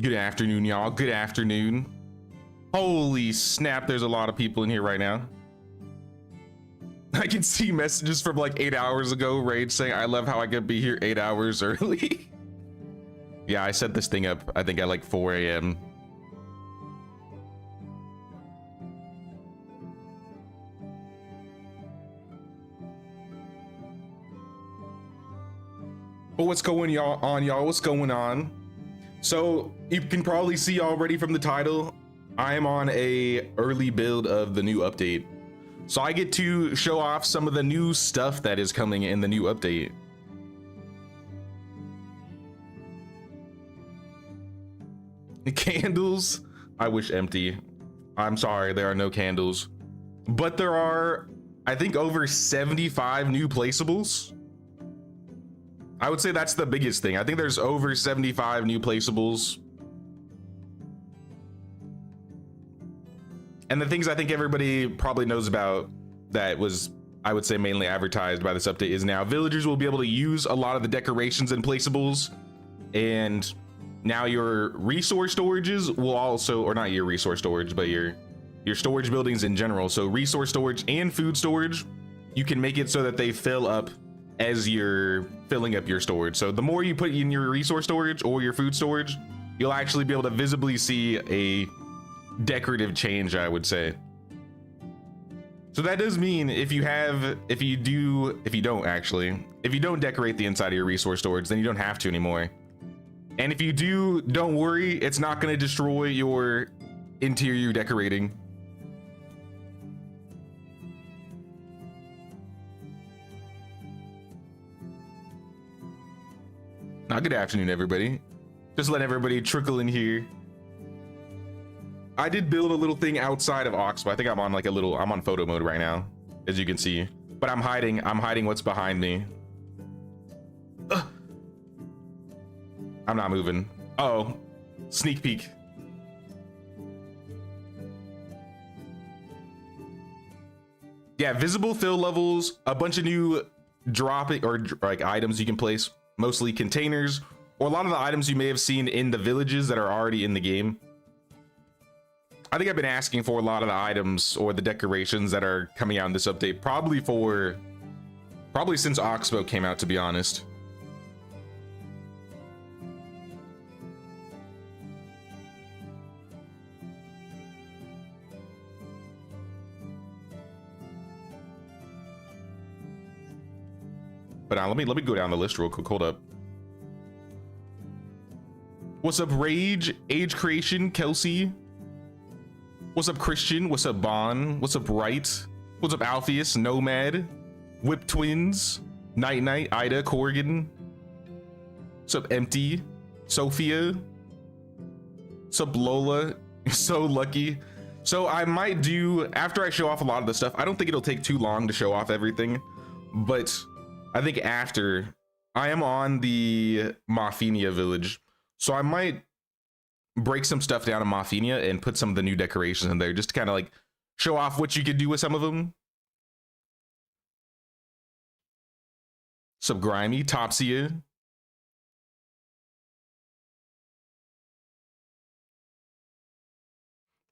Good afternoon, y'all. Good afternoon. Holy snap, there's a lot of people in here right now. I can see messages from like 8 hours ago, Rage saying, I love how I could be here 8 hours early. Yeah, I set this thing up, I think at like 4 a.m. But what's going on, y'all? What's going on? So you can probably see already from the title, I am on a early build of the new update. So I get to show off some of the new stuff that is coming in the new update. The candles, I wish empty. I'm sorry, there are no candles. But there are, I think, over 75 new placeables. I would say that's the biggest thing. I think there's over 75 new placeables. And the things I think everybody probably knows about that was, I would say, mainly advertised by this update is now villagers will be able to use a lot of the decorations and placeables. And now your resource storages will also, or not your resource storage, but your storage buildings in general. So resource storage and food storage, you can make it so that they fill up as you're filling up your storage. So the more you put in your resource storage or your food storage, you'll actually be able to visibly see a decorative change, I would say. So that does mean if you don't decorate the inside of your resource storage, then you don't have to anymore. And if you do, don't worry, it's not going to destroy your interior decorating. Good afternoon, everybody. Just let everybody trickle in here. I did build a little thing outside of Oxbow. I think I'm on like I'm on photo mode right now, as you can see. But I'm hiding what's behind me. Ugh. I'm not moving. Oh, sneak peek. Yeah, visible fill levels, a bunch of new dropping or like items you can place. Mostly containers, or a lot of the items you may have seen in the villages that are already in the game. I think I've been asking for a lot of the items or the decorations that are coming out in this update, probably since Oxbow came out, to be honest. But let me go down the list real quick. Hold up. What's up, Rage? Age Creation, Kelsey. What's up, Christian? What's up, Bon? What's up, Wright? What's up, Alpheus? Nomad, Whip Twins, Night Night, Ida, Corrigan. What's up, Empty? Sophia. What's up, Lola? So lucky. So I might do, after I show off a lot of the stuff, I don't think it'll take too long to show off everything, but I think after, I am on the Maffinia village, so I might break some stuff down in Maffinia and put some of the new decorations in there just to kind of like show off what you could do with some of them. Sub Grimy, Topsia.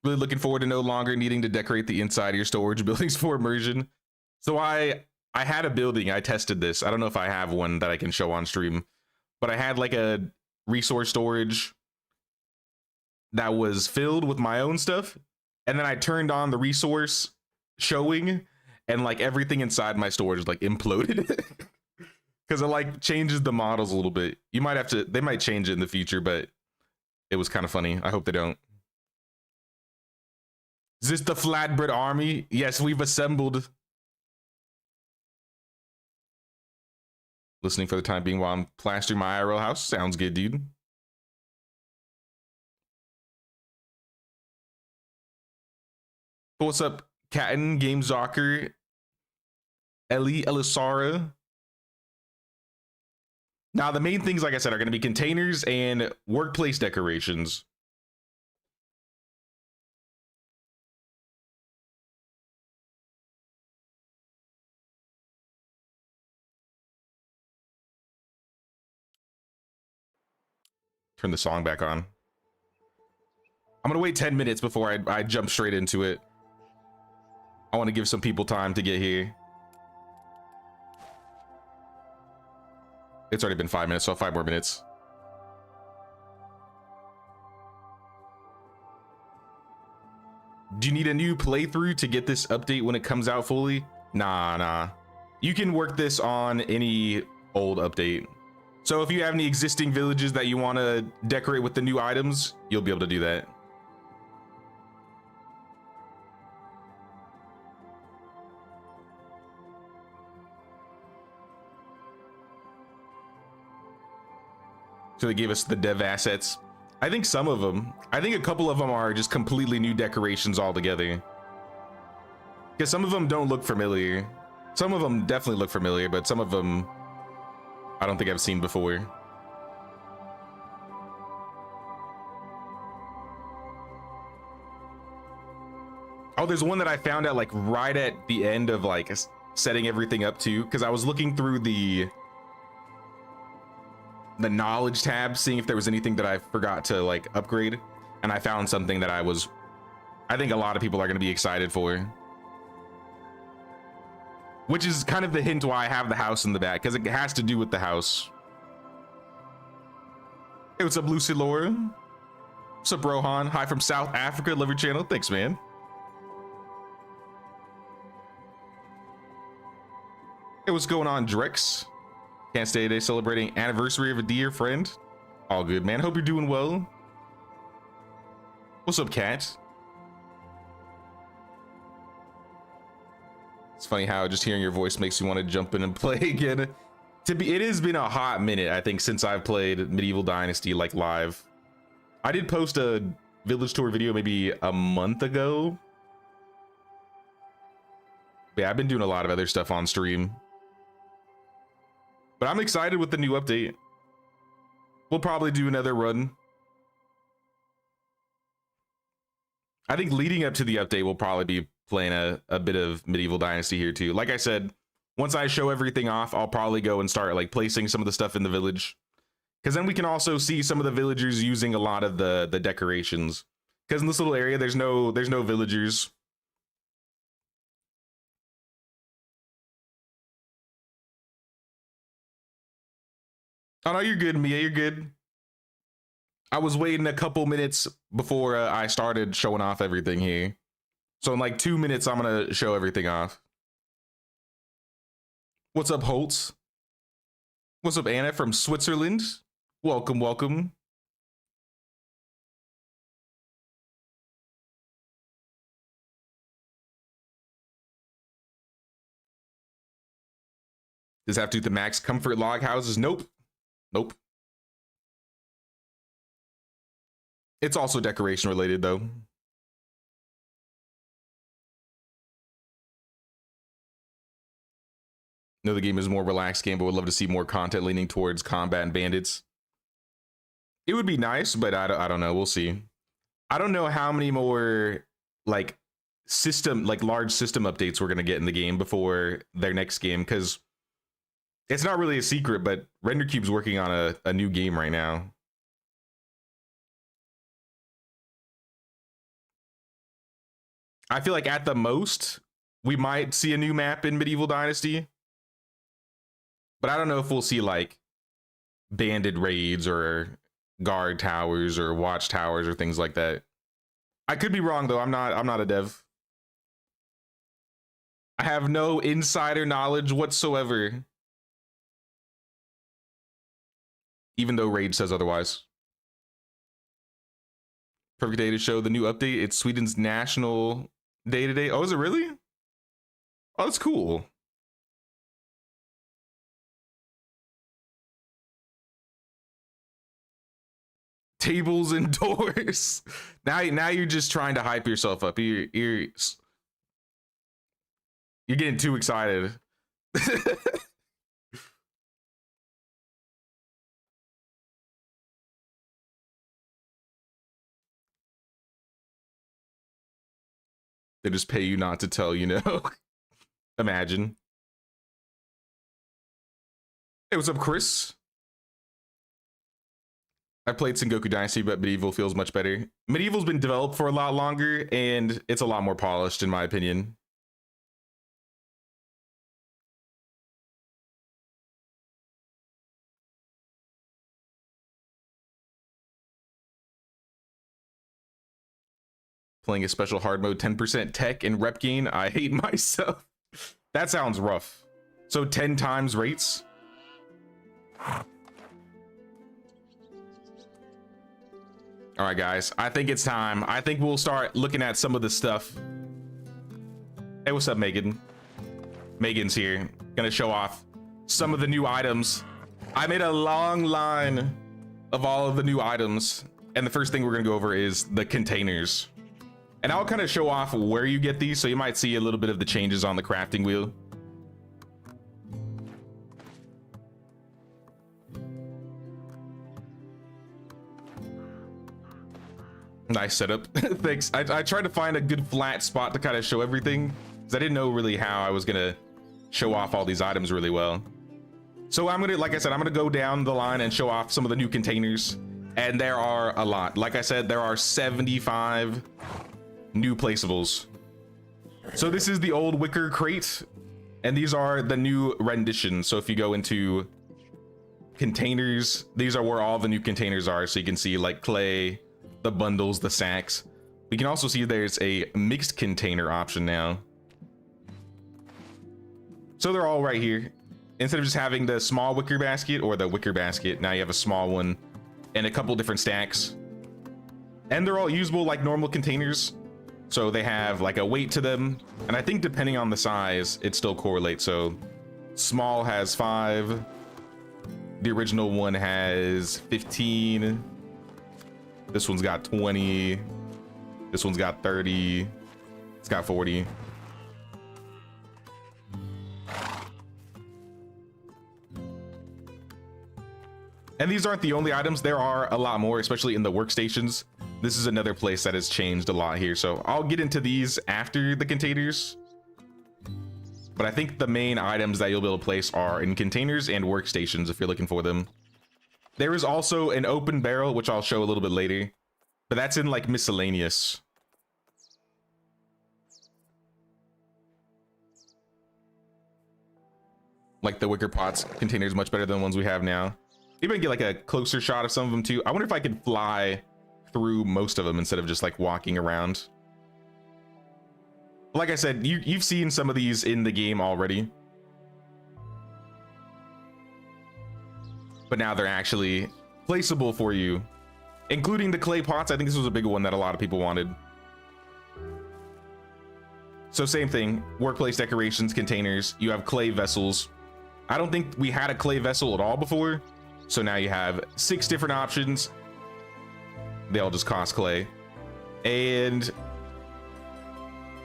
Really looking forward to no longer needing to decorate the inside of your storage buildings for immersion. So I had a building, I tested this. I don't know if I have one that I can show on stream, but I had like a resource storage that was filled with my own stuff. And then I turned on the resource showing and like everything inside my storage like imploded because it like changes the models a little bit. You might have to, they might change it in the future, but it was kind of funny. I hope they don't. Is this the Flatbread Army? Yes, we've assembled. Listening for the time being while I'm plastering my IRL house. Sounds good, dude. What's up, Katten, Game Zocker, Ellie, Elisara? Now, the main things, like I said, are going to be containers and workplace decorations. Turn the song back on. I'm gonna wait 10 minutes before I jump straight into it. I want to give some people time to get here. It's already been 5 minutes, so 5 more minutes. Do you need a new playthrough to get this update when it comes out fully? Nah. You can work this on any old update. So if you have any existing villages that you want to decorate with the new items, you'll be able to do that. So they gave us the dev assets. I think some of them, I think a couple of them are just completely new decorations altogether. Because some of them don't look familiar. Some of them definitely look familiar, but some of them I don't think I've seen before. Oh, there's one that I found out like right at the end of like setting everything up too, because I was looking through the knowledge tab, seeing if there was anything that I forgot to like upgrade, and I found something that I think a lot of people are going to be excited for, which is kind of the hint why I have the house in the back, because it has to do with the house. Hey, what's up, Lucy Laura? What's up, Rohan? Hi from South Africa. Love your channel. Thanks, man. Hey, what's going on, Drex? Can't stay today, celebrating anniversary of a dear friend. All good, man. Hope you're doing well. What's up, Cat? It's funny how just hearing your voice makes you want to jump in and play again. It has been a hot minute, I think, since I've played Medieval Dynasty like live. I did post a village tour video maybe a month ago. But yeah, I've been doing a lot of other stuff on stream. But I'm excited with the new update. We'll probably do another run. I think leading up to the update, we'll probably be playing a bit of Medieval Dynasty here too. Like I said, once I show everything off, I'll probably go and start like placing some of the stuff in the village. Because then we can also see some of the villagers using a lot of the decorations. Because in this little area, there's no villagers. Oh no, you're good, Mia. You're good. I was waiting a couple minutes before I started showing off everything here. So in like 2 minutes, I'm gonna show everything off. What's up, Holtz? What's up, Anna from Switzerland? Welcome, welcome. Does have to do the max comfort log houses? Nope. Nope. It's also decoration related though. No, the game is a more relaxed game, but would love to see more content leaning towards combat and bandits. It would be nice, but I don't know. We'll see. I don't know how many more like large system updates we're gonna get in the game before their next game, because it's not really a secret, but RenderCube's working on a new game right now. I feel like at the most, we might see a new map in Medieval Dynasty. But I don't know if we'll see like banded raids or guard towers or watch towers or things like that. I could be wrong though. I'm not a dev. I have no insider knowledge whatsoever. Even though Rage says otherwise. Perfect day to show the new update. It's Sweden's national day today. Oh, is it really? Oh, that's cool. Tables and doors. Now you're just trying to hype yourself up. You're getting too excited. They just pay you not to tell, you know. Imagine. Hey, what's up, Chris? I played Sengoku Dynasty, but Medieval feels much better. Medieval's been developed for a lot longer, and it's a lot more polished, in my opinion. Playing a special hard mode, 10% tech and rep gain. I hate myself. That sounds rough. So 10 times rates. All right, guys, I think it's time. I think we'll start looking at some of the stuff. Hey, what's up, Megan? Megan's here. Gonna show off some of the new items. I made a long line of all of the new items. And the first thing we're gonna go over is the containers. And I'll kind of show off where you get these, so you might see a little bit of the changes on the crafting wheel. Nice setup. Thanks. I tried to find a good flat spot to kind of show everything, because I didn't know really how I was gonna show off all these items really well. So I'm gonna, like I said, I'm gonna go down the line and show off some of the new containers, and there are a lot. Like I said, there are 75 new placeables. So this is the old wicker crate, and these are the new renditions. So if you go into containers, these are where all the new containers are. So you can see like clay, the bundles, the sacks. We can also see there's a mixed container option now. So they're all right here. Instead of just having the small wicker basket or the wicker basket, now you have a small one and a couple different stacks. And they're all usable like normal containers. So they have like a weight to them. And I think depending on the size, it still correlates. So small has 5. The original one has 15. This one's got 20. This one's got 30. It's got 40. And these aren't the only items. There are a lot more, especially in the workstations. This is another place that has changed a lot here. So I'll get into these after the containers. But I think the main items that you'll be able to place are in containers and workstations if you're looking for them. There is also an open barrel, which I'll show a little bit later. But that's in like miscellaneous. Like the wicker pots containers much better than the ones we have now. Maybe I can get like a closer shot of some of them too. I wonder if I could fly through most of them instead of just like walking around. Like I said, you've seen some of these in the game already. But now they're actually placeable for you, including the clay pots. I think this was a big one that a lot of people wanted. So same thing, workplace decorations, containers, you have clay vessels. I don't think we had a clay vessel at all before. So now you have 6 different options. They all just cost clay. And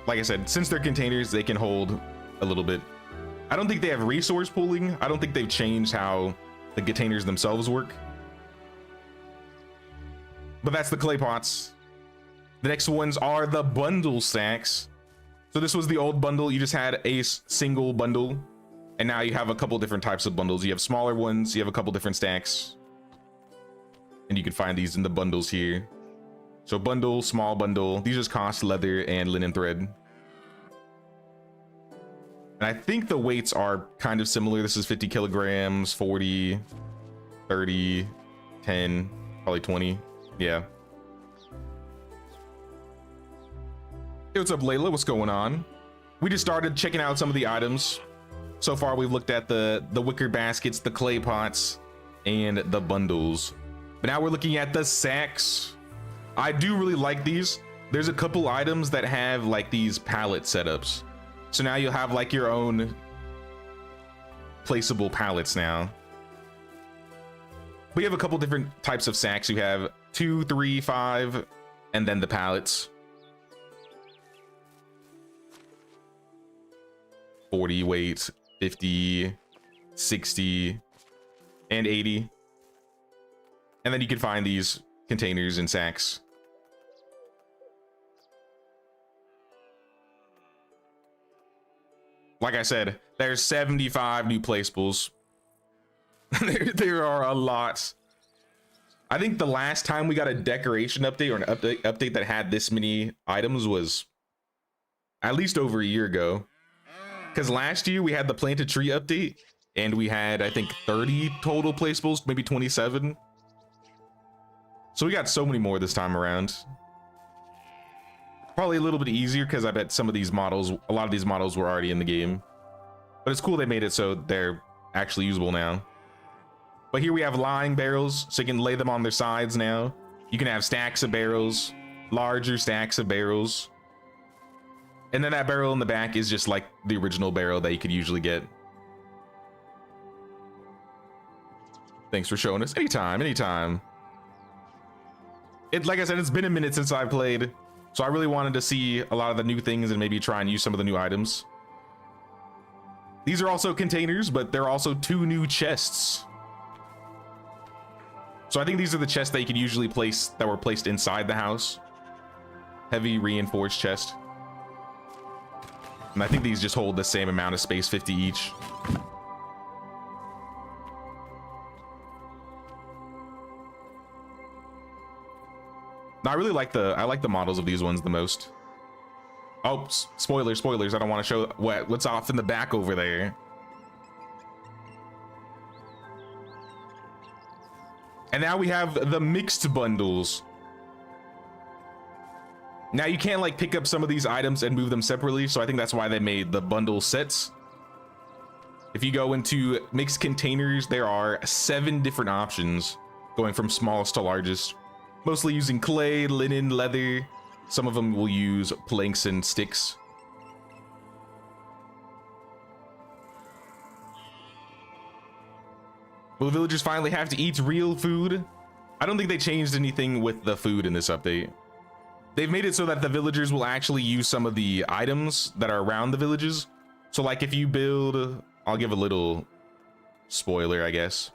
like I said, since they're containers, they can hold a little bit. I don't think they have resource pooling. I don't think they've changed how the containers themselves work. But that's the clay pots. The next ones are the bundle stacks. So this was the old bundle. You just had a single bundle. And now you have a couple different types of bundles. You have smaller ones. You have a couple different stacks. And you can find these in the bundles here. So bundle, small bundle. These just cost leather and linen thread. And I think the weights are kind of similar. This is 50 kilograms, 40, 30, 10, probably 20. Yeah. Hey, what's up, Layla? What's going on? We just started checking out some of the items. So far, we've looked at the wicker baskets, the clay pots, and the bundles. But now we're looking at the sacks. I do really like these. There's a couple items that have like these pallet setups. So now you'll have like your own placeable pallets now. We have a couple different types of sacks. You have 2, 3, 5, and then the pallets. 40 weight, 50, 60, and 80. And then you can find these containers and sacks. Like I said, there's 75 new placeables. there are a lot. I think the last time we got a decoration update or an update that had this many items was at least over a year ago. Because last year we had the planted tree update and we had, I think, 30 total placeables, maybe 27. So we got so many more this time around. Probably a little bit easier because I bet some of these models, a lot of these models were already in the game. But it's cool they made it so they're actually usable now. But here we have lying barrels, so you can lay them on their sides now. You can have stacks of barrels, larger stacks of barrels. And then that barrel in the back is just like the original barrel that you could usually get. Thanks for showing us. Anytime, anytime. Like I said, it's been a minute since I played, so I really wanted to see a lot of the new things and maybe try and use some of the new items. These are also containers, but they're also 2 new chests. So I think these are the chests that you could usually place, that were placed inside the house. Heavy reinforced chest. And I think these just hold the same amount of space, 50 each. Now, I really like the models of these ones the most. Oh, spoilers. I don't want to show what's off in the back over there. And now we have the mixed bundles. Now you can't like pick up some of these items and move them separately, so I think that's why they made the bundle sets. If you go into mixed containers, there are 7 different options, going from smallest to largest, mostly using clay, linen, leather. Some of them will use planks and sticks. Will villagers finally have to eat real food? I don't think they changed anything with the food in this update. They've made it so that the villagers will actually use some of the items that are around the villages. So like if you build, I'll give a little spoiler, I guess.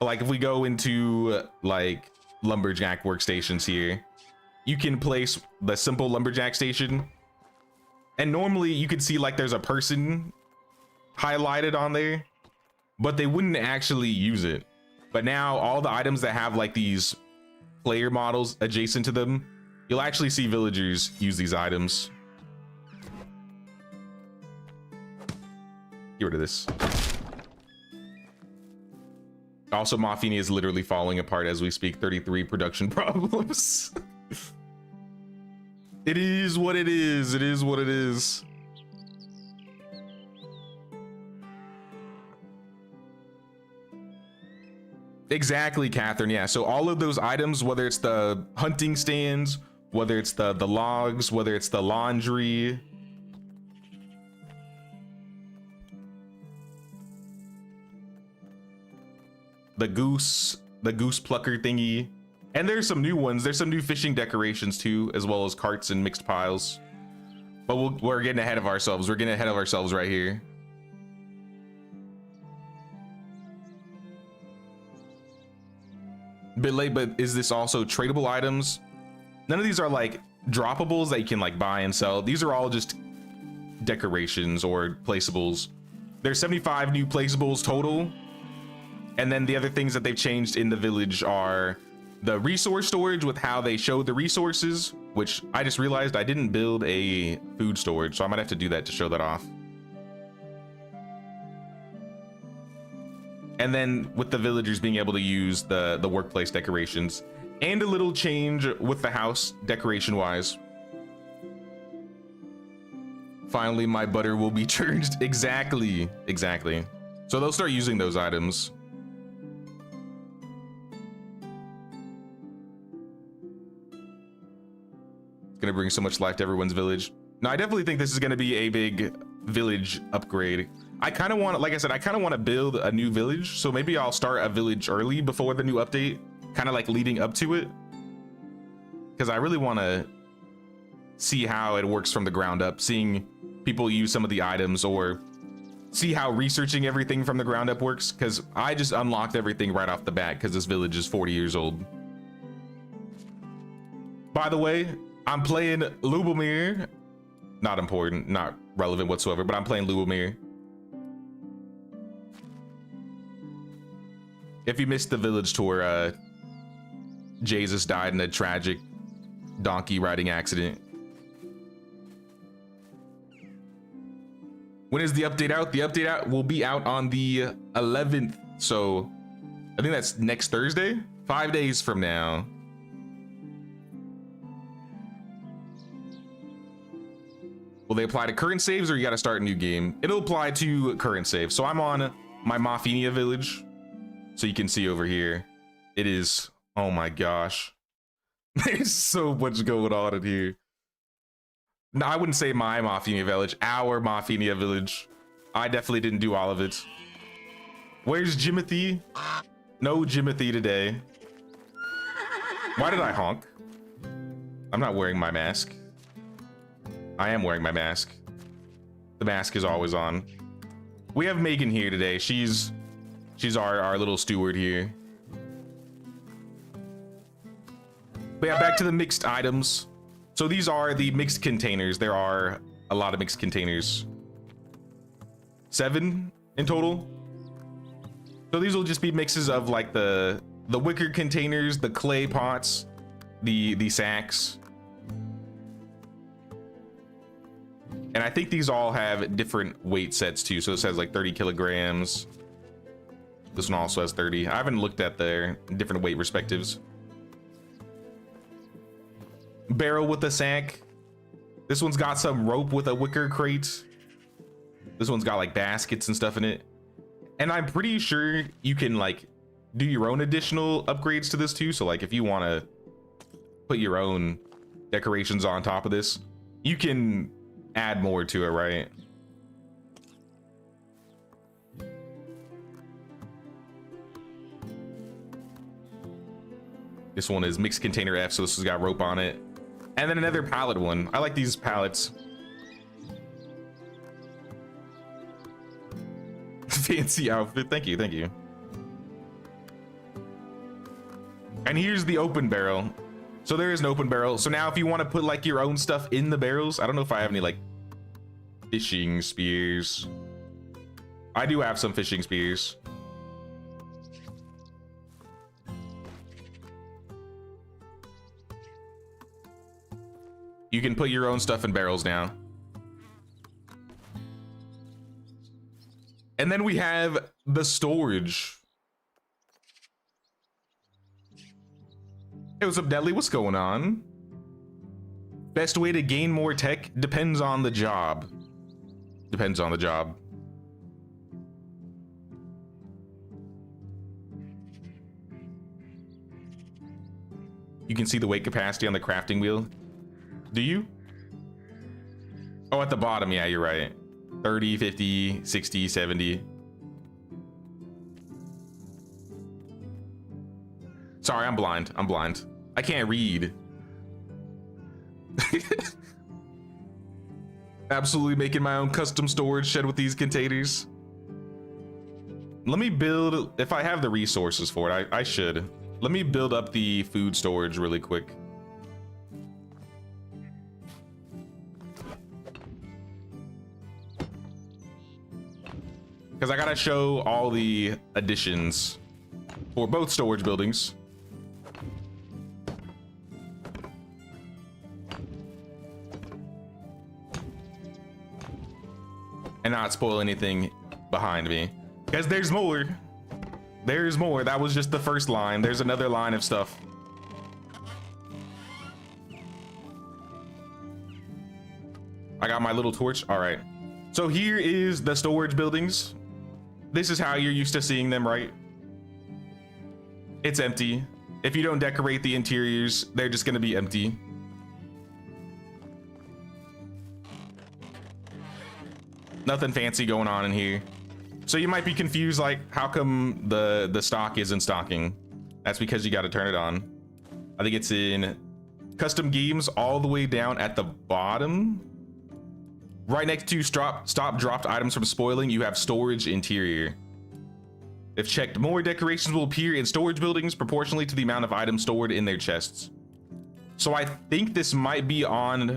Like if we go into like lumberjack workstations here, you can place the simple lumberjack station. And normally you could see like there's a person highlighted on there, but they wouldn't actually use it. But now all the items that have like these player models adjacent to them, you'll actually see villagers use these items. Get rid of this. Also, Mafini is literally falling apart as we speak. 33 production problems. It is what it is. It is what it is. Exactly, Catherine. Yeah, so all of those items, whether it's the hunting stands, whether it's the logs, whether it's the laundry, the goose plucker thingy, and there's some new ones. There's some new fishing decorations too, as well as carts and mixed piles. But we're getting ahead of ourselves. We're getting ahead of ourselves right here. Bit late, but is this also tradable items? None of these are like droppables that you can like buy and sell. These are all just decorations or placeables. There's 75 new placeables total. And then the other things that they've changed in the village are the resource storage with how they show the resources, which I just realized I didn't build a food storage, so I might have to do that to show that off. And then with the villagers being able to use the workplace decorations, and a little change with the house decoration wise. Finally, my butter will be changed. Exactly. So they'll start using those items. It's gonna bring so much life to everyone's village. Now, I definitely think this is gonna be a big village upgrade. I kind of want, like I said, I kind of want to build a new village. So maybe I'll start a village early before the new update, kind of like leading up to it. Because I really want to see how it works from the ground up, seeing people use some of the items, or see how researching everything from the ground up works. Because I just unlocked everything right off the bat because this village is 40 years old. By the way, I'm playing Lubomir. Not important, not relevant whatsoever, but I'm playing Lubomir. If you missed the village tour, Jesus died in a tragic donkey riding accident. When is the update out? The update out will be out on the 11th. So I think that's next Thursday, 5 days from now. Will they apply to current saves or you got to start a new game? It'll apply to current saves. So I'm on my Mafinia village. So you can see over here, it is, oh my gosh. There's so much going on in here. No, I wouldn't say my Mafinia village, our Mafinia village. I definitely didn't do all of it. Where's Jimothy? No Jimothy today. Why did I honk? I'm not wearing my mask. I am wearing my mask. The mask is always on. We have Megan here today. She's our little steward here. But yeah, back to the mixed items. So these are the mixed containers. There are a lot of mixed containers. 7 in total. So these will just be mixes of like the wicker containers, the clay pots, the sacks. And I think these all have different weight sets too. So it says like 30 kilograms. This one also has 30. I haven't looked at their different weight respectives. Barrel with a sack. This one's got some rope with a wicker crate. This one's got like baskets and stuff in it. And I'm pretty sure you can like do your own additional upgrades to this too. So like if you want to put your own decorations on top of this, you can add more to it, right? This one is mixed container F, so this has got rope on it. And then another pallet one. I like these pallets. Fancy outfit. Thank you, thank you. And here's the open barrel. So there is an open barrel. So now if you want to put like your own stuff in the barrels, I don't know if I have any like fishing spears. I do have some fishing spears. You can put your own stuff in barrels now. And then we have the storage. Hey, what's up, Deadly? What's going on? Best way to gain more tech depends on the job. Depends on the job. You can see the weight capacity on the crafting wheel. Do you? Oh, at the bottom. Yeah, you're right. 30, 50, 60, 70. Sorry, I'm blind. I'm blind. I can't read. Absolutely making my own custom storage shed with these containers. Let me build, if I have the resources for it, I should. Let me build up the food storage really quick. Because I gotta show all the additions for both storage buildings. And not spoil anything behind me. Because there's more. There's more. That was just the first line. There's another line of stuff. I got my little torch. All right. So here is the storage buildings. This is how you're used to seeing them, right? It's empty. If you don't decorate the interiors, they're just gonna be empty. Nothing fancy going on in here. So you might be confused, like, how come the stock isn't stocking? That's because you got to turn it on. I think it's in custom games all the way down at the bottom. Right next to stop dropped items from spoiling, you have storage interior. If checked, more decorations will appear in storage buildings proportionally to the amount of items stored in their chests. So I think this might be off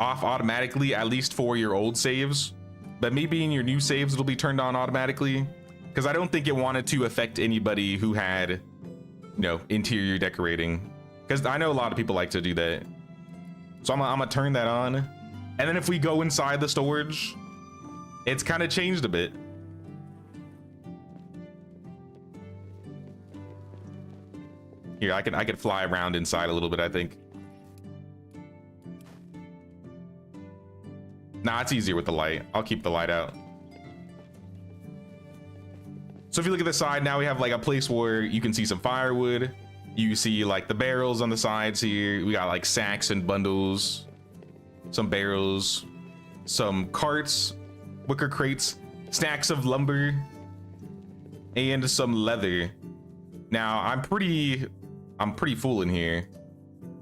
automatically, at least for your old saves. But maybe in your new saves, it'll be turned on automatically. Because I don't think it wanted to affect anybody who had you know, interior decorating, because I know a lot of people like to do that. So I'm gonna turn that on. And then if we go inside the storage, it's kind of changed a bit. Here, I could fly around inside a little bit, I think. Nah, it's easier with the light. I'll keep the light out. So if you look at the side, now we have like a place where you can see some firewood. You see like the barrels on the sides here. We got like sacks and bundles, some barrels, some carts, wicker crates, stacks of lumber, and some leather. Now I'm pretty full in here.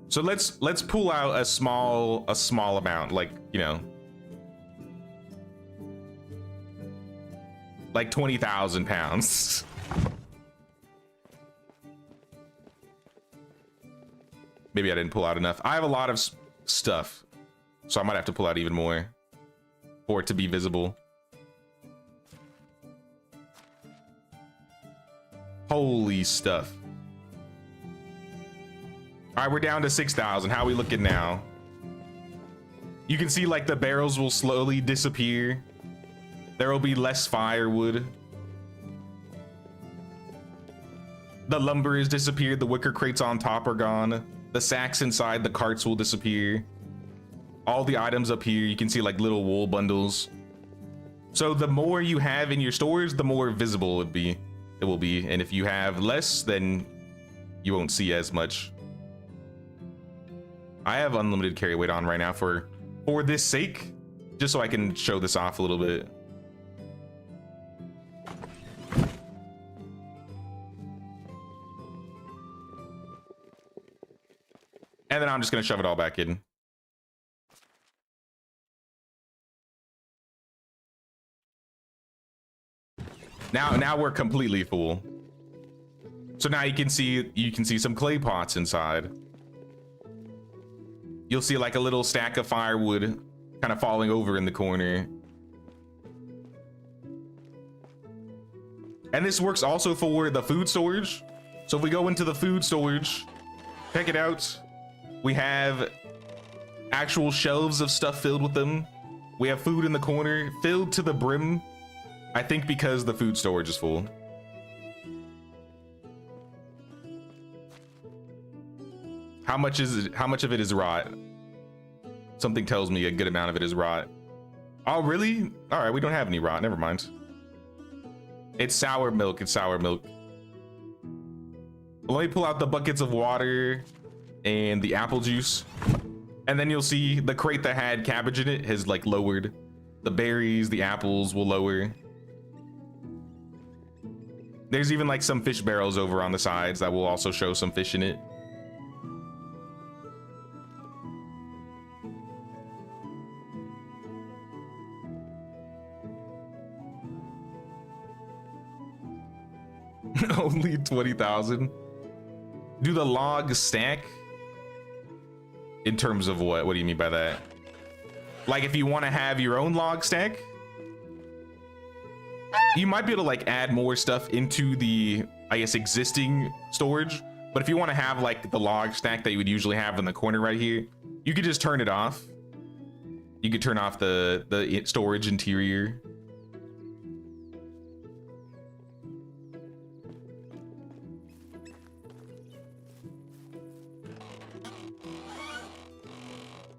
So let's pull out a small amount, like, you know, like 20,000 pounds. Maybe I didn't pull out enough. I have a lot of stuff, so I might have to pull out even more for it to be visible. Holy stuff. All right, we're down to 6,000. How are we looking now? You can see like the barrels will slowly disappear. There will be less firewood. The lumber has disappeared. The wicker crates on top are gone. The sacks inside the carts will disappear. All the items up here, you can see like little wool bundles. So the more you have in your stores, the more visible it will be. And if you have less, then you won't see as much. I have unlimited carry weight on right now for this sake, just so I can show this off a little bit. And then I'm just gonna shove it all back in. Now we're completely full. So now you can see some clay pots inside. You'll see like a little stack of firewood kind of falling over in the corner. And this works also for the food storage. So if we go into the food storage, check it out. We have actual shelves of stuff filled with them. We have food in the corner filled to the brim. I think because the food storage is full. How much of it is rot? Something tells me a good amount of it is rot. Oh, really? All right, we don't have any rot. Never mind. It's sour milk. It's sour milk. Let me pull out the buckets of water and the apple juice, and then you'll see the crate that had cabbage in it has like lowered. The berries, the apples will lower. There's even like some fish barrels over on the sides that will also show some fish in it. Only 20,000. Do the logs stack? In terms of what? What do you mean by that? Like if you want to have your own log stack, you might be able to like add more stuff into the, I guess, existing storage. But if you want to have like the log stack that you would usually have in the corner right here, you could just turn it off. You could turn off the storage interior.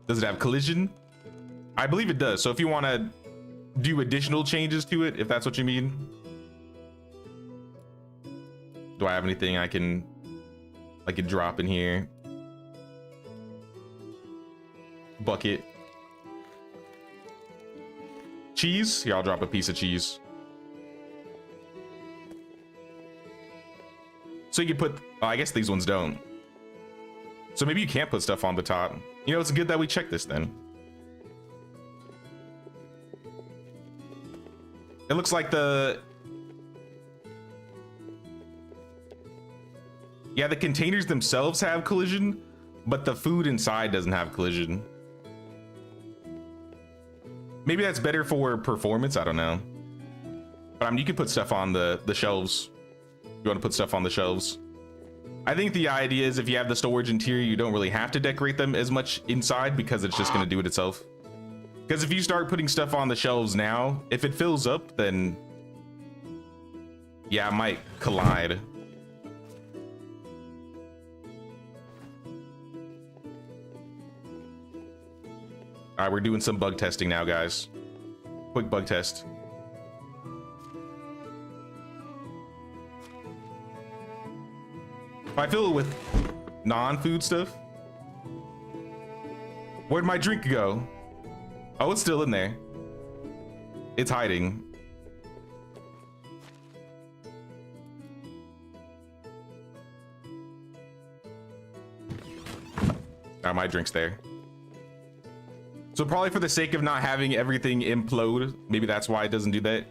Does it have collision? I believe it does. So if you want to do additional changes to it, if that's what you mean. Do I have anything I can drop in here? Bucket. Cheese? Here, I'll drop a piece of cheese. So you can put, oh, I guess these ones don't. So maybe you can't put stuff on the top. You know, it's good that we checked this then. It looks like the containers themselves have collision, but the food inside doesn't have collision. Maybe that's better for performance, I don't know. But I mean, you can put stuff on the shelves. You want to put stuff on the shelves. I think the idea is if you have the storage interior, you don't really have to decorate them as much inside because it's just going to do it itself. Because if you start putting stuff on the shelves now, if it fills up, then yeah, it might collide. All right, we're doing some bug testing now, guys. Quick bug test. If I fill it with non-food stuff, where'd my drink go? Oh, it's still in there. It's hiding. Now my drink's there. So probably for the sake of not having everything implode, maybe that's why it doesn't do that.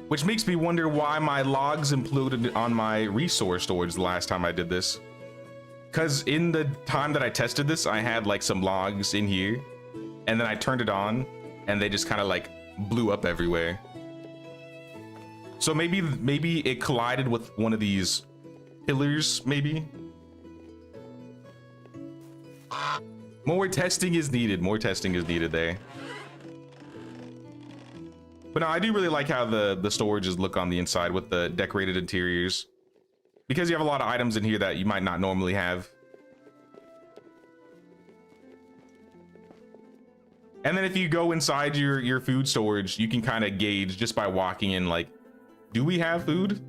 Which makes me wonder why my logs imploded on my resource storage the last time I did this. Because in the time that I tested this, I had like some logs in here, and then I turned it on, and they just kind of like blew up everywhere. So maybe it collided with one of these pillars, maybe. More testing is needed. More testing is needed there. But no, I do really like how the storages look on the inside with the decorated interiors, because you have a lot of items in here that you might not normally have. And then if you go inside your food storage, you can kind of gauge just by walking in, like, do we have food?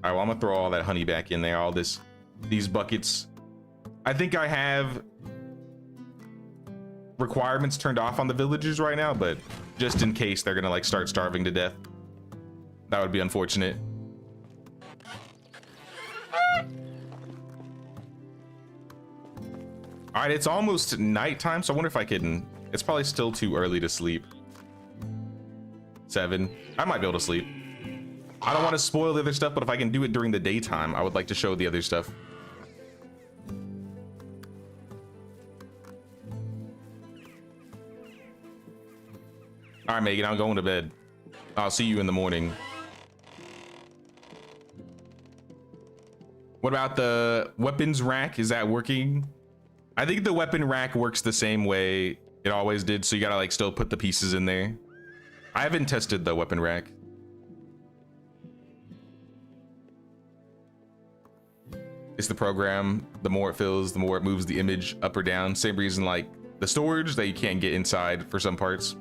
All right, well, I'm gonna throw all that honey back in there, these buckets. I think I have requirements turned off on the villagers right now, but just in case they're gonna like start starving to death, that would be unfortunate. All right, it's almost nighttime, so I wonder if I can, it's probably still too early to sleep. 7, I might be able to sleep. I don't want to spoil the other stuff, but if I can do it during the daytime, I would like to show the other stuff. All right, Megan, I'm going to bed. I'll see you in the morning. What about the weapons rack? Is that working? I think the weapon rack works the same way it always did, so you gotta like still put the pieces in there. I haven't tested the weapon rack. It's the program. The more it fills, the more it moves the image up or down. Same reason like the storage that you can't get inside for some parts.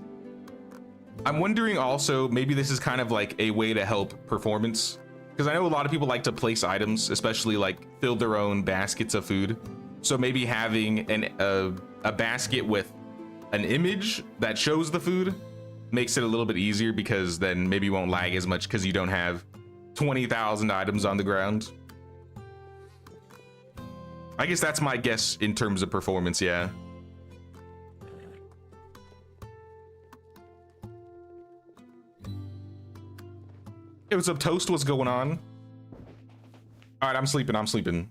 I'm wondering also, maybe this is kind of like a way to help performance, because I know a lot of people like to place items, especially like fill their own baskets of food. So maybe having a basket with an image that shows the food makes it a little bit easier, because then maybe you won't lag as much because you don't have 20,000 items on the ground. I guess that's my guess in terms of performance, yeah. Hey, what's up, Toast? What's going on? All right, I'm sleeping.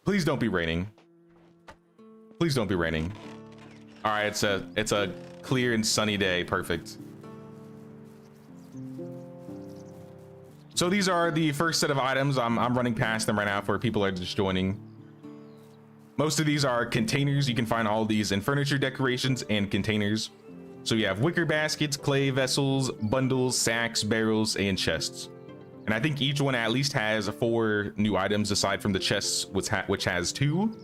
Please don't be raining. Please don't be raining. All right, it's a clear and sunny day. Perfect. So these are the first set of items. I'm running past them right now for people are just joining. Most of these are containers. You can find all of these in furniture decorations and containers. So you have wicker baskets, clay vessels, bundles, sacks, barrels, and chests. And I think each one at least has 4 new items aside from the chests, which has 2.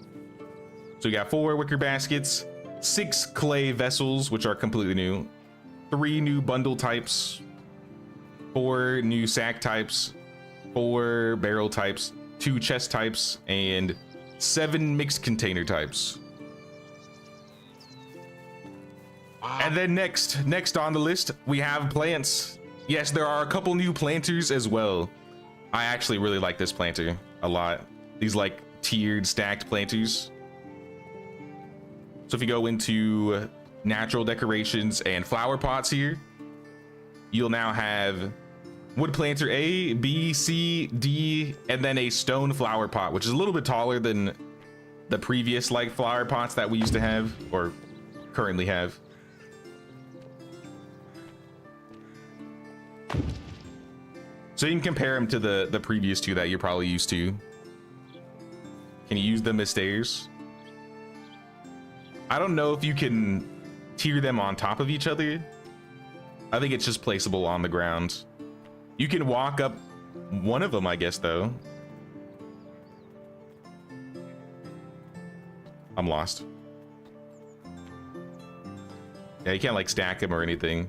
So you got 4 wicker baskets, 6 clay vessels, which are completely new, 3 new bundle types, 4 new sack types, 4 barrel types, 2 chest types, and 7 mixed container types. And then next on the list, we have plants. Yes, there are a couple new planters as well. I actually really like this planter a lot. These like tiered stacked planters. So if you go into natural decorations and flower pots here, you'll now have wood planter A, B, C, D, and then a stone flower pot, which is a little bit taller than the previous like flower pots that we used to have or currently have. So you can compare them to the previous two that you're probably used to. Can you use them as stairs? I don't know if you can tier them on top of each other. I think it's just placeable on the ground. You can walk up one of them, I guess, though. I'm lost. Yeah, you can't like stack them or anything.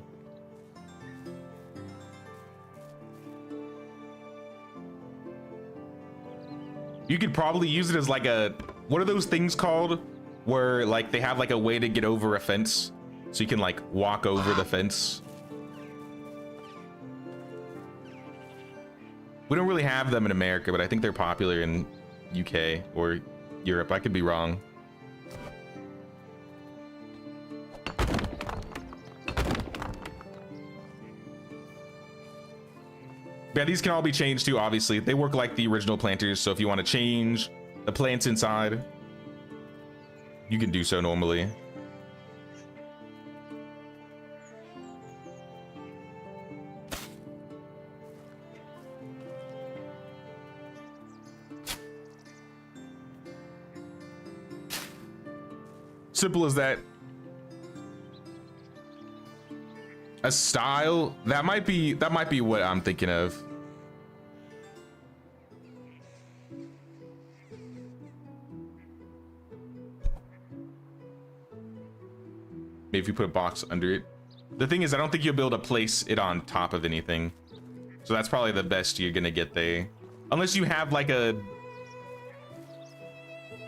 You could probably use it as like a, what are those things called? Where like they have like a way to get over a fence. So you can like walk over the fence. We don't really have them in America, but I think they're popular in UK or Europe. I could be wrong. Yeah, these can all be changed too, obviously. They work like the original planters, so if you want to change the plants inside, you can do so normally. Simple as that. A style that might be what I'm thinking of. Maybe if you put a box under it. The thing is, I don't think you'll be able to place it on top of anything, so that's probably the best you're gonna get there, unless you have like an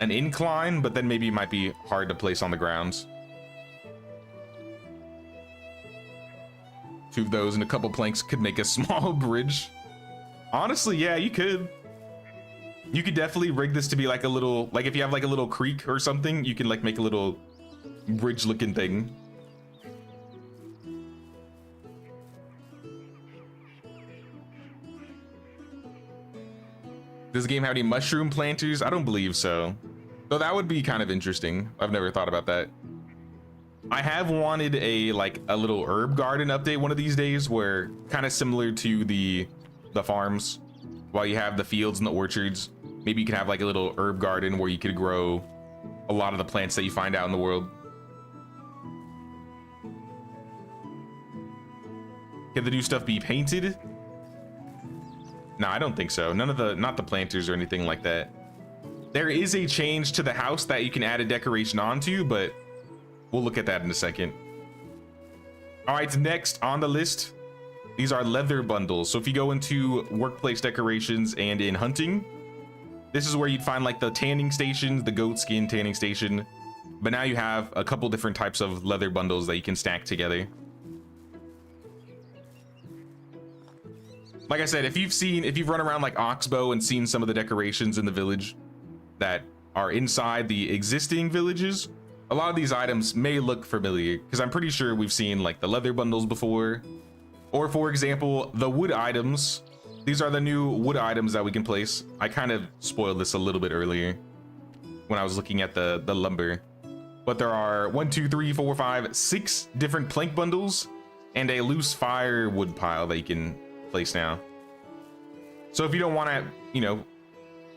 incline, but then maybe it might be hard to place on the ground. Two of those and a couple planks could make a small bridge. Honestly, yeah, you could. You could definitely rig this to be like a little, like if you have like a little creek or something, you can like make a little bridge looking thing. Does the game have any mushroom planters? I don't believe so. Though that would be kind of interesting. I've never thought about that. I have wanted a little herb garden update one of these days, where kind of similar to the farms, while you have the fields and the orchards, maybe you could have like a little herb garden where you could grow a lot of the plants that you find out in the world. Can the new stuff be painted? No, I don't think so. None of the, not the planters or anything like that. There is a change to the house that you can add a decoration onto, but we'll look at that in a second. All right, next on the list, these are leather bundles. So if you go into workplace decorations and in hunting, this is where you'd find like the tanning stations, the goat skin tanning station. But now you have a couple different types of leather bundles that you can stack together. Like I said, if you've run around like Oxbow and seen some of the decorations in the village that are inside the existing villages, a lot of these items may look familiar, because I'm pretty sure we've seen like the leather bundles before. Or for example, the wood items. These are the new wood items that we can place. I kind of spoiled this a little bit earlier when I was looking at the lumber. But there are 1, 2, 3, 4, 5, 6 different plank bundles and a loose firewood pile that you can place now. So if you don't want to, you know,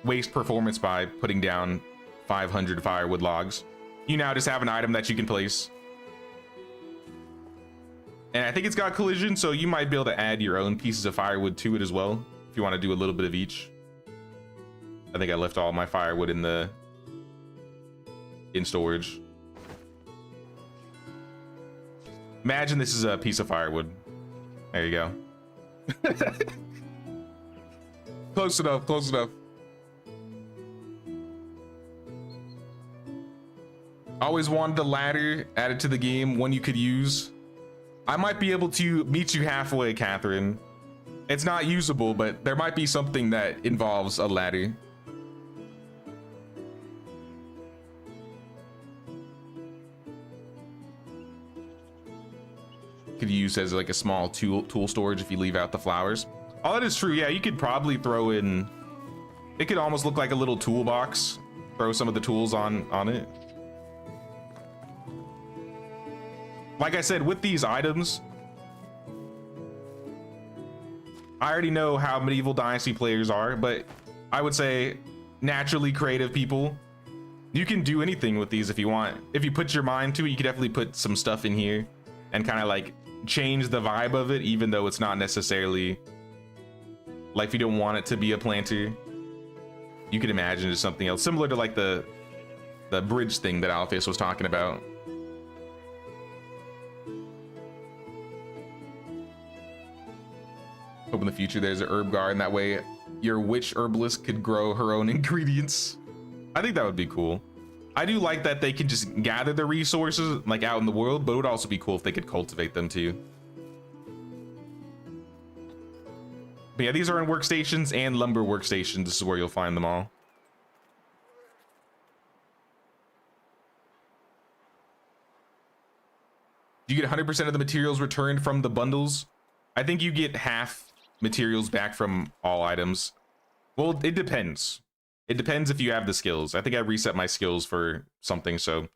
waste performance by putting down 500 firewood logs, you now just have an item that you can place. And I think it's got collision, so you might be able to add your own pieces of firewood to it as well, if you want to do a little bit of each. I think I left all my firewood in storage. Imagine this is a piece of firewood. There you go. Close enough, close enough. Always wanted a ladder added to the game, one you could use. I might be able to meet you halfway, Catherine. It's not usable, but there might be something that involves a ladder. Could use as like a small tool storage if you leave out the flowers. Oh, that is true. Yeah, you could probably throw in, it could almost look like a little toolbox. Throw some of the tools on it. Like I said, with these items, I already know how medieval Dynasty players are, but I would say naturally creative people, you can do anything with these if you want. If you put your mind to it, you could definitely put some stuff in here and kind of like change the vibe of it, even though it's not necessarily like, if you don't want it to be a planter, you could imagine it's something else, similar to like the bridge thing that Alpheus was talking about. Hope in the future there's an herb garden, that way your witch herbalist could grow her own ingredients. I think that would be cool. I do like that they can just gather the resources like out in the world, but it would also be cool if they could cultivate them too. But yeah, these are in workstations and lumber workstations. This is where you'll find them all. Do you get 100% of the materials returned from the bundles? I think you get half materials back from all items. Well, it depends. It depends if you have the skills. I think I reset my skills for something, so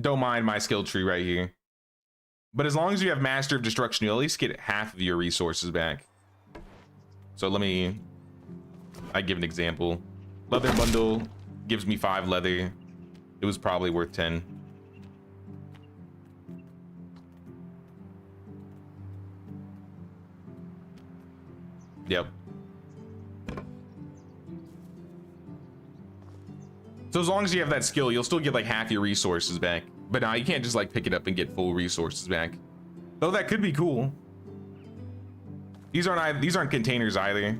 don't mind my skill tree right here. But as long as you have Master of Destruction, you'll at least get half of your resources back. So I give an example. Leather bundle gives me 5 leather. It was probably worth 10. Yep. So as long as you have that skill, you'll still get like half your resources back. But now you can't just like pick it up and get full resources back. Though that could be cool. These aren't containers either.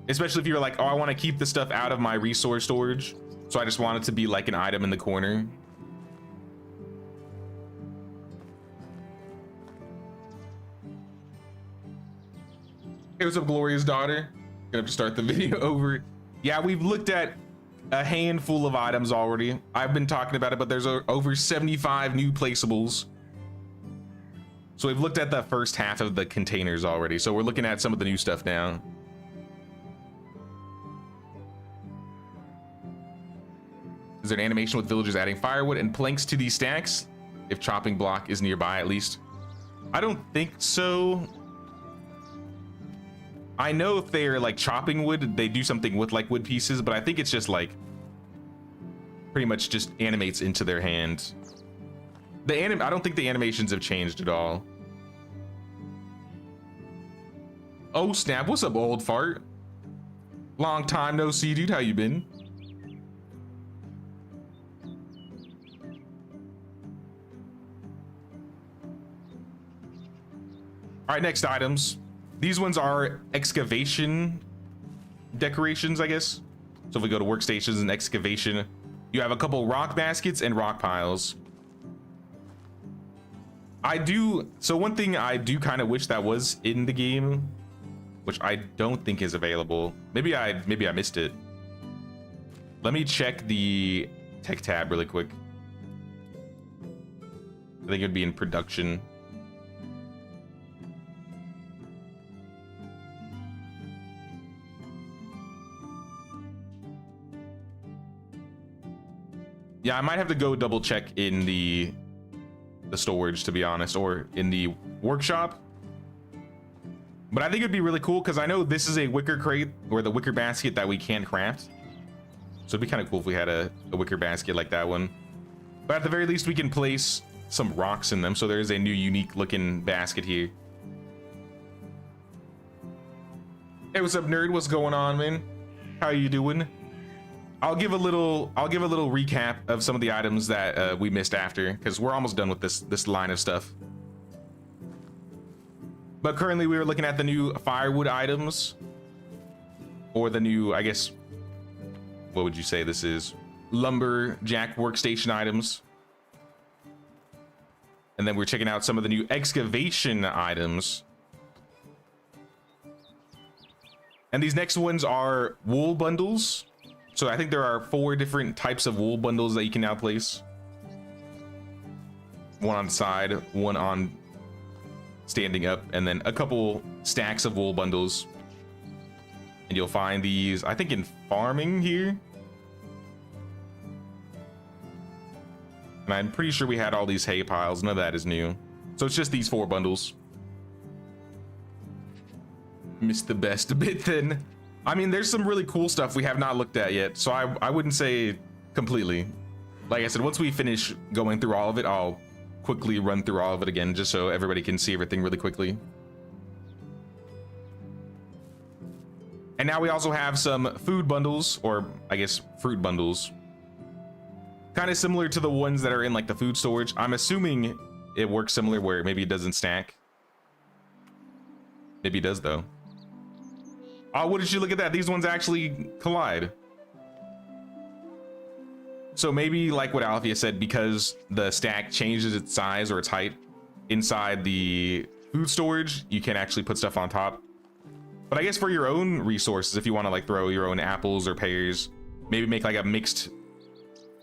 Especially if you're like, oh, I want to keep the stuff out of my resource storage, so I just want it to be like an item in the corner. Hey, what's up, Gloria's daughter? Gonna have to start the video over. Yeah, we've looked at a handful of items already. I've been talking about it, but there's over 75 new placeables. So we've looked at the first half of the containers already. So we're looking at some of the new stuff now. Is there an animation with villagers adding firewood and planks to these stacks? If chopping block is nearby, at least. I don't think so. I know if they're like chopping wood, they do something with like wood pieces, but I think it's just like pretty much just animates into their hand. I don't think the animations have changed at all. Oh snap, what's up, old fart? Long time no see, dude. How you been? All right, next items. These ones are excavation decorations, I guess. So if we go to workstations and excavation, you have a couple rock baskets and rock piles. So one thing I do kind of wish that was in the game, which I don't think is available. Maybe I missed it. Let me check the tech tab really quick. I think it would be in production. Yeah, I might have to go double check in the storage, to be honest, or in the workshop. But I think it'd be really cool because I know this is a wicker crate or the wicker basket that we can craft. So it'd be kind of cool if we had a wicker basket like that one. But at the very least, we can place some rocks in them. So there is a new unique looking basket here. Hey, what's up, nerd? What's going on, man? How you doing? I'll give a little recap of some of the items that we missed after, because we're almost done with this line of stuff. But currently we were looking at the new firewood items, or the new, I guess, what would you say this is? Lumberjack workstation items. And then we're checking out some of the new excavation items. And these next ones are wool bundles. So I think there are 4 different types of wool bundles that you can now place. One on the side, one on standing up, and then a couple stacks of wool bundles. And you'll find these, I think, in farming here. And I'm pretty sure we had all these hay piles. None of that is new. So it's just these 4 bundles. Missed the best bit then. I mean, there's some really cool stuff we have not looked at yet. So I wouldn't say completely. Like I said, once we finish going through all of it, I'll quickly run through all of it again, just so everybody can see everything really quickly. And now we also have some food bundles, or I guess fruit bundles. Kind of similar to the ones that are in like the food storage. I'm assuming it works similar where maybe it doesn't stack. Maybe it does though. Oh, what did you look at that? These ones actually collide. So maybe like what Althea said, because the stack changes its size or its height inside the food storage, you can actually put stuff on top. But I guess for your own resources, if you want to like throw your own apples or pears, maybe make like a mixed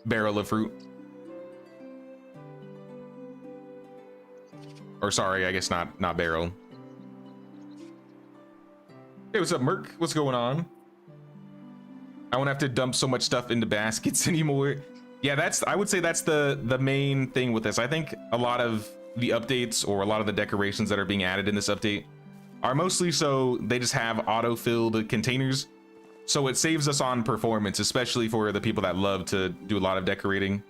barrel of fruit. Or sorry, I guess not barrel. Hey, what's up, Merc? What's going on? I won't have to dump so much stuff into baskets anymore. Yeah, I would say that's the main thing with this. I think a lot of the updates or a lot of the decorations that are being added in this update are mostly so they just have auto-filled containers. So it saves us on performance, especially for the people that love to do a lot of decorating.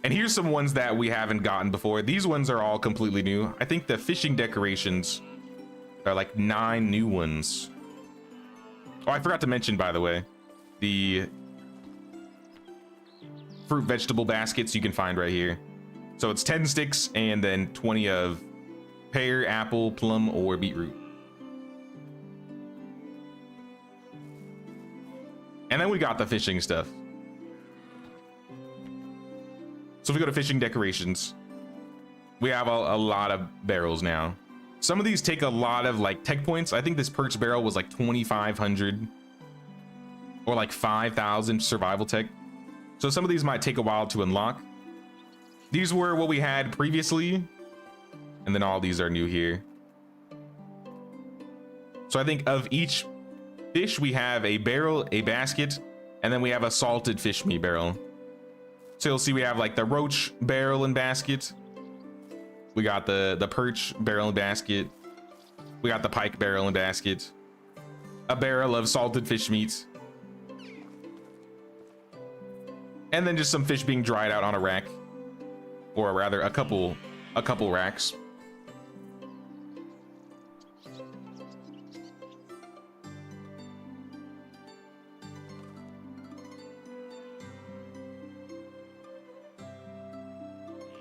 And here's some ones that we haven't gotten before. These ones are all completely new. I think the fishing decorations are like 9 new ones. Oh, I forgot to mention, by the way, the fruit vegetable baskets you can find right here. So it's 10 sticks and then 20 of pear, apple, plum, or beetroot. And then we got the fishing stuff. So if we go to fishing decorations, we have a lot of barrels now. Some of these take a lot of like tech points. I think this perch barrel was like 2,500 or like 5,000 survival tech. So some of these might take a while to unlock. These were what we had previously. And then all these are new here. So I think of each fish, we have a barrel, a basket, and then we have a salted fish meat barrel. So you'll see we have like the roach barrel and basket. We got the perch barrel and basket. We got the pike barrel and basket. A barrel of salted fish meat. And then just some fish being dried out on a rack. Or rather a couple racks.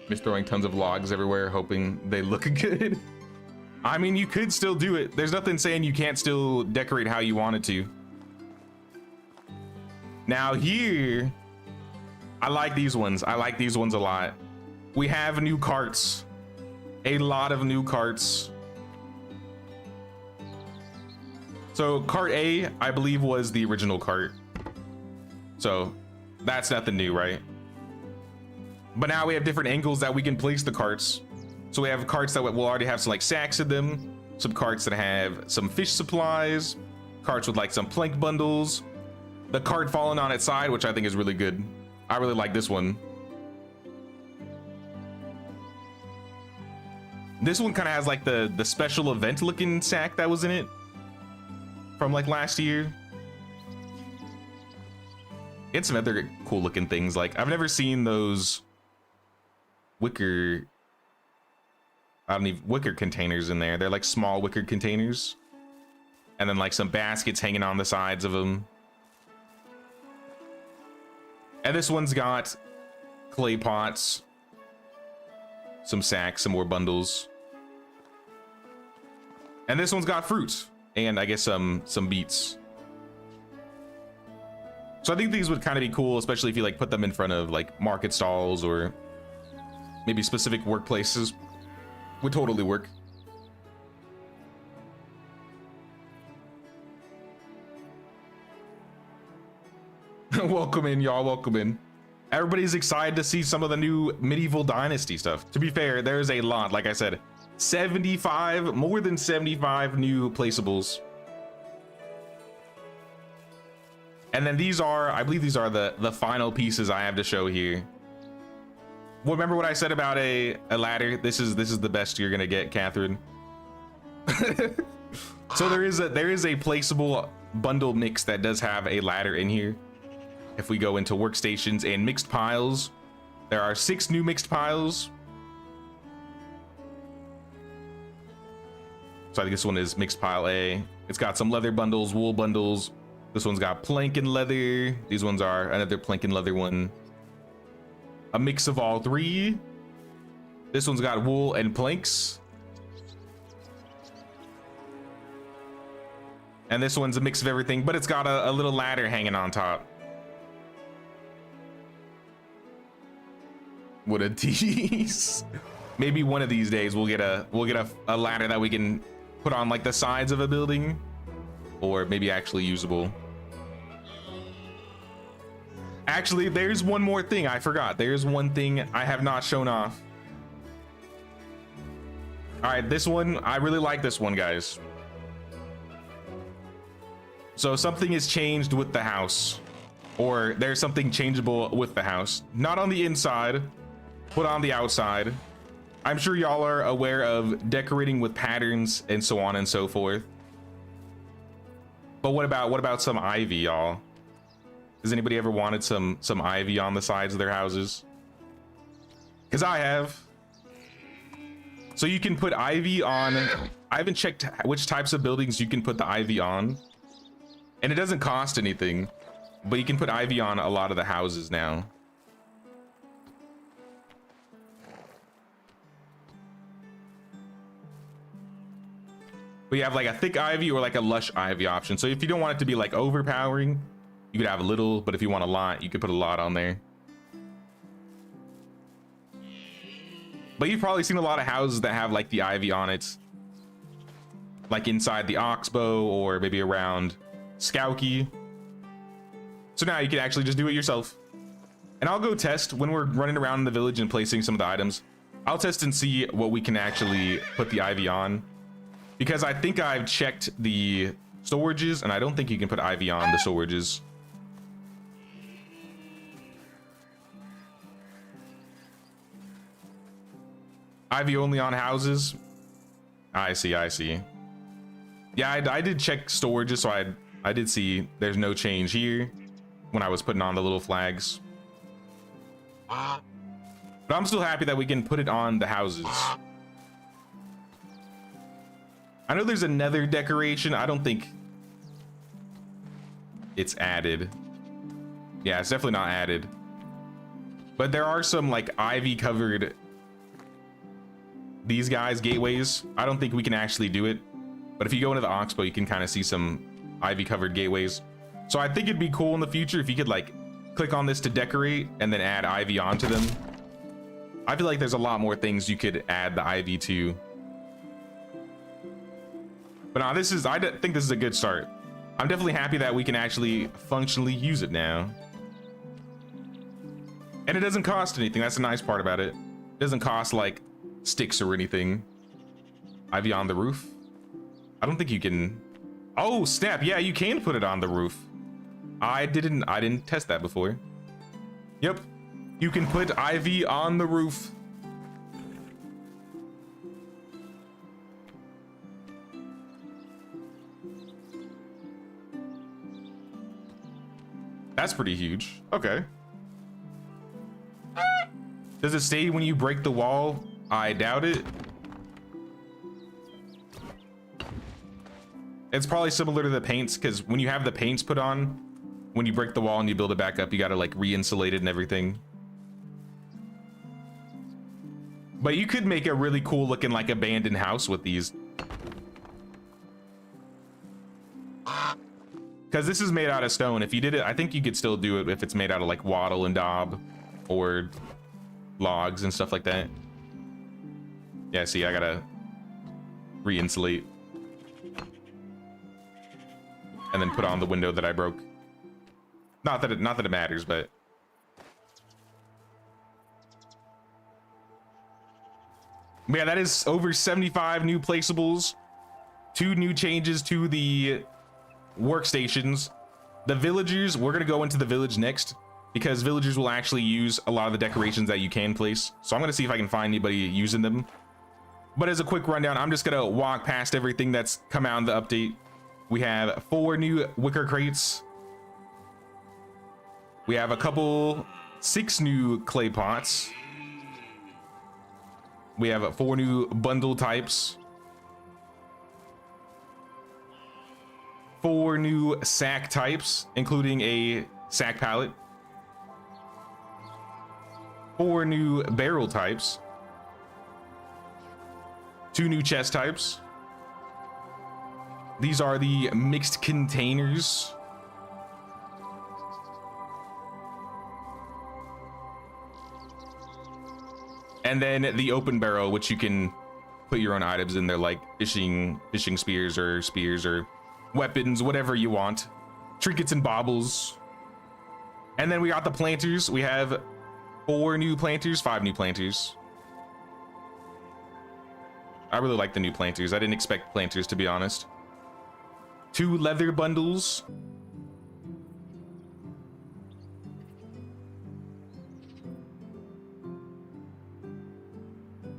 Just throwing tons of logs everywhere, hoping they look good. I mean, you could still do it. There's nothing saying you can't still decorate how you wanted to. Now here, I like these ones. I like these ones a lot. We have new carts. A lot of new carts. So cart A, I believe, was the original cart. So that's nothing new, right? But now we have different angles that we can place the carts. So we have carts that will already have some like sacks in them, some carts that have some fish supplies, carts with like some plank bundles, the cart falling on its side, which I think is really good. I really like this one. This one kind of has like the special event looking sack that was in it from like last year. And some other cool looking things. Like I've never seen those wicker containers in there. They're like small wicker containers, and then like some baskets hanging on the sides of them. And this one's got clay pots, some sacks, some more bundles, and this one's got fruit and I guess some beets. So I think these would kind of be cool, especially if you like put them in front of like market stalls or maybe specific workplaces. Would totally work. Welcome in, y'all. Welcome in. Everybody's excited to see some of the new medieval Dynasty stuff. To be fair, there's a lot. Like I said, 75, more than 75 new placeables. And then these are, I believe these are the final pieces I have to show here. remember what I said about a ladder? This is the best you're gonna get, Catherine. So there is a placeable bundle mix that does have a ladder in here. If we go into workstations and mixed piles, there are 6 new mixed piles. So I think this one is mixed pile A. It's got some leather bundles, wool bundles. This one's got plank and leather. These ones are another plank and leather one. A mix of all 3. This one's got wool and planks. And this one's a mix of everything, but it's got a little ladder hanging on top. What a tease. Maybe one of these days we'll get a ladder that we can put on like the sides of a building, or maybe actually usable. Actually, there's one more thing I forgot. There's one thing I have not shown off. All right, this one, I really like this one, guys. So something has changed with the house, or there's something changeable with the house. Not on the inside, but on the outside. I'm sure y'all are aware of decorating with patterns and so on and so forth. But what about some ivy, y'all? Has anybody ever wanted some ivy on the sides of their houses? Because I have. So you can put ivy on. I haven't checked which types of buildings you can put the ivy on. And it doesn't cost anything, but you can put ivy on a lot of the houses now. But you have like a thick ivy or like a lush ivy option. So if you don't want it to be like overpowering, you could have a little, but if you want a lot, you could put a lot on there. But you've probably seen a lot of houses that have like the ivy on it, like inside the oxbow or maybe around Skowky. So now you can actually just do it yourself. And I'll go test when we're running around in the village and placing some of the items. I'll test and see what we can actually put the ivy on, because I think I've checked the storages and I don't think you can put ivy on the storages. Ivy only on houses. I see. Yeah, I did check storages, so I did see there's no change here when I was putting on the little flags. But I'm still happy that we can put it on the houses. I know there's another decoration. I don't think it's added. Yeah, it's definitely not added. But there are some like ivy covered, these guys, gateways. I don't think we can actually do it. But if you go into the Oxbow, you can kind of see some ivy covered gateways. So I think it'd be cool in the future if you could like click on this to decorate and then add ivy onto them. I feel like there's a lot more things you could add the ivy to. But no, I think this is a good start. I'm definitely happy that we can actually functionally use it now. And it doesn't cost anything. That's the nice part about it. It doesn't cost like sticks or anything. Ivy on the roof. I don't think you can. Oh snap, yeah, you can put it on the roof. I didn't test that before. Yep, you can put ivy on the roof. That's pretty huge. Okay. Does it stay when you break the wall? I doubt it. It's probably similar to the paints, because when you have the paints put on, when you break the wall and you build it back up, you gotta like re-insulate it and everything. But you could make a really cool looking like abandoned house with these. Because this is made out of stone. If you did it, I think you could still do it if it's made out of like wattle and daub or logs and stuff like that. Yeah, see, I gotta re-insulate and then put on the window that I broke. Not that it matters, but yeah, that is over 75 new placeables, 2 new changes to the workstations. The villagers, we're gonna go into the village next because villagers will actually use a lot of the decorations that you can place. So I'm gonna see if I can find anybody using them. But as a quick rundown, I'm just gonna walk past everything that's come out in the update. We have 4 new wicker crates. We have 6 new clay pots. We have 4 new bundle types. 4 new sack types, including a sack pallet. 4 new barrel types. 2 new chest types. These are the mixed containers. And then the open barrel, which you can put your own items in there, like fishing spears or weapons, whatever you want. Trinkets and baubles. And then we got the planters. We have 4 new planters, 5 new planters. I really like the new planters. I didn't expect planters, to be honest. 2 leather bundles.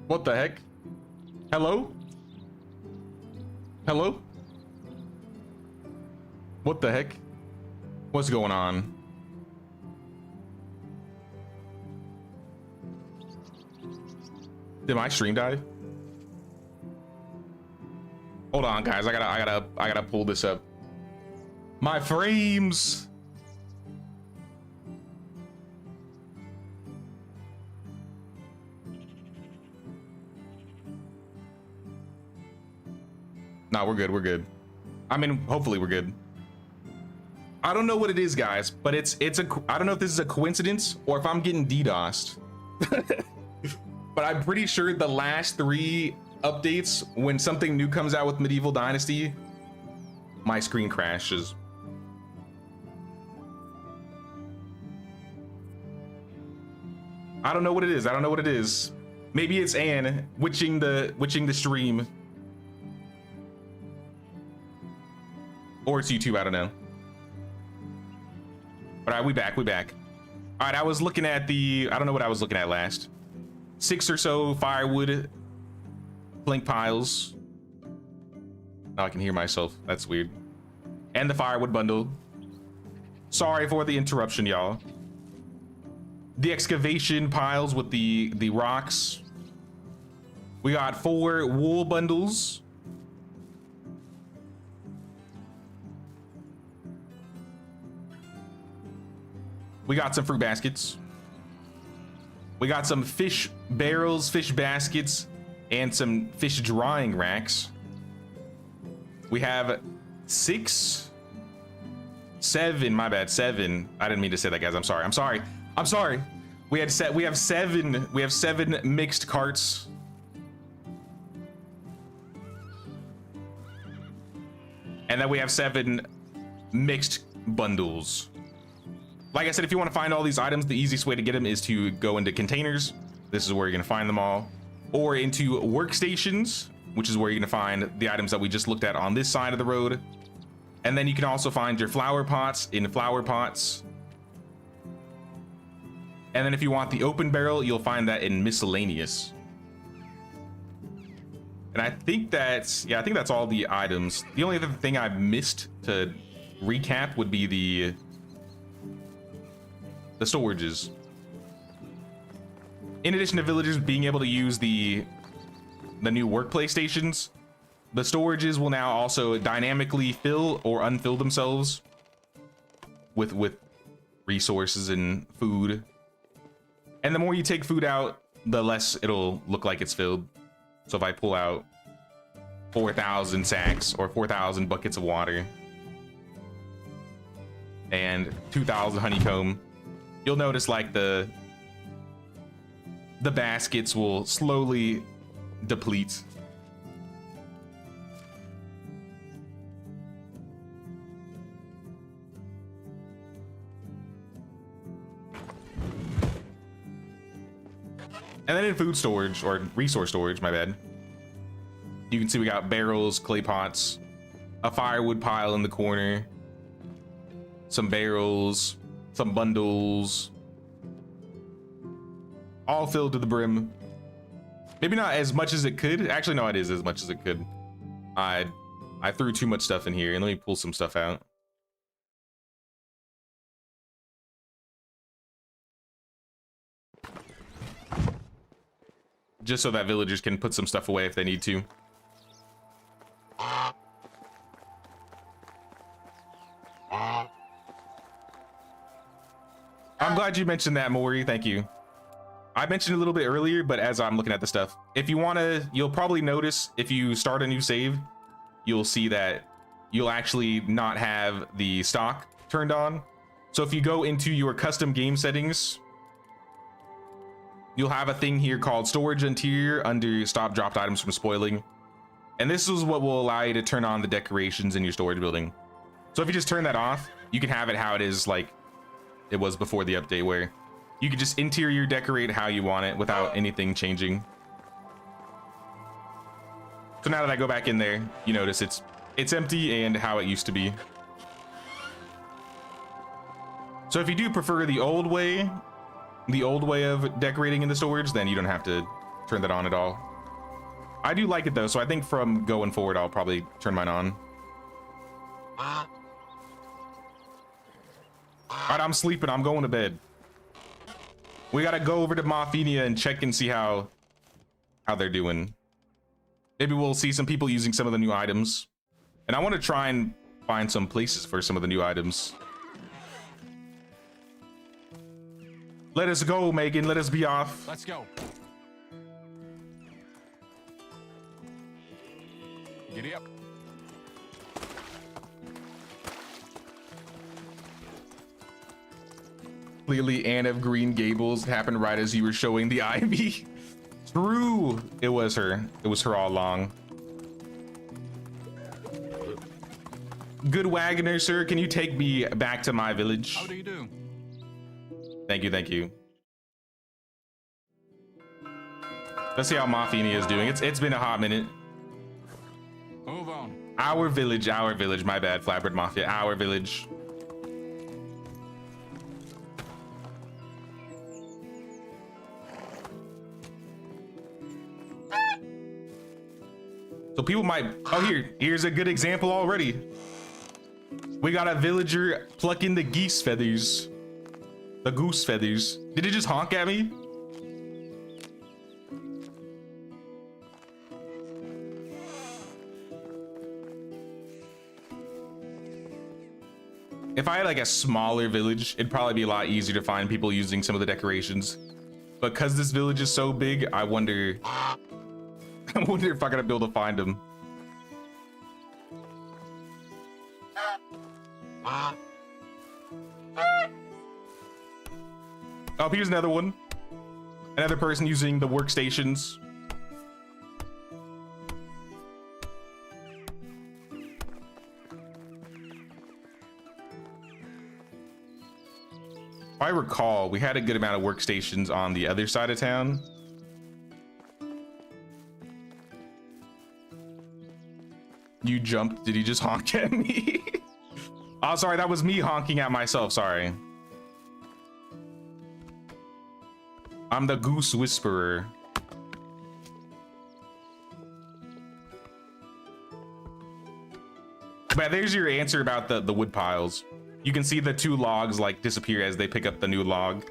What the heck? Hello? Hello? What the heck? What's going on? Did my stream die? Hold on, guys. I gotta pull this up. My frames. Nah, we're good. We're good. I mean, hopefully we're good. I don't know what it is, guys, but I don't know if this is a coincidence or if I'm getting DDoSed. But I'm pretty sure the last 3 updates, when something new comes out with Medieval Dynasty, my screen crashes. I don't know what it is. I don't know what it is. Maybe it's Anne witching the stream. Or it's YouTube, I don't know. All right, we back. All right, I was looking at I don't know what I was looking at last. 6 or so firewood plank piles. Now I can hear myself. That's weird. And the firewood bundle. Sorry for the interruption, y'all. The excavation piles with the rocks. We got 4 wool bundles. We got some fruit baskets. We got some fish barrels, fish baskets, and some fish drying racks. We have 6, 7, my bad, 7. I didn't mean to say that, guys. I'm sorry. We have 7 mixed carts. And then we have 7 mixed bundles. Like I said, if you want to find all these items, the easiest way to get them is to go into containers. This is where you're going to find them all. Or into workstations, which is where you're going to find the items that we just looked at on this side of the road. And then you can also find your flower pots in flower pots. And then if you want the open barrel, you'll find that in miscellaneous. And I think that's all the items. The only other thing I've missed to recap would be the storages. In addition to villagers being able to use the new workplace stations, the storages will now also dynamically fill or unfill themselves with resources and food. And the more you take food out, the less it'll look like it's filled. So if I pull out 4,000 sacks or 4,000 buckets of water and 2,000 honeycomb, you'll notice like the baskets will slowly deplete. And then in food storage, or resource storage, my bad, you can see we got barrels, clay pots, a firewood pile in the corner, some barrels, some bundles, all filled to the brim. Maybe not as much as it could. Actually, no, it is as much as it could. I threw too much stuff in here, and let me pull some stuff out. Just so that villagers can put some stuff away if they need to. I'm glad you mentioned that, Maury. Thank you. I mentioned a little bit earlier, but as I'm looking at the stuff, if you want to, you'll probably notice if you start a new save, you'll see that you'll actually not have the stock turned on. So if you go into your custom game settings, you'll have a thing here called storage interior under stop dropped items from spoiling. And this is what will allow you to turn on the decorations in your storage building. So if you just turn that off, you can have it how it is, like it was before the update, where you can just interior decorate how you want it without anything changing. So now that I go back in there, you notice it's empty and how it used to be. So if you do prefer the old way of decorating in the storage, then you don't have to turn that on at all. I do like it though, so I think from going forward, I'll probably turn mine on. All right, I'm sleeping. I'm going to bed. We gotta go over to Mafenia and check and see how they're doing. Maybe we'll see some people using some of the new items. And I want to try and find some places for some of the new items. Let us go, Megan. Let us be off. Let's go. Giddy up. Clearly, Anne of Green Gables happened right as you were showing the ivy. True. It was her. It was her all along. Good Wagoner, sir. Can you take me back to my village? How do you do? Thank you. Thank you. Let's see how Mafenia is doing. It's been a hot minute. Move on. Our village. My bad, Flatbread Mafia. Our village. So people might, oh, here's a good example already. We got a villager plucking the geese feathers. The goose feathers. Did it just honk at me? If I had like a smaller village, it'd probably be a lot easier to find people using some of the decorations. But because this village is so big, I wonder if I gotta be able to find them. Oh, here's another one. Another person using the workstations. If I recall, we had a good amount of workstations on the other side of town. You jumped. Did he just honk at me? Oh, sorry. That was me honking at myself. Sorry. I'm the goose whisperer. But there's your answer about the wood piles. You can see the two logs like disappear as they pick up the new log.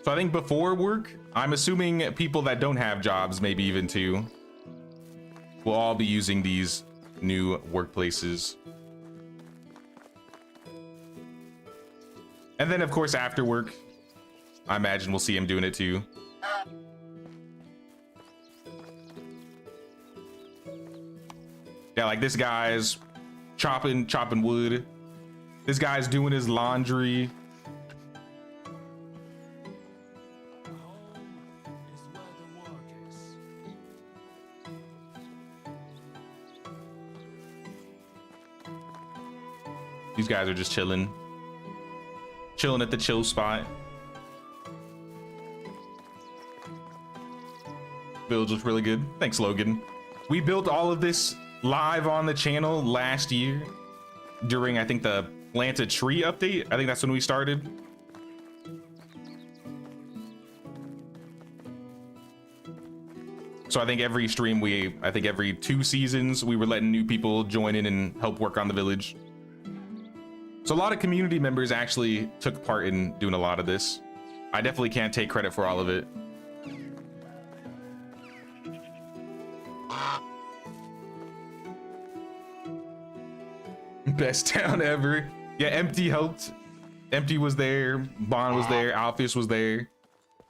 So I think before work, I'm assuming people that don't have jobs, maybe even two, will all be using these new workplaces. And then of course after work, I imagine we'll see him doing it too. Yeah, like this guy's chopping wood. This guy's doing his laundry. These guys are just chilling at the chill spot. Build looks really good. Thanks, Logan. We built all of this live on the channel last year. during, I think, the plant a tree update. I think that's when we started. So I think every stream I think every 2 seasons, we were letting new people join in and help work on the village. So a lot of community members actually took part in doing a lot of this. I definitely can't take credit for all of it. Best town ever. Yeah, Empty helped. Empty was there. Bond was there. Alpheus was there.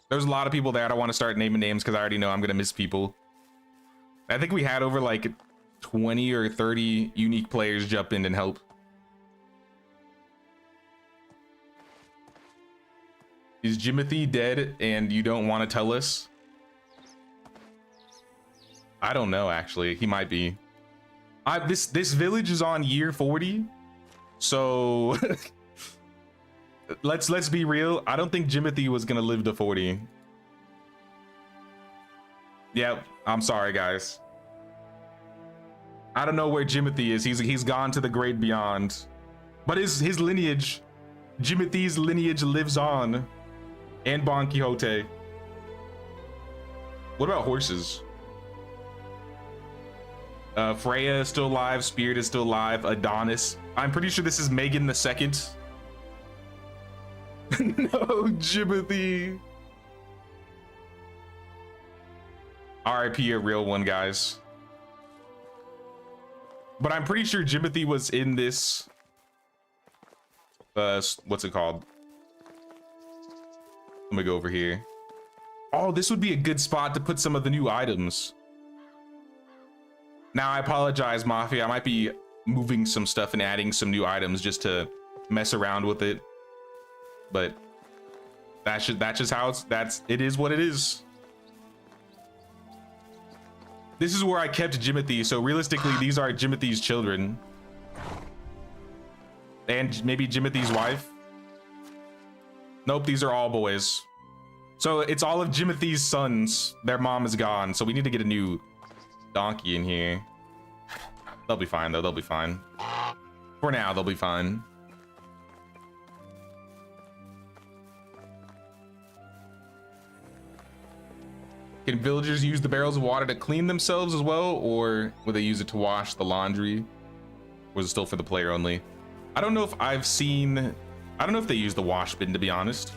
There's a lot of people there. I don't want to start naming names because I already know I'm going to miss people. I think we had over like 20 or 30 unique players jump in and help. Is Jimothy dead and you don't want to tell us? I don't know, actually. He might be. This village is on year 40. So let's be real. I don't think Jimothy was gonna live to 40. Yeah, I'm sorry, guys. I don't know where Jimothy is. He's gone to the great beyond. But his lineage, Jimothy's lineage lives on. And Bon Quixote. What about horses? Freya is still alive. Spirit is still alive. Adonis. I'm pretty sure this is Megan the Second. No, Jimothy. RIP a real one, guys. But I'm pretty sure Jimothy was in this. What's it called? Let me go over here. Oh, this would be a good spot to put some of the new items. Now, I apologize, Mafia. I might be moving some stuff and adding some new items just to mess around with it. But that's just how it is what it is. This is where I kept Jimothy, so realistically, these are Jimothy's children. And maybe Jimothy's wife. Nope, these are all boys. So it's all of Jimothy's sons. Their mom is gone, so we need to get a new donkey in here. They'll be fine, though. They'll be fine. For now, they'll be fine. Can villagers use the barrels of water to clean themselves as well, or will they use it to wash the laundry? Or is it still for the player only? I don't know if I've seen... I don't know if they use the wash bin, to be honest.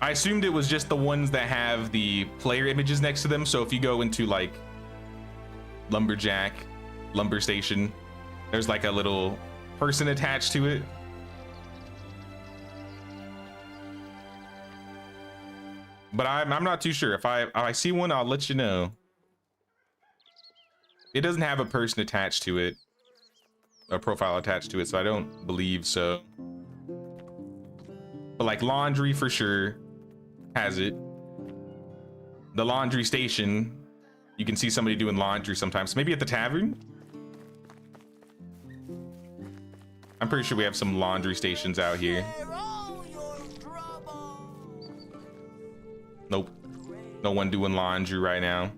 I assumed it was just the ones that have the player images next to them. So if you go into like Lumberjack, Lumber Station, there's like a little person attached to it. But I'm not too sure. If I see one, I'll let you know. It doesn't have a person attached to it, a profile attached to it, so I don't believe so. But like laundry for sure has it. The laundry station, you can see somebody doing laundry sometimes. Maybe at the tavern? I'm pretty sure we have some laundry stations out here. Nope. No one doing laundry right now.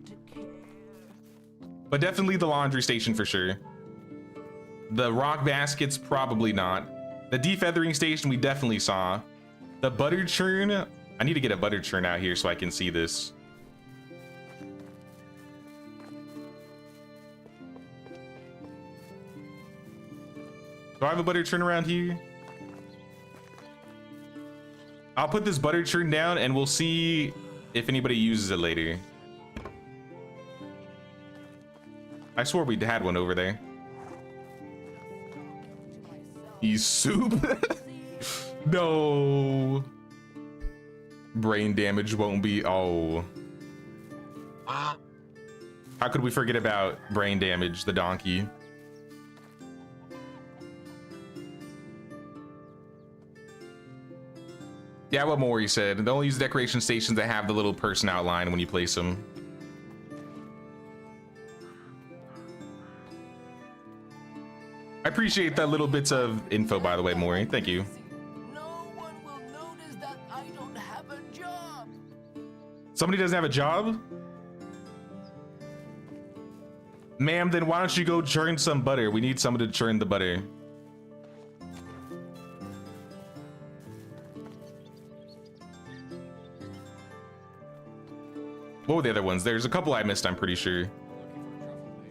But definitely the laundry station for sure. The rock baskets, probably not. The defeathering station we definitely saw. The butter churn, I need to get a butter churn out here so I can see this. Do I have a butter churn around here? I'll put this butter churn down and we'll see if anybody uses it later. I swore we had one over there. He's soup. No. Brain damage won't be. Oh. How could we forget about brain damage, the donkey? Yeah, what more he said. They only use decoration stations that have the little person outline when you place them. I appreciate that little bits of info, by the way, Maury. Thank you. No one will notice that I don't have a job. Somebody doesn't have a job? Ma'am, then why don't you go churn some butter? We need someone to churn the butter. What were the other ones? There's a couple I missed, I'm pretty sure.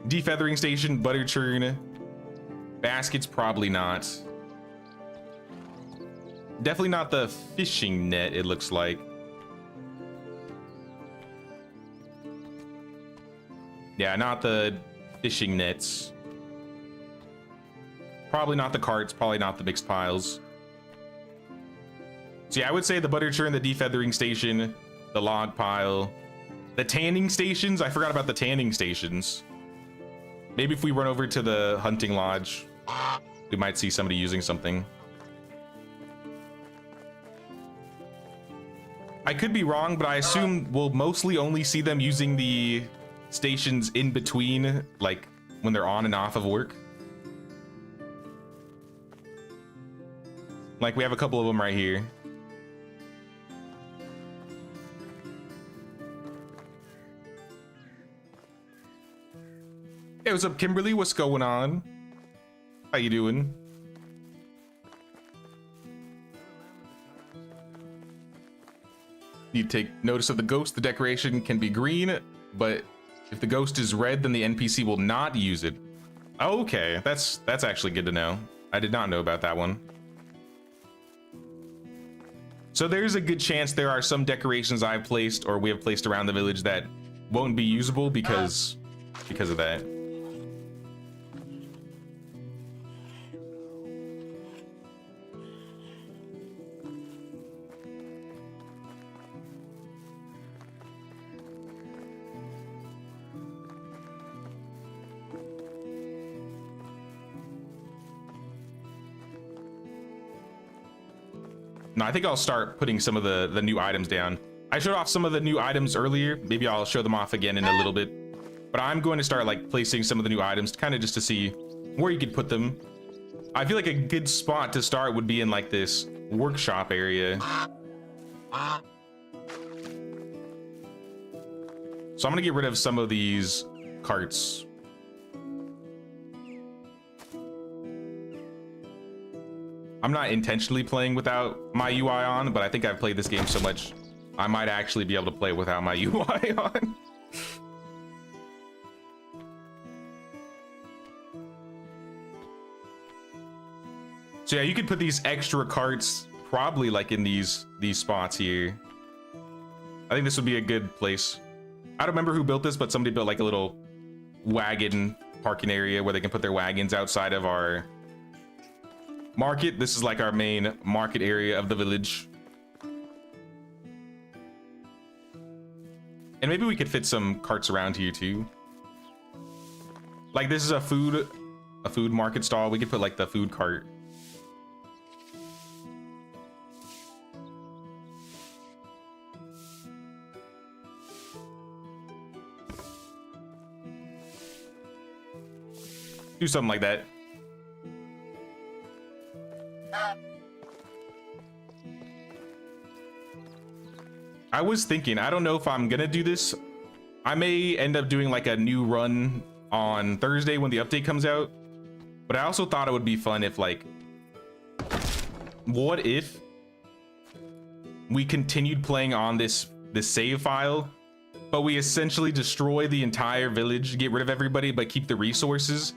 Defeathering station, butter churn. Baskets, probably not. Definitely not the fishing net, it looks like. Yeah, not the fishing nets. Probably not the carts, probably not the mixed piles. So yeah, I would say the butter churn, the defeathering station, the log pile, the tanning stations. I forgot about the tanning stations. Maybe if we run over to the hunting lodge, we might see somebody using something. I could be wrong, but I assume we'll mostly only see them using the stations in between, like when they're on and off of work. Like we have a couple of them right here. Hey, what's up, Kimberly? What's going on? How you doing? You take notice of the ghost. The decoration can be green, but if the ghost is red, then the NPC will not use it. Okay, that's actually good to know. I did not know about that one. So there's a good chance there are some decorations I've placed or we have placed around the village that won't be usable because of that. No, I think I'll start putting some of the new items down. I showed off some of the new items earlier. Maybe I'll show them off again in a little bit. But I'm going to start like placing some of the new items kind of just to see where you could put them. I feel like a good spot to start would be in like this workshop area. So I'm gonna get rid of some of these carts. I'm not intentionally playing without my UI on, but I think I've played this game so much, I might actually be able to play without my UI on. So yeah, you could put these extra carts probably like in these spots here. I think this would be a good place. I don't remember who built this, but somebody built like a little wagon parking area where they can put their wagons outside of our market. This is like our main market area of the village. And maybe we could fit some carts around here too. Like this is a food market stall. We could put like the food cart. Do something like that. I was thinking, I don't know if I'm gonna do this. I may end up doing like a new run on Thursday when the update comes out. But I also thought it would be fun if like, what if we continued playing on this save file, but we essentially destroy the entire village, get rid of everybody, but keep the resources,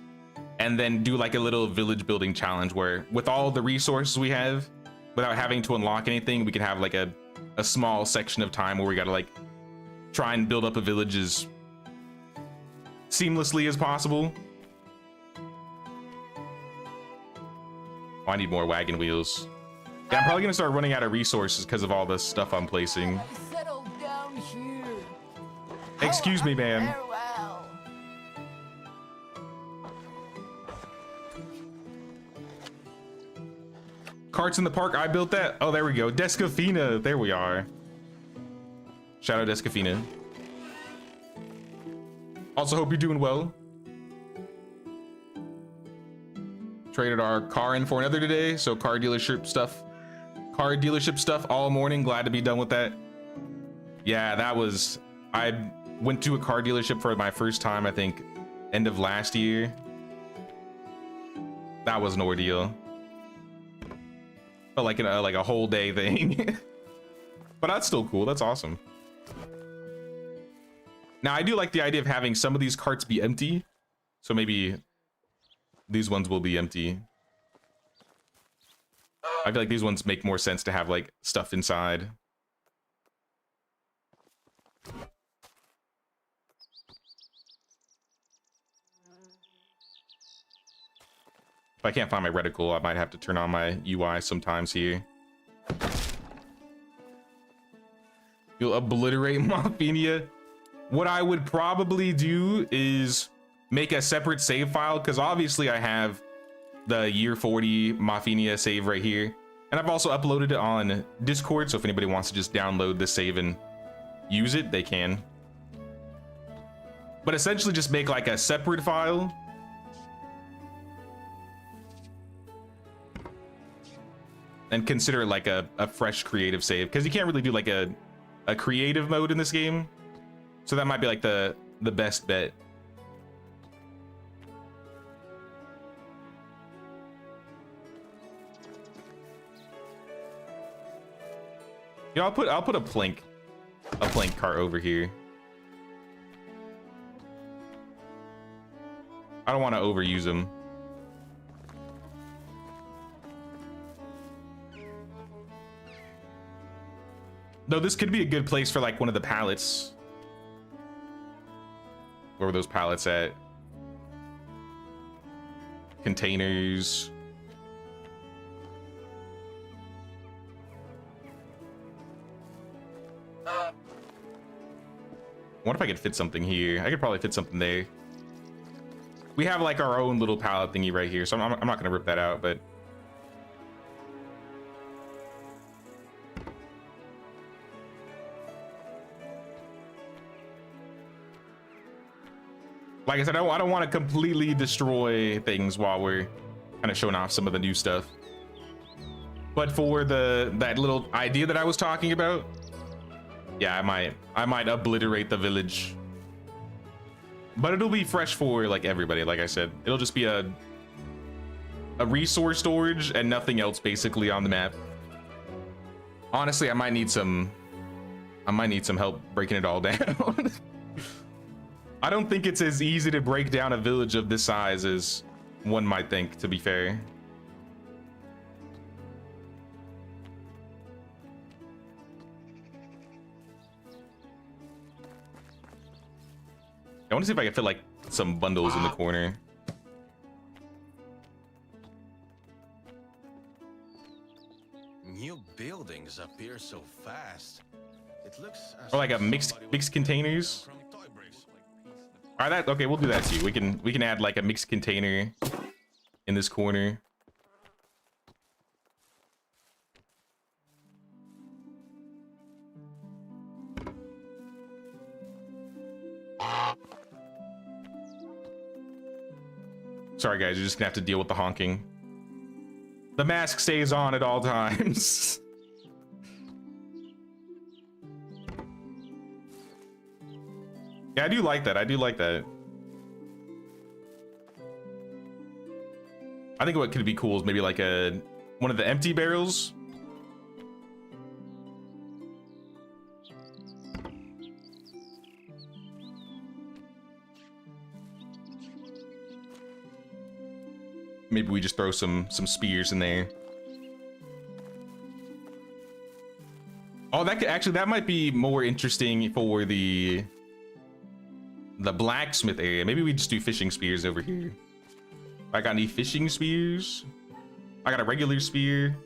and then do like a little village building challenge where with all the resources we have, without having to unlock anything, we can have like a small section of time where we gotta like try and build up a village as seamlessly as possible. Oh, I need more wagon wheels. Yeah, I'm probably gonna start running out of resources because of all the stuff I'm placing. Settle down here. Excuse me, ma'am. Farewell. Carts in the park, I built that. Oh, there we go. Descafina, there we are. Shout out Descafina. Also hope you're doing well. Traded our car in for another today, so car dealership stuff all morning. Glad to be done with that. Yeah, that was, I went to a car dealership for my first time, I think end of last year. That was an ordeal. Felt like a whole day thing. But that's still cool. That's awesome. Now I do like the idea of having some of these carts be empty. So maybe these ones will be empty. I feel like these ones make more sense to have like stuff inside. If I can't find my reticle, I might have to turn on my UI sometimes here. You'll obliterate Mothfinia. What I would probably do is make a separate save file, because obviously I have the year 40 Mothfinia save right here. And I've also uploaded it on Discord, so if anybody wants to just download this save and use it, they can. But essentially just make like a separate file. And consider it like a fresh creative save, because you can't really do like a creative mode in this game. So that might be like the best bet. You know, I'll put a plank cart over here. I don't want to overuse them. Though this could be a good place for like one of the pallets. Where were those pallets at? Containers. I wonder if I could fit something here. I could probably fit something there. We have like our own little pallet thingy right here, so I'm not gonna rip that out, but like I said, I don't want to completely destroy things while we're kind of showing off some of the new stuff. But for that little idea that I was talking about, yeah, I might obliterate the village. But it'll be fresh for like everybody. Like I said, it'll just be a resource storage and nothing else basically on the map. Honestly, I might need some help breaking it all down. I don't think it's as easy to break down a village of this size as one might think, to be fair. I want to see if I can fit like some bundles in the corner. New buildings appear so fast. It looks Or like a mixed containers. All right, okay, we'll do that too. We can add like a mixed container in this corner. Sorry guys, you're just gonna have to deal with the honking. The mask stays on at all times. Yeah, I do like that. I do like that. I think what could be cool is maybe like one of the empty barrels. Maybe we just throw some spears in there. Oh, that might be more interesting for the blacksmith area. Maybe we just do fishing spears over here. I got any fishing spears? I got a regular spear.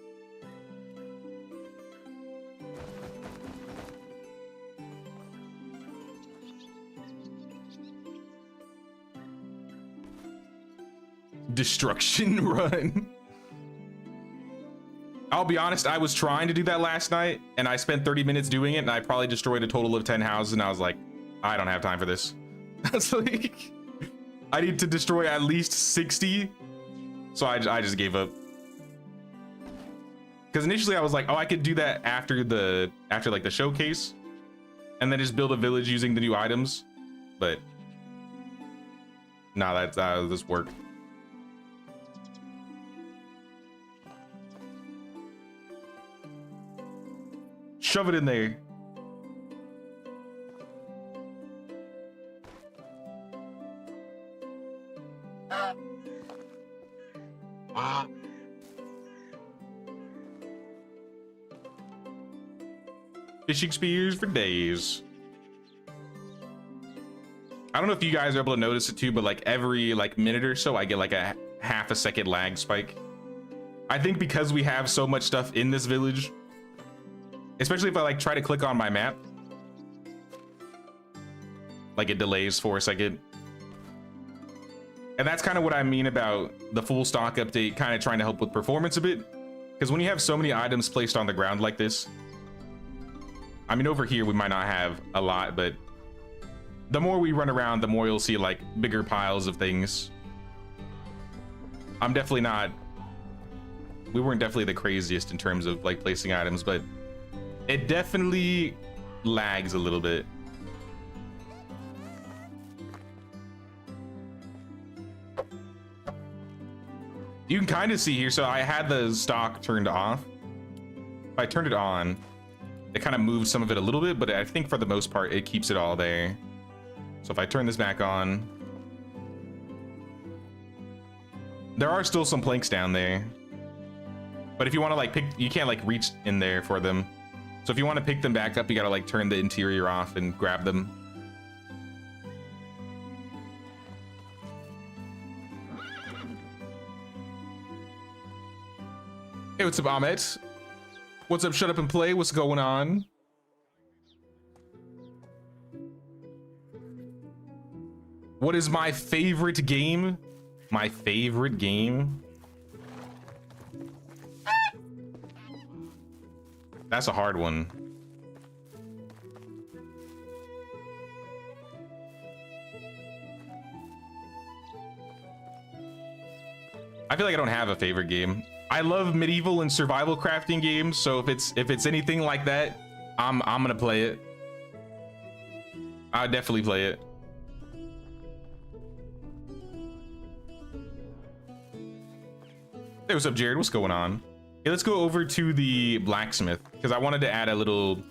Destruction run. I'll be honest, I was trying to do that last night and I spent 30 minutes doing it and I probably destroyed a total of 10 houses and I was like, I don't have time for this. That's like, I need to destroy at least 60. So I just gave up. Because initially I was like, oh, I could do that after like the showcase and then just build a village using the new items. But Nah, that's this worked. Shove it in there. Fishing spears for days. I don't know if you guys are able to notice it too, but like every like minute or so, I get like a half a second lag spike. I think because we have so much stuff in this village, especially if I like try to click on my map, like it delays for a second. And that's kind of what I mean about the full stock update kind of trying to help with performance a bit. Because when you have so many items placed on the ground like this, I mean, over here we might not have a lot, but the more we run around, the more you'll see like bigger piles of things. I'm definitely not, we weren't definitely the craziest in terms of like placing items, but it definitely lags a little bit. You can kind of see here, so I had the stock turned off. If I turned it on, it kind of moves some of it a little bit, but I think for the most part, it keeps it all there. So if I turn this back on, there are still some planks down there. But if you want to like pick, you can't like reach in there for them. So if you want to pick them back up, you got to like turn the interior off and grab them. Hey, what's up, Ahmed? What's up, Shut Up and Play? What's going on? What is my favorite game? My favorite game? That's a hard one. I feel like I don't have a favorite game. I love medieval and survival crafting games, so if it's anything like that, I'm gonna play it. I'll definitely play it. Hey, what's up, Jared? What's going on? Hey, let's go over to the blacksmith because I wanted to add a little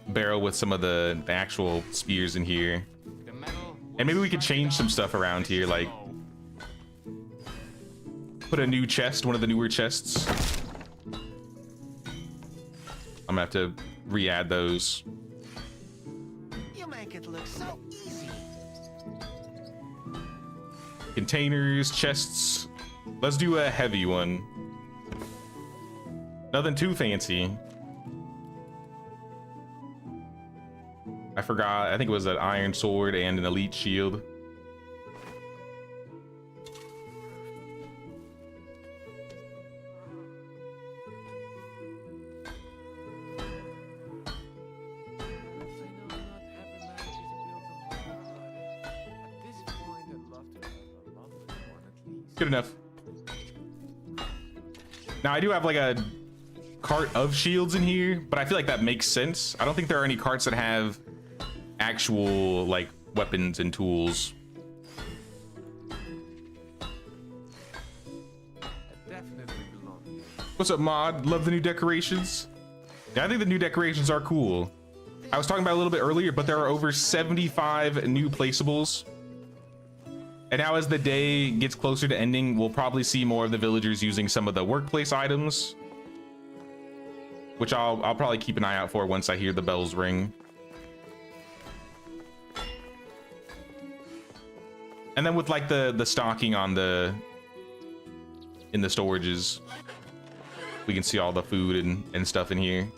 barrel with some of the actual spears in here, and maybe we could change some stuff around here, like put a new chest, one of the newer chests. I'm gonna have to re-add those. You make it look so easy. Containers, chests. Let's do a heavy one. Nothing too fancy. I forgot, I think it was an iron sword and an elite shield. Good enough. Now I do have like a cart of shields in here, but I feel like that makes sense. I don't think there are any carts that have actual like weapons and tools. What's up, Mod? Love the new decorations. Yeah, I think the new decorations are cool. I was talking about it a little bit earlier, but there are over 75 new placeables. And now as the day gets closer to ending, we'll probably see more of the villagers using some of the workplace items, which I'll probably keep an eye out for once I hear the bells ring. And then with like the stocking on in the storages, we can see all the food and stuff in here.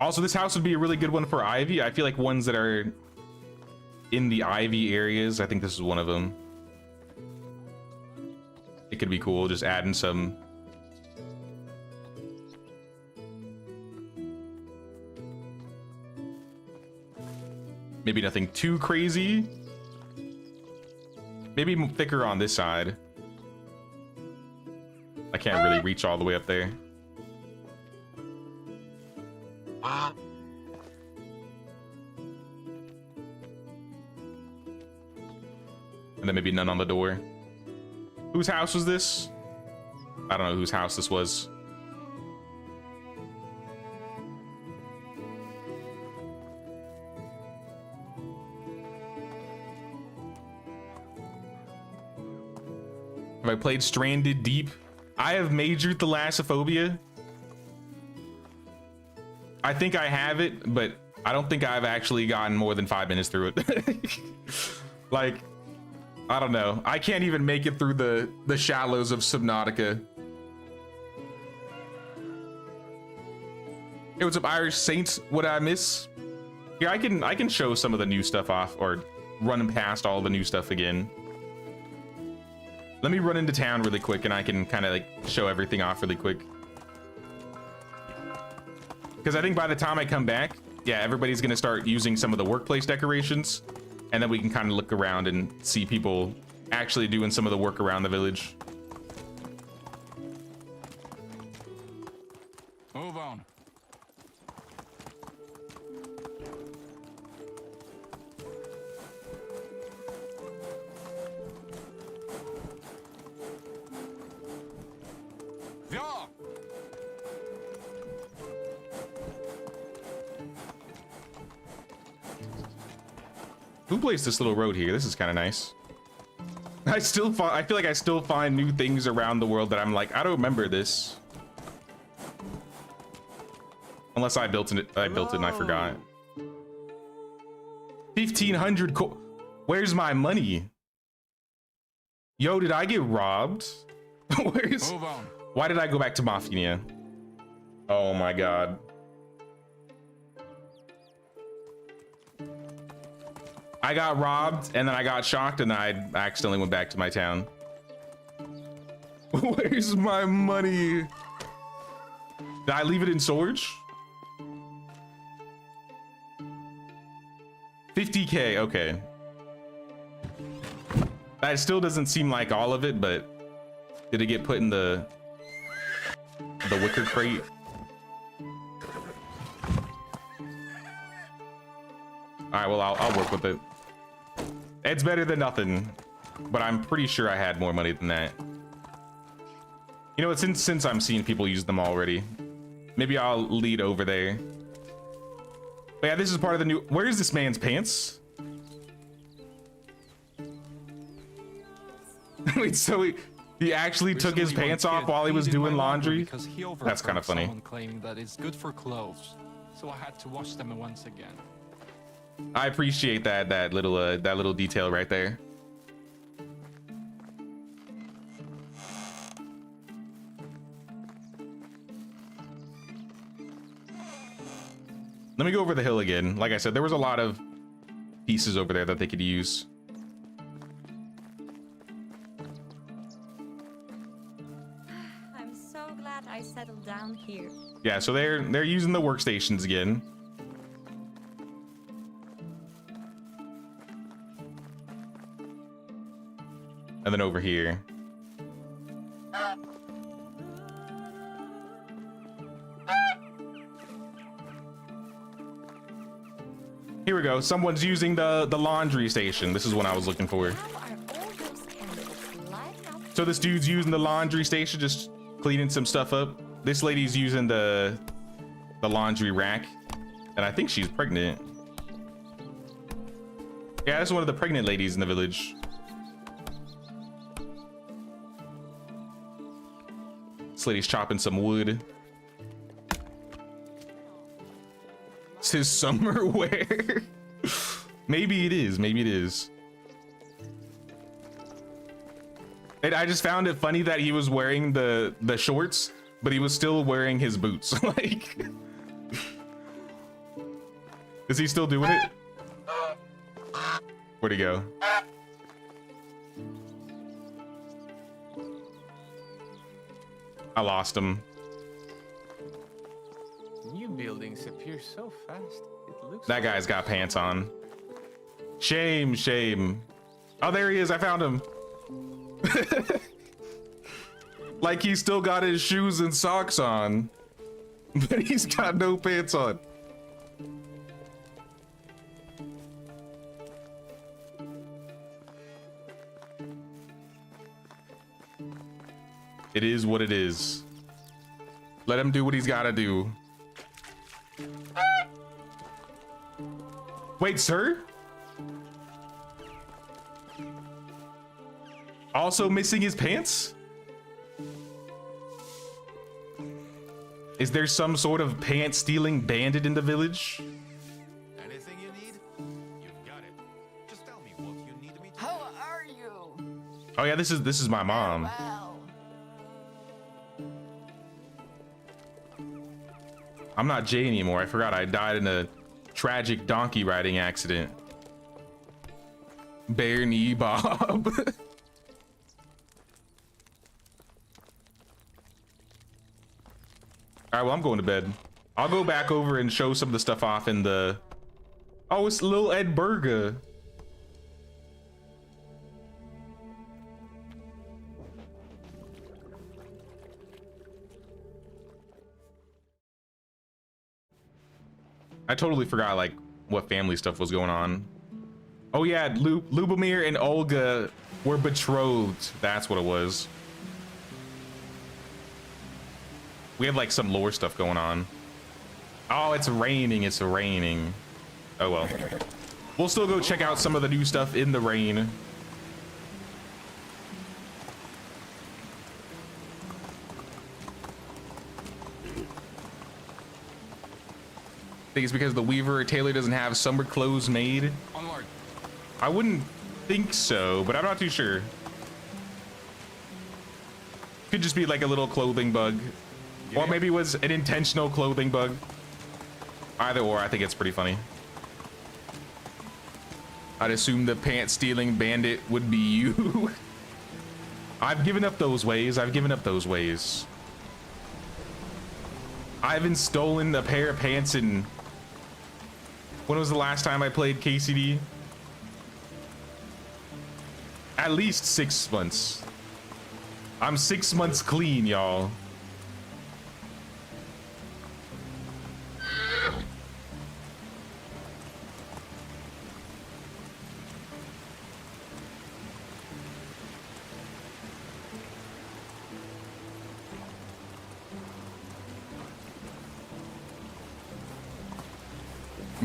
Also, this house would be a really good one for Ivy. I feel like ones that are in the Ivy areas, I think this is one of them. It could be cool, just adding some. Maybe nothing too crazy. Maybe thicker on this side. I can't really reach all the way up there. And then maybe none on the door. Whose house was this? I don't know whose house this was. Have I played Stranded Deep? I have majored Thalassophobia. I think I have it, but I don't think I've actually gotten more than 5 minutes through it. Like, I don't know. I can't even make it through the shallows of Subnautica. Hey, what's up, Irish Saints? What did I miss? Here, I can show some of the new stuff off, or run past all the new stuff again. Let me run into town really quick, and I can kind of like show everything off really quick. Because I think by the time I come back, yeah, everybody's gonna start using some of the workplace decorations, and then we can kind of look around and see people actually doing some of the work around the village. Move on. Yeah. Who placed this little road here? This is kind of nice. I feel like I still find new things around the world that I'm like, I don't remember this. Unless I built it and I forgot. 1,500 Where's my money? Yo, did I get robbed? Where's... Move on. Why did I go back to Mafia? Oh my god. I got robbed, and then I got shocked, and then I accidentally went back to my town. Where's my money? Did I leave it in storage? 50K, okay. That still doesn't seem like all of it, but did it get put in the wicker crate? All right, well, I'll work with it. It's better than nothing, but I'm pretty sure I had more money than that. You know what, since I'm seeing people use them already, maybe I'll lead over there. But yeah, this is part of the new... Where is this man's pants? Wait, so he actually took his pants off while he was doing laundry? That's kind of funny. Someone claiming that it's good for clothes, so I had to wash them once again. I appreciate that little detail right there. Let me go over the hill again. Like I said, there was a lot of pieces over there that they could use. I'm so glad I settled down here. Yeah, so they're using the workstations again. And then over here. Here we go. Someone's using the laundry station. This is what I was looking for. So this dude's using the laundry station, just cleaning some stuff up. This lady's using the laundry rack, and I think she's pregnant. Yeah, that's one of the pregnant ladies in the village. This lady's chopping some wood. It's his summer wear. Maybe it is. Maybe it is. And I just found it funny that he was wearing the shorts, but he was still wearing his boots. Like, is he still doing it? Where'd he go? I lost him. New buildings appear so fast. It looks That guy's got pants on. Shame, shame. Oh, there he is. I found him. Like he's still got his shoes and socks on, but he's got no pants on. It is what it is. Let him do what he's gotta do. Wait, sir? Also missing his pants? Is there some sort of pants stealing bandit in the village? Anything you need? You've got it. Just tell me what you need me to. How are you? Oh yeah, this is my mom. Well, I'm not Jay anymore. I forgot I died in a tragic donkey riding accident. Bare knee Bob. All right, well, I'm going to bed. I'll go back over and show some of the stuff off in the... Oh, it's little Ed Burger. I totally forgot, like, what family stuff was going on. Oh, yeah, Lubomir and Olga were betrothed. That's what it was. We have like some lore stuff going on. Oh, it's raining. It's raining. Oh, well. We'll still go check out some of the new stuff in the rain. I think it's because the weaver or tailor doesn't have summer clothes made. Onward. I wouldn't think so, but I'm not too sure. Could just be like a little clothing bug. Or maybe it was an intentional clothing bug. Either or, I think it's pretty funny. I'd assume the pants stealing bandit would be you. I've given up those ways. I've given up those ways. I haven't stolen a pair of pants in... When was the last time I played KCD? At least 6 months. I'm 6 months clean, y'all.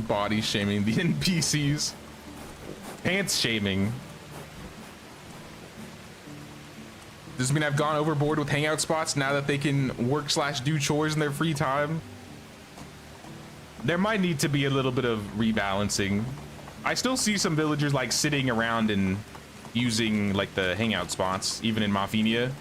Body shaming the NPCs. Pants shaming. Does this mean I've gone overboard with hangout spots now that they can work/do chores in their free time? There might need to be a little bit of rebalancing. I still see some villagers like sitting around and using like the hangout spots, even in Maffinia.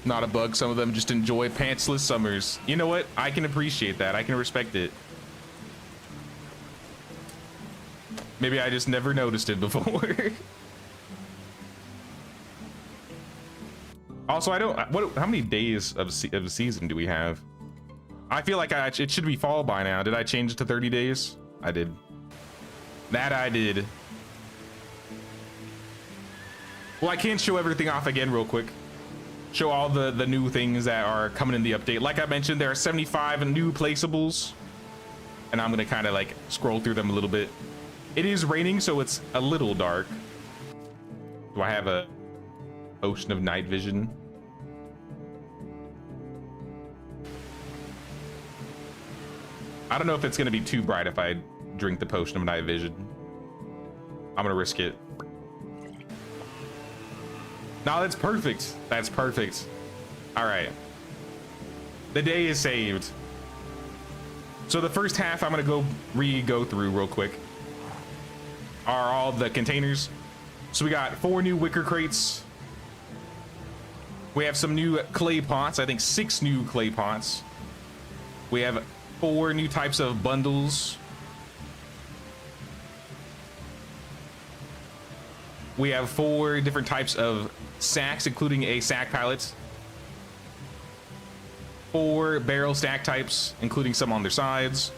Not a bug. Some of them just enjoy pantsless summers. You know what? I can appreciate that. I can respect it. Maybe I just never noticed it before. Also, I don't... How many days of the season do we have? I feel like it should be fall by now. Did I change it to 30 days? I did. That I did. Well, I can't show everything off again real quick. Show all the new things that are coming in the update. Like I mentioned, there are 75 new placeables, and I'm gonna kind of like scroll through them a little bit. It is raining, so it's a little dark. Do I have a potion of night vision? I don't know if it's gonna be too bright if I drink the potion of night vision. I'm gonna risk it. No, that's perfect. That's perfect. All right. The day is saved. So the first half I'm gonna go through real quick are all the containers. So we got 4 new wicker crates. We have some new clay pots. I think 6 new clay pots. We have 4 new types of bundles. We have 4 different types of sacks, including a sack pallet. 4 barrel stack types, including some on their sides.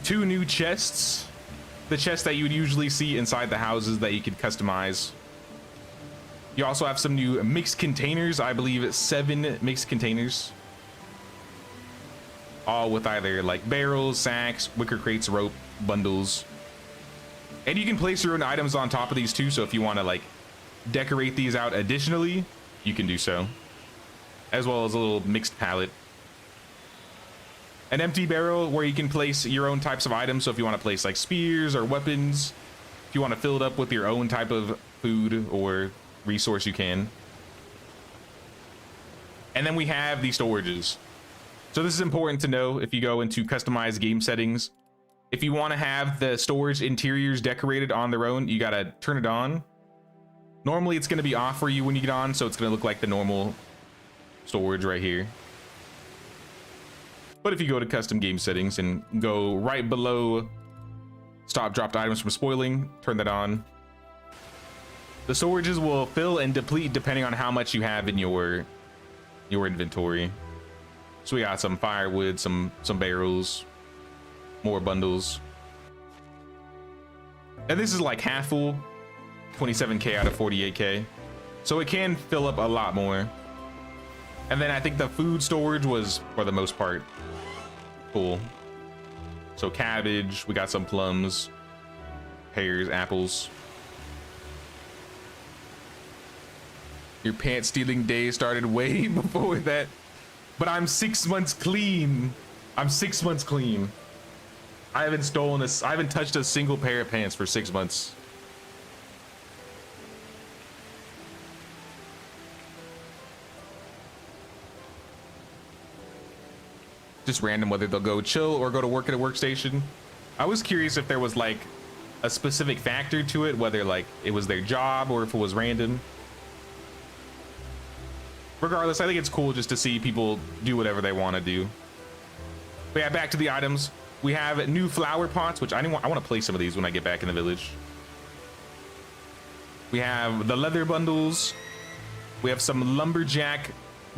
2 new chests. The chests that you would usually see inside the houses that you could customize. You also have some new mixed containers. I believe it's 7 mixed containers. all with either like barrels, sacks, wicker crates, rope, bundles. And you can place your own items on top of these too, so if you want to like decorate these out additionally, you can do so, as well as a little mixed pallet. An empty barrel where you can place your own types of items, so if you want to place like spears or weapons, if you want to fill it up with your own type of food or resource, you can. And then we have the storages. So this is important to know if you go into customized game settings. If you want to have the storage interiors decorated on their own, you got to turn it on. Normally it's going to be off for you when you get on, so it's going to look like the normal storage right here. But if you go to custom game settings and go right below stop dropped items from spoiling, turn that on. The storages will fill and deplete depending on how much you have in your inventory. So we got some firewood, some barrels, more bundles. And this is like half full, 27k out of 48k. So it can fill up a lot more. And then I think the food storage was, for the most part, full. So cabbage, we got some plums, pears, apples. Your pants stealing day started way before that. But I'm 6 months clean. I'm 6 months clean. I haven't touched a single pair of pants for 6 months. Just random whether they'll go chill or go to work at a workstation. I was curious if there was like a specific factor to it, whether like it was their job or if it was random. Regardless, I think it's cool just to see people do whatever they want to do. But yeah, back to the items. We have new flower pots, which I want to place some of these when I get back in the village. We have the leather bundles. We have some lumberjack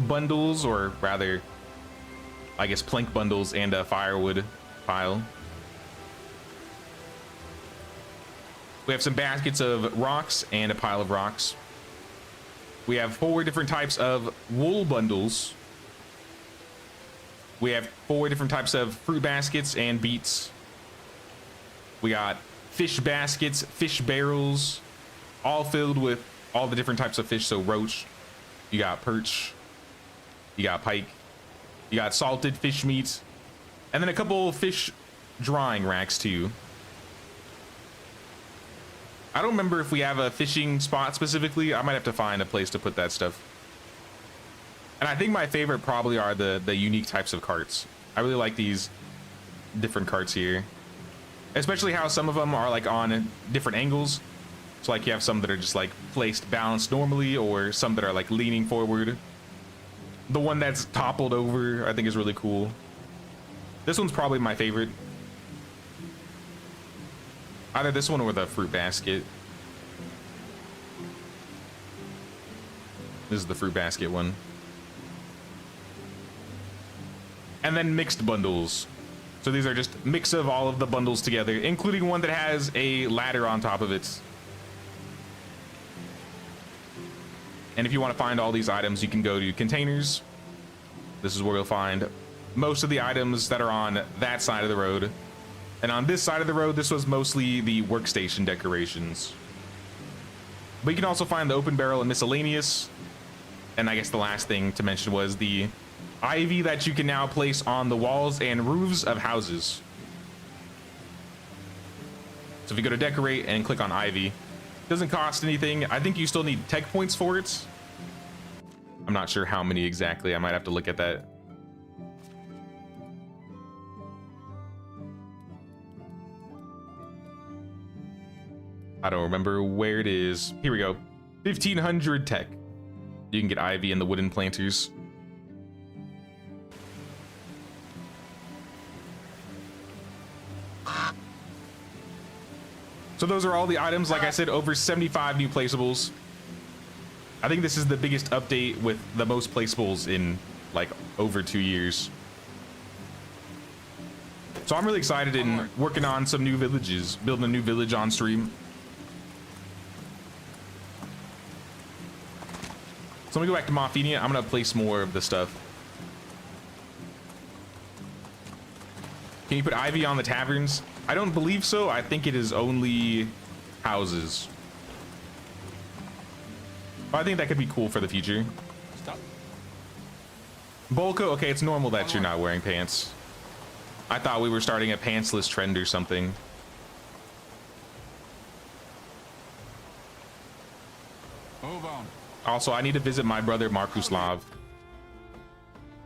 bundles, or rather, I guess plank bundles, and a firewood pile. We have some baskets of rocks and a pile of rocks. We have 4 different types of wool bundles. We have 4 different types of fruit baskets and beets. We got fish baskets, fish barrels, all filled with all the different types of fish. So roach, you got perch, you got pike, you got salted fish meat, and then a couple fish drying racks too. I don't remember if we have a fishing spot specifically. I might have to find a place to put that stuff. And I think my favorite probably are the unique types of carts. I really like these different carts here, especially how some of them are like on different angles. So like you have some that are just like placed balanced normally, or some that are like leaning forward. The one that's toppled over I think is really cool. This one's probably my favorite. Either this one or the fruit basket. This is the fruit basket one. And then mixed bundles. So these are just mix of all of the bundles together, including one that has a ladder on top of it. And if you want to find all these items, you can go to containers. This is where you'll find most of the items that are on that side of the road. And on this side of the road, this was mostly the workstation decorations. But you can also find the open barrel and miscellaneous. And I guess the last thing to mention was the ivy that you can now place on the walls and roofs of houses. So if you go to decorate and click on ivy, it doesn't cost anything. I think you still need tech points for it. I'm not sure how many exactly. I might have to look at that. I don't remember where it is. Here we go. 1500 tech. You can get ivy and the wooden planters. So those are all the items. Like I said, over 75 new placeables. I think this is the biggest update with the most placeables in like over 2 years. So I'm really excited and working on some new villages, building a new village on stream. So let me go back to Moffenia. I'm gonna place more of the stuff. Can you put ivy on the taverns? I don't believe so. I think it is only houses. But I think that could be cool for the future. Stop. Bolko, okay, it's normal that you're not wearing pants. I thought we were starting a pantsless trend or something. Move on. Also, I need to visit my brother Markuslav.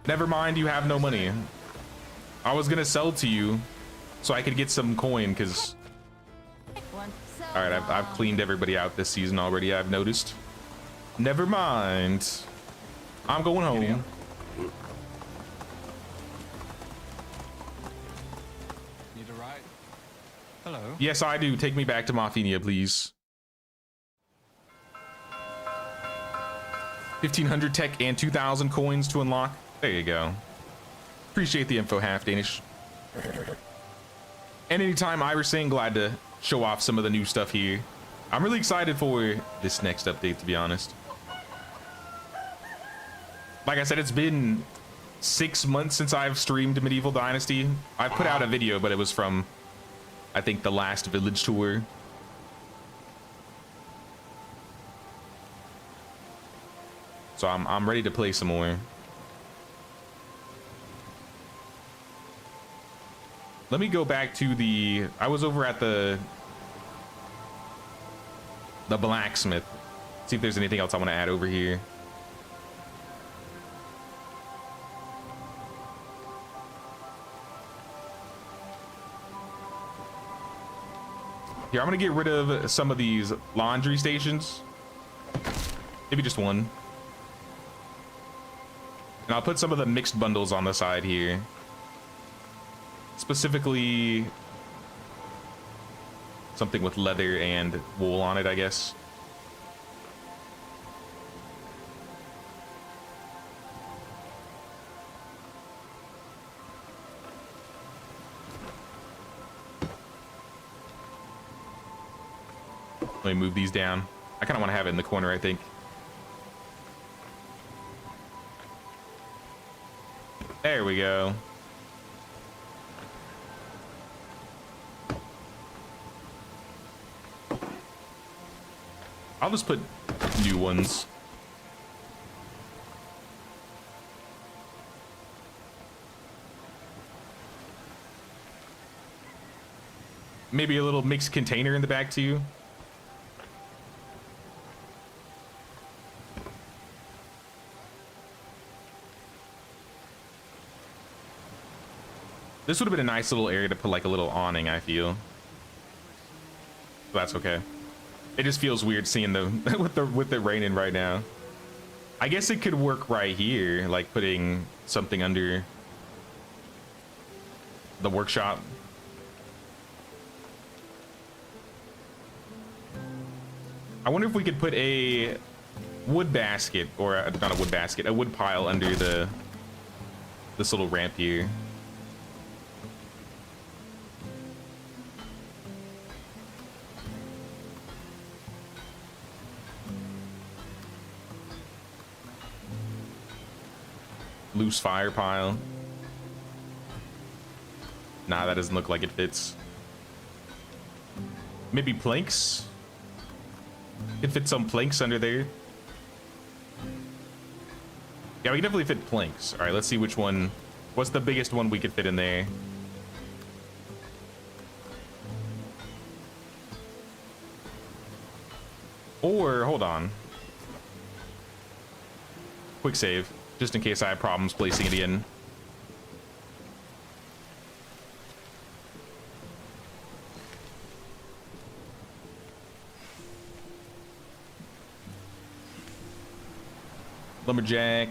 Never mind, you have no money. I was gonna sell to you so I could get some coin, because... Alright, I've cleaned everybody out this season already, I've noticed. Never mind. I'm going home. Need a ride? Hello. Yes, I do. Take me back to Maffinia, please. 1,500 tech and 2,000 coins to unlock. There you go. Appreciate the info, half Danish. And anytime Irish saying, glad to show off some of the new stuff here. I'm really excited for this next update, to be honest. Like I said, it's been 6 months since I've streamed Medieval Dynasty. I put out a video, but it was from, I think, the last village tour. So I'm ready to play some more. Let me go back to the... I was over at the blacksmith. See if there's anything else I want to add over here. Here, I'm gonna get rid of some of these laundry stations. Maybe just one. And I'll put some of the mixed bundles on the side here. Specifically, something with leather and wool on it, I guess. Let me move these down. I kind of want to have it in the corner, I think. There we go. I'll just put new ones. Maybe a little mixed container in the back too. This would have been a nice little area to put like a little awning, I feel. But that's okay. It just feels weird seeing the with the raining right now. I guess it could work right here, like putting something under the workshop. I wonder if we could put a wood basket, or not a wood basket, a wood pile under this little ramp here. Loose fire pile. Nah, that doesn't look like it fits. Maybe planks? Could fit some planks under there. Yeah, we can definitely fit planks. All right, let's see which one. What's the biggest one we could fit in there? Or, hold on. Quick save, just in case I have problems placing it in. Lumberjack.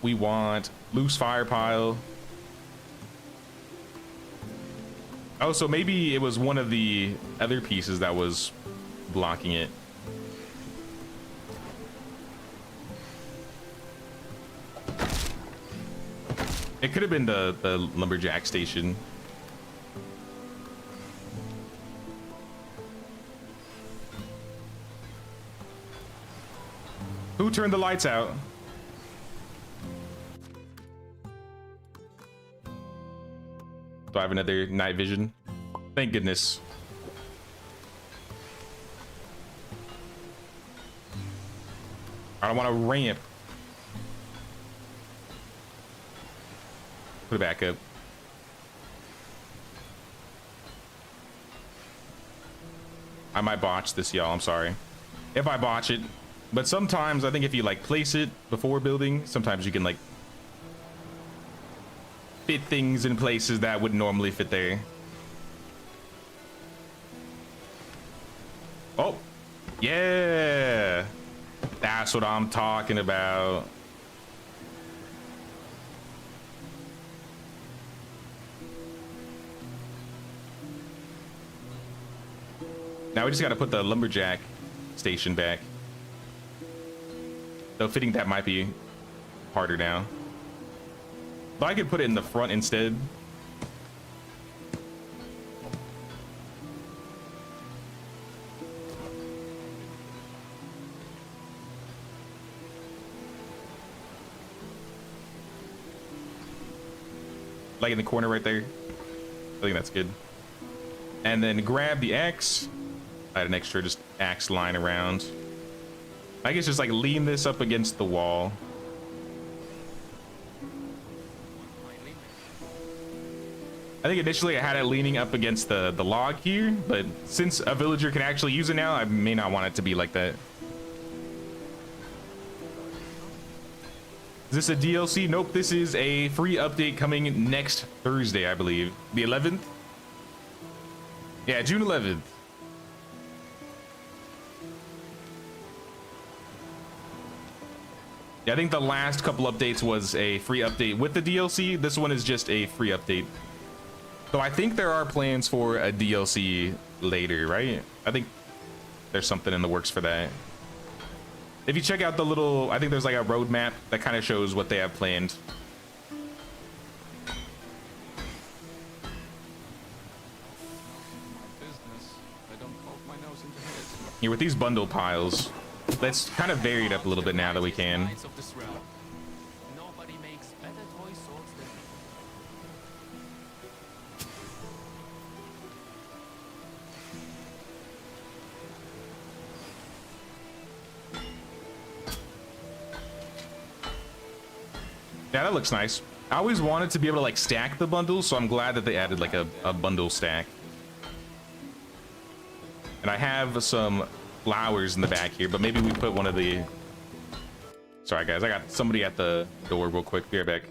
We want loose fire pile. Oh, so maybe it was one of the other pieces that was blocking it. It could have been the lumberjack station. Who turned the lights out? Do I have another night vision? Thank goodness. I don't want to ramp. Put it back up. I might botch this, y'all. I'm sorry if I botch it, but sometimes I think if you like place it before building, sometimes you can like fit things in places that wouldn't normally fit there. Oh, yeah, that's what I'm talking about. Now we just got to put the lumberjack station back. Though fitting that might be harder now. But I could put it in the front instead. Like in the corner right there. I think that's good. And then grab the axe. I had an extra just axe lying around. I guess just like lean this up against the wall. I think initially I had it leaning up against the log here, but since a villager can actually use it now, I may not want it to be like that. Is this a DLC? Nope, this is a free update coming next Thursday, I believe. The 11th? Yeah, June 11th. Yeah, I think the last couple updates was a free update with the DLC. This one is just a free update. So I think there are plans for a DLC later, right? I think there's something in the works for that. If you check out the little, I think there's like a roadmap that kind of shows what they have planned. Here with these bundle piles, let's kind of vary it up a little bit now that we can. Nobody makes better toy swords than me. Yeah, that looks nice. I always wanted to be able to like stack the bundles, so I'm glad that they added like a bundle stack. And I have some flowers in the back here, but maybe we put one of the... Sorry guys, I got somebody at the door real quick. Be right back.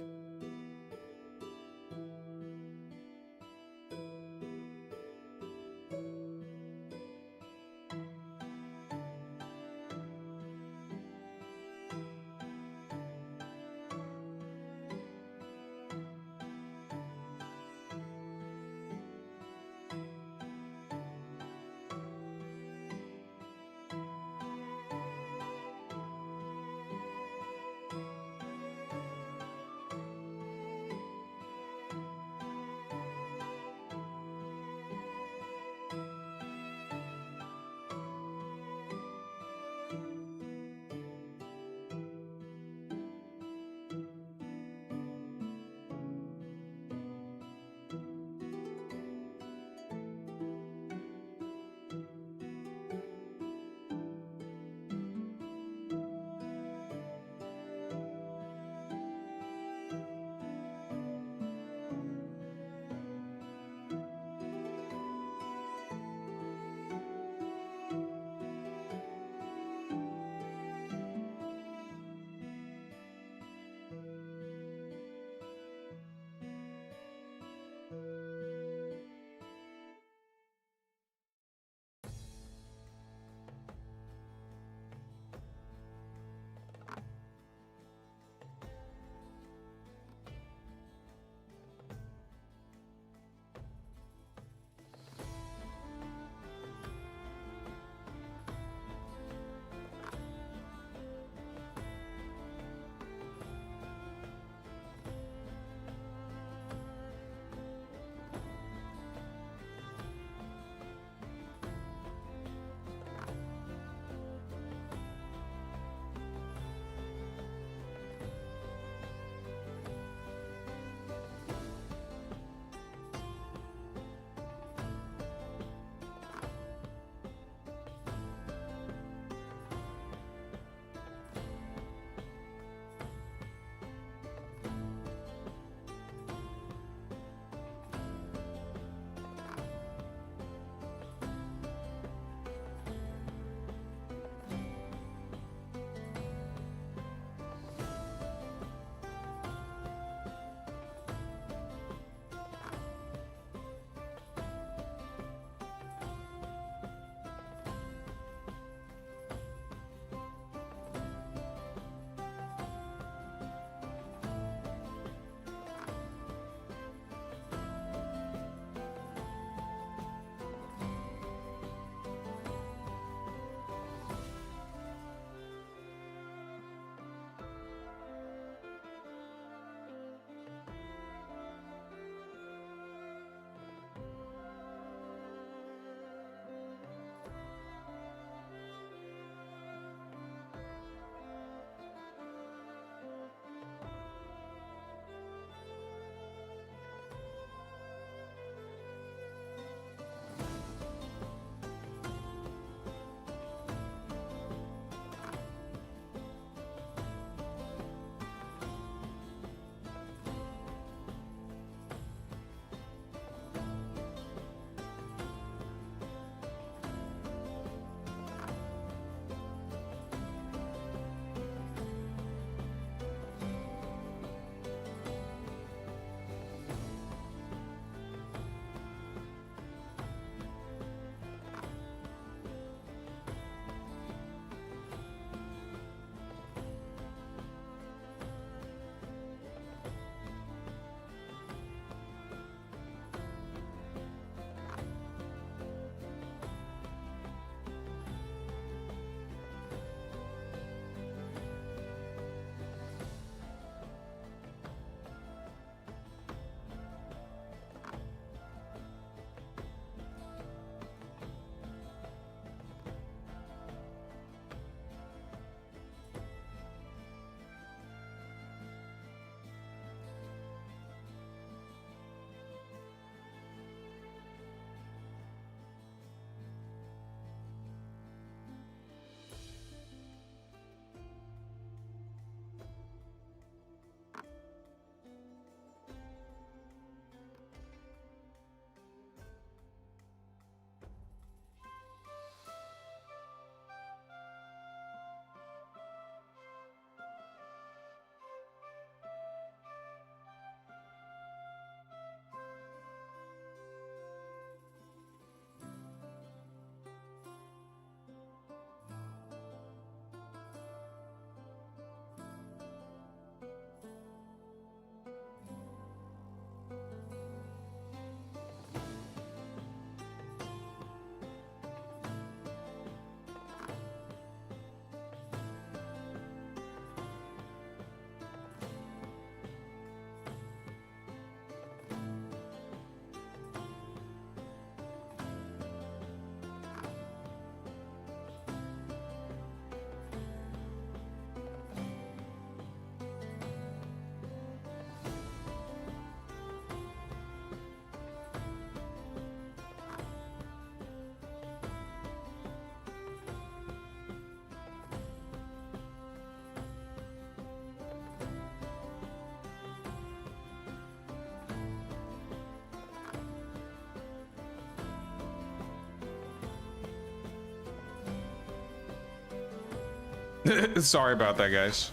Sorry about that, guys.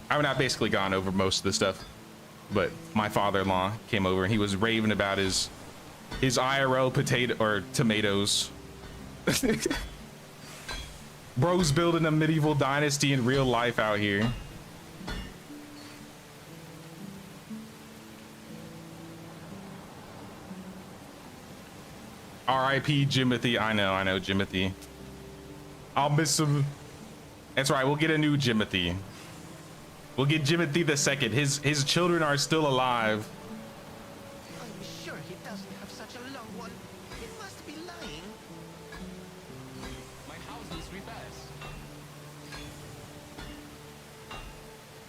I mean, I've basically gone over most of the stuff, but my father-in-law came over and he was raving about his IRL potato or tomatoes. Bro's building a medieval dynasty in real life out here. R.I.P. Jimothy. I know, Jimothy. I'll miss him. That's right, we'll get a new Jimothy. We'll get Jimothy the second. His children are still alive. I'm sure he doesn't have such a long one. He must be lying. My house is repairs.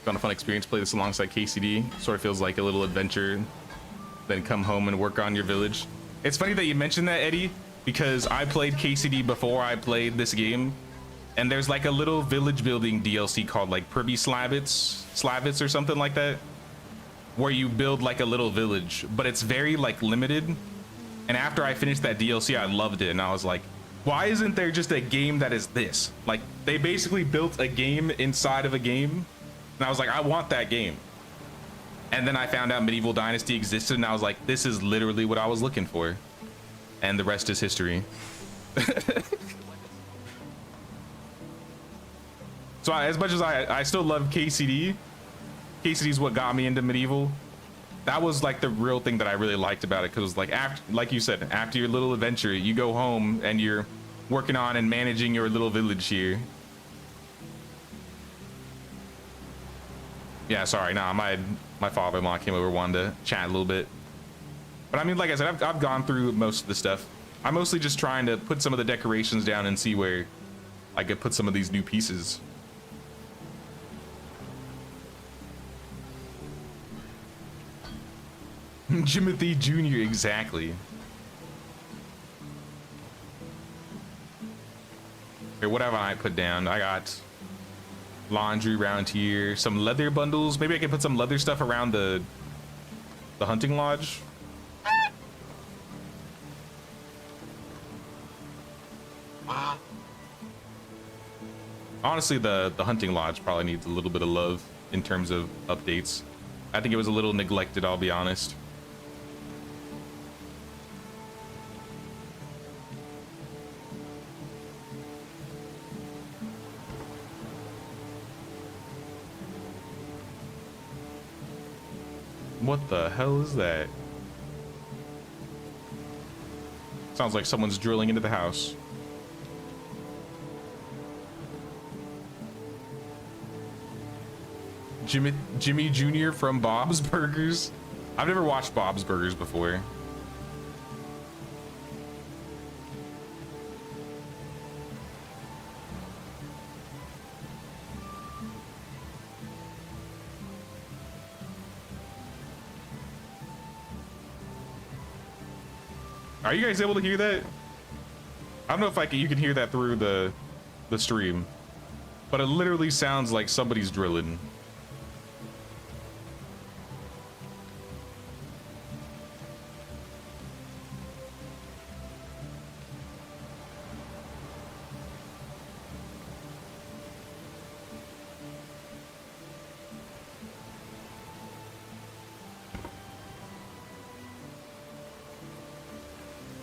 Been a fun experience. Play this alongside KCD. Sort of feels like a little adventure. Then come home and work on your village. It's funny that you mentioned that, Eddie, because I played KCD before I played this game, and there's like a little village building DLC called like Privy Slavitz or something like that, where you build like a little village, but it's very like limited. And after I finished that DLC, I loved it, and I was like, why isn't there just a game that is this? Like, they basically built a game inside of a game, and I was like, I want that game. And then I found out Medieval Dynasty existed, and I was like, this is literally what I was looking for. And the rest is history. So as much as I still love KCD, KCD's what got me into Medieval. That was like the real thing that I really liked about it, because it was like, after, like you said, after your little adventure, you go home and you're working on and managing your little village here. Yeah, sorry, nah, my father-in-law came over, wanted to chat a little bit. But I mean, like I said, I've gone through most of the stuff. I'm mostly just trying to put some of the decorations down and see where I could put some of these new pieces. Jimothy Jr., exactly. Here, what have I put down? I got laundry around here, some leather bundles. Maybe I can put some leather stuff around the hunting lodge. Honestly, the hunting lodge probably needs a little bit of love in terms of updates. I think it was a little neglected, I'll be honest. What the hell is that? Sounds like someone's drilling into the house. Jimmy Jr. from Bob's Burgers. I've never watched Bob's Burgers before. Are you guys able to hear that? I don't know if you can hear that through the stream, but it literally sounds like somebody's drilling.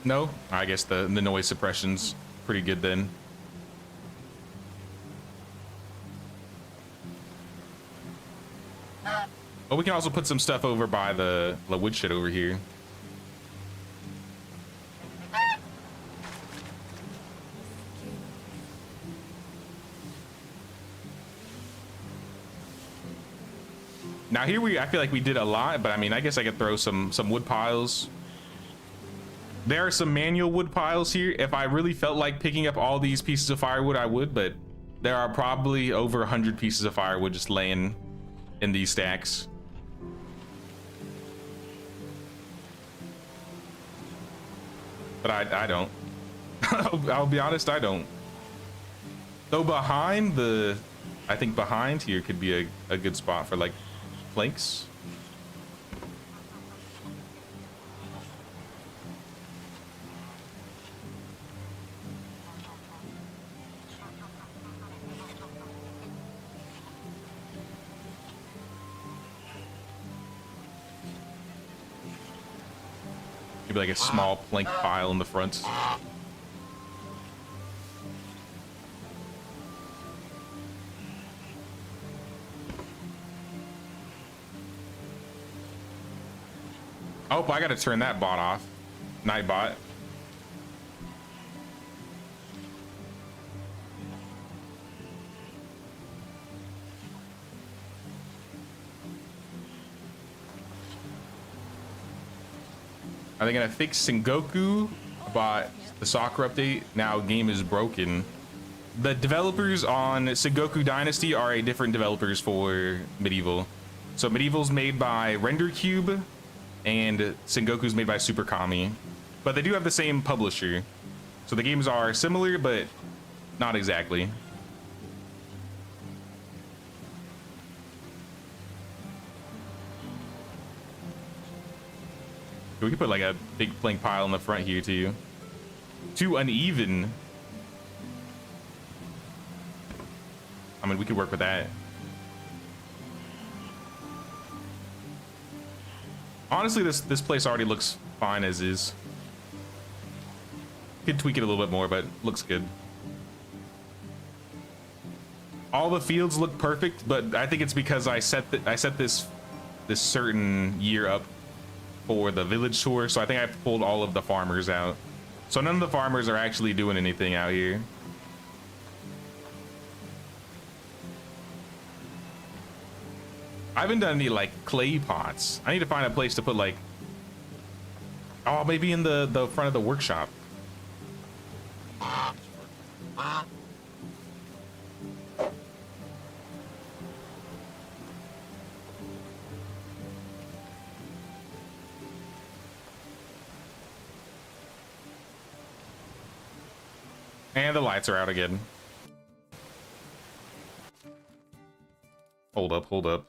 No? I guess the noise suppression's pretty good then. Oh, we can also put some stuff over by the woodshed over here. Now here I feel like we did a lot, but I mean, I guess I could throw some wood piles. There are some manual wood piles here. If I really felt like picking up all these pieces of firewood, I would, but there are probably over 100 pieces of firewood just laying in these stacks. But I don't. I'll be honest, I don't. Though behind I think behind here could be a good spot for like planks. Maybe like a small plank pile in the front. Oh, I gotta turn that bot off. Nightbot. Are they gonna fix Sengoku? But the soccer update, now game is broken. The developers on Sengoku Dynasty are a different developers for Medieval. So Medieval's made by Render Cube and Sengoku's made by Super Kami. But they do have the same publisher. So the games are similar, but not exactly. We could put like a big plank pile in the front here too. Too uneven. I mean, we could work with that. Honestly, this place already looks fine as is. Could tweak it a little bit more, but looks good. All the fields look perfect, but I think it's because I set this certain year up for the village tour, so I think I pulled all of the farmers out. So none of the farmers are actually doing anything out here. I haven't done any like clay pots. I need to find a place to put like, oh, maybe in the front of the workshop. And the lights are out again. Hold up, hold up.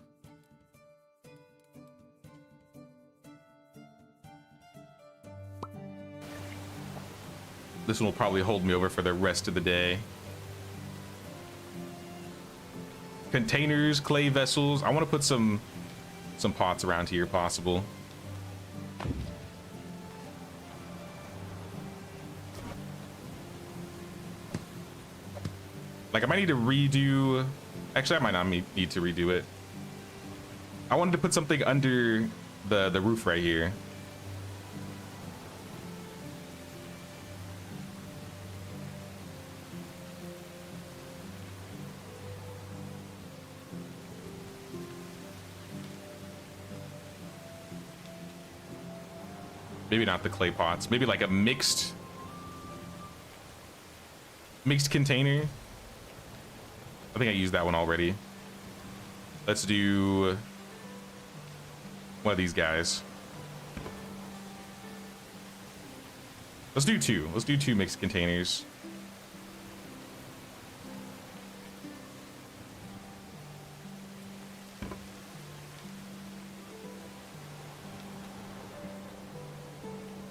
This one will probably hold me over for the rest of the day. Containers, clay vessels. I want to put some pots around here, possible. Like, I might need to redo... Actually, I might not need to redo it. I wanted to put something under the roof right here. Maybe not the clay pots. Maybe like a mixed container. I think I used that one already. Let's do one of these guys. Let's do two. Let's do two mixed containers.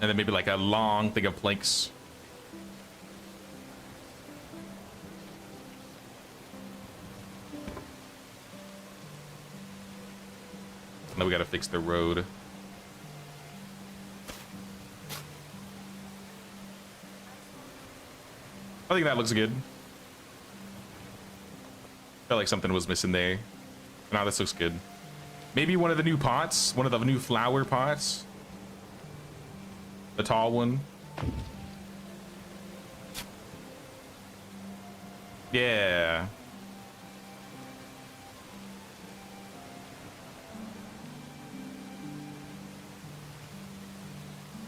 And then maybe like a long thing of planks. Now we gotta fix the road. I think that looks good. Felt like something was missing there. Now this looks good. Maybe one of the new pots, one of the new flower pots. The tall one. Yeah.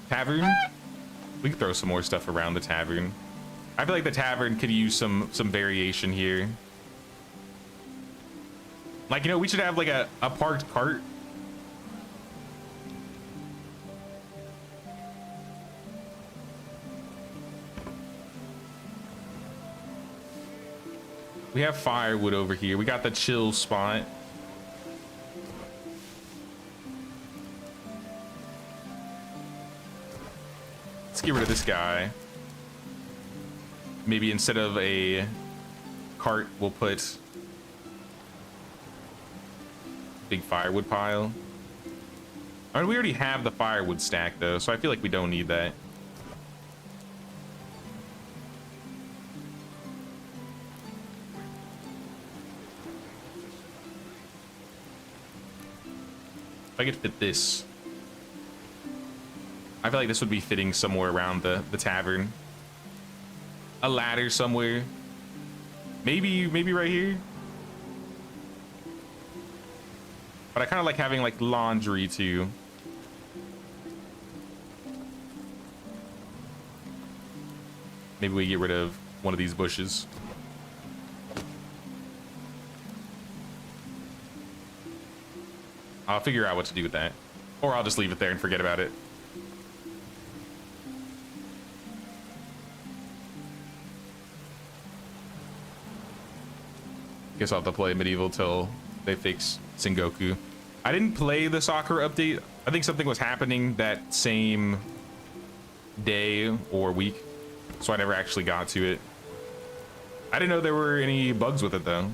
Tavern? We could throw some more stuff around the tavern. I feel like the tavern could use some variation here. Like, you know, we should have like a parked cart. We have firewood over here. We got the chill spot. Let's get rid of this guy. Maybe instead of a cart, we'll put big firewood pile. I mean, we already have the firewood stack though, so I feel like we don't need that. If I could fit this, I feel like this would be fitting somewhere around the tavern. A ladder somewhere. Maybe right here. But I kind of like having like laundry too. Maybe we get rid of one of these bushes. I'll figure out what to do with that. Or I'll just leave it there and forget about it. Guess I'll have to play Medieval till they fix Sengoku. I didn't play the soccer update. I think something was happening that same day or week, so I never actually got to it. I didn't know there were any bugs with it though.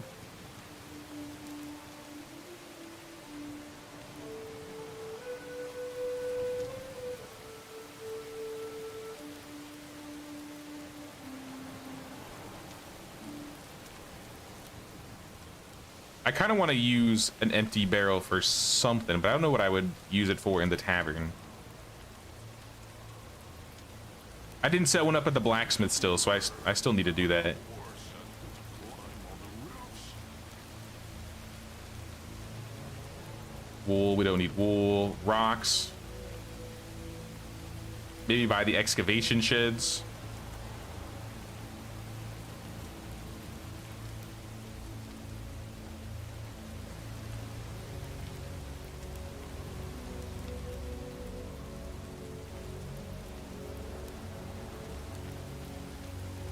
I kind of want to use an empty barrel for something, but I don't know what I would use it for in the tavern. I didn't set one up at the blacksmith still, so I still need to do that. Wool, we don't need wool. Rocks. Maybe buy the excavation sheds.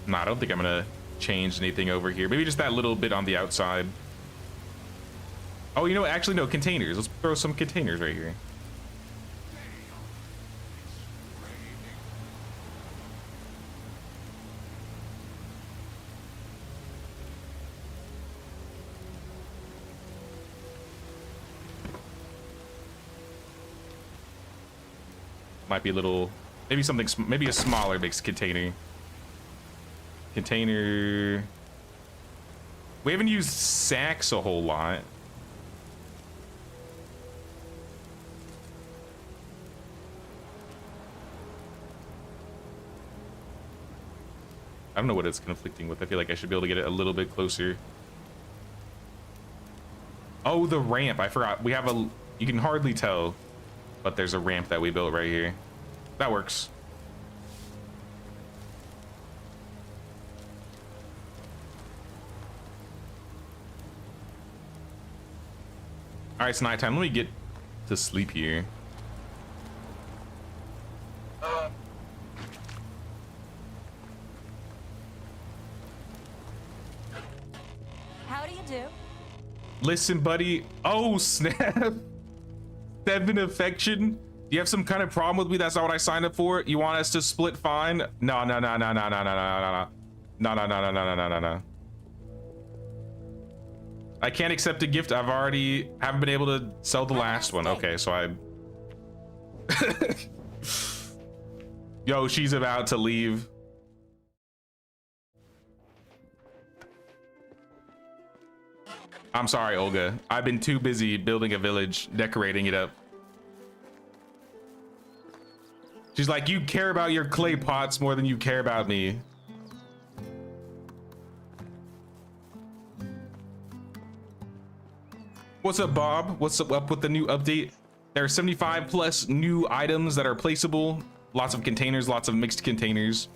No, I don't think I'm gonna change anything over here. Maybe just that little bit on the outside. Oh, you know what? Actually, no, containers. Let's throw some containers right here. Might be a little, maybe something, maybe a smaller mixed container. Container. We haven't used sacks a whole lot. I don't know what it's conflicting with. I feel like I should be able to get it a little bit closer. Oh, the ramp. I forgot. We have a, you can hardly tell, but there's a ramp that we built right here. That works. All right, it's nighttime. Let me get to sleep here. How do you do? Listen, buddy. Oh, snap. 7 affection. Do you have some kind of problem with me? That's not what I signed up for. You want us to split fine? No, no, no, no, no, no, no, no, no, no, no, no, no, no, no, no, no. I can't accept a gift. I've already haven't been able to sell the last one. Okay, so I. Yo, she's about to leave. I'm sorry, Olga. I've been too busy building a village, decorating it up. She's like, you care about your clay pots more than you care about me. What's up, Bob? What's up with the new update? There are 75 plus new items that are placeable. Lots of containers, lots of mixed containers.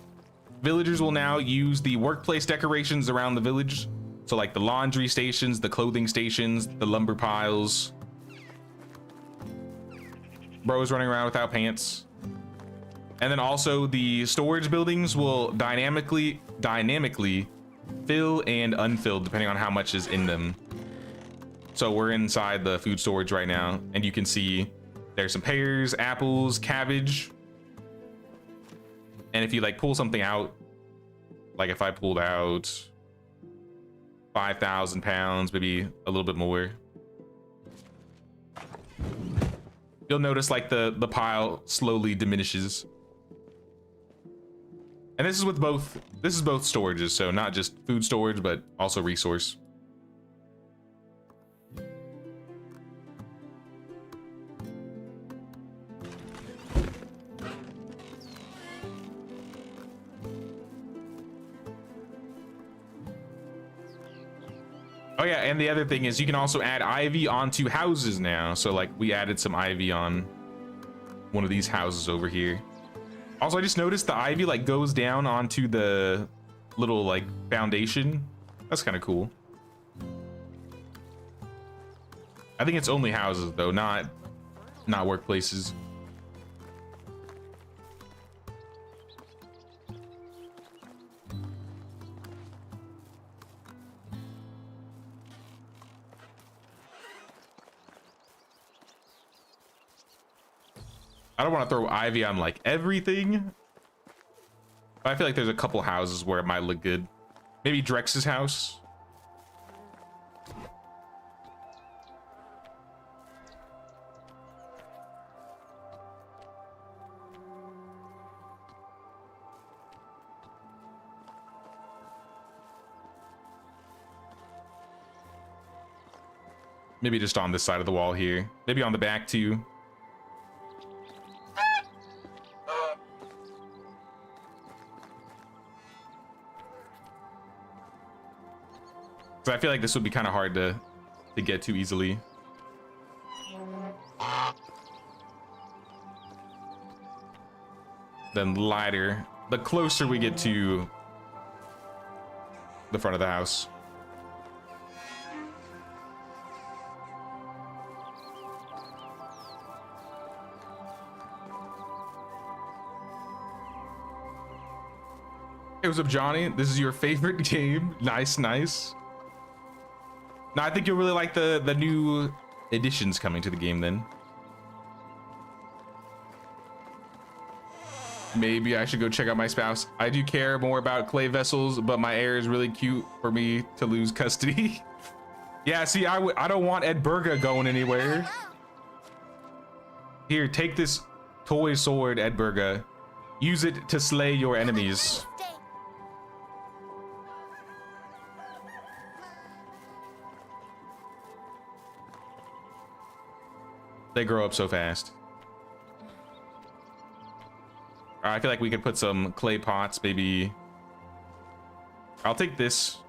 Villagers will now use the workplace decorations around the village. So like the laundry stations, the clothing stations, the lumber piles. Bro's running around without pants. And then also the storage buildings will dynamically fill and unfill depending on how much is in them. So we're inside the food storage right now, and you can see there's some pears, apples, cabbage. And if you like pull something out, like if I pulled out 5,000 pounds, maybe a little bit more. you'll notice like the pile slowly diminishes. And this is with both, this is both storages, so not just food storage, but also resource. Oh yeah, and the other thing is you can also add ivy onto houses now. So like we added some ivy on one of these houses over here. Also, I just noticed the ivy like goes down onto the little like foundation. That's kind of cool. I think it's only houses though, not workplaces. I don't want to throw ivy on like everything, but I feel like there's a couple houses where it might look good. Maybe Drex's house. Maybe just on this side of the wall here. Maybe on the back too. So I feel like this would be kind of hard to get to easily. Then lighter, the closer we get to the front of the house. Hey, what's up, Johnny? This is your favorite game. Nice, nice. No, I think you'll really like the new additions coming to the game then. Maybe I should go check out my spouse. I do care more about clay vessels, but my heir is really cute for me to lose custody. Yeah, see, I don't want Edburga going anywhere. Here, take this toy sword, Edburga. Use it to slay your enemies. They grow up so fast. I feel like we could put some clay pots, maybe. I'll take this.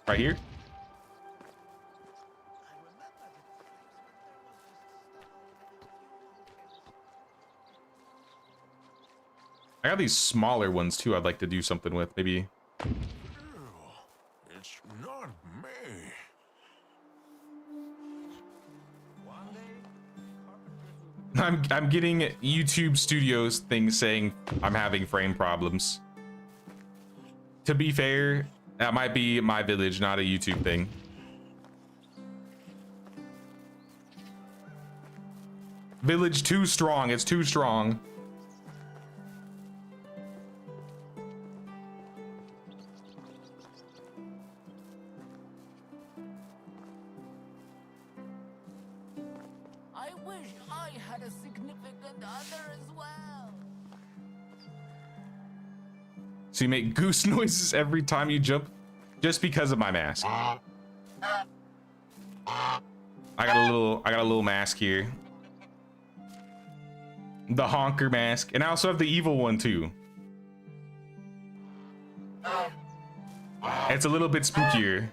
Right here. I got these smaller ones too I'd like to do something with, maybe. It's not me. I'm getting YouTube Studios things saying I'm having frame problems. To be fair, that might be my village, not a YouTube thing. Village too strong, it's too strong. I wish I had a significant other as well. So you make goose noises every time you jump just because of my mask. I got a little mask here. The honker mask, and I also have the evil one too. It's a little bit spookier.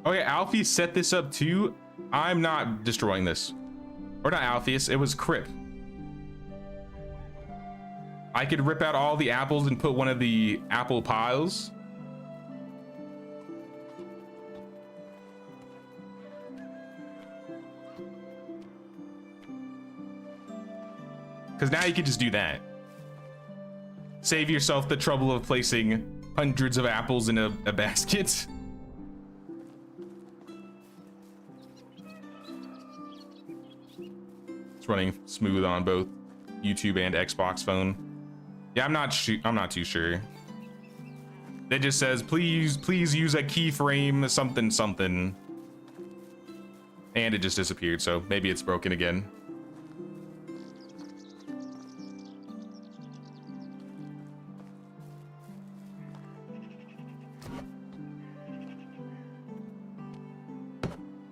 Oh yeah, Alfie set this up too. I'm not destroying this. Or not Alpheus, it was Crip. I could rip out all the apples and put one of the apple piles. because now you can just do that. Save yourself the trouble of placing hundreds of apples in a basket. It's running smooth on both YouTube and Xbox phone. Yeah, I'm not too sure. It just says please use a keyframe something something, and it just disappeared. So maybe it's broken again.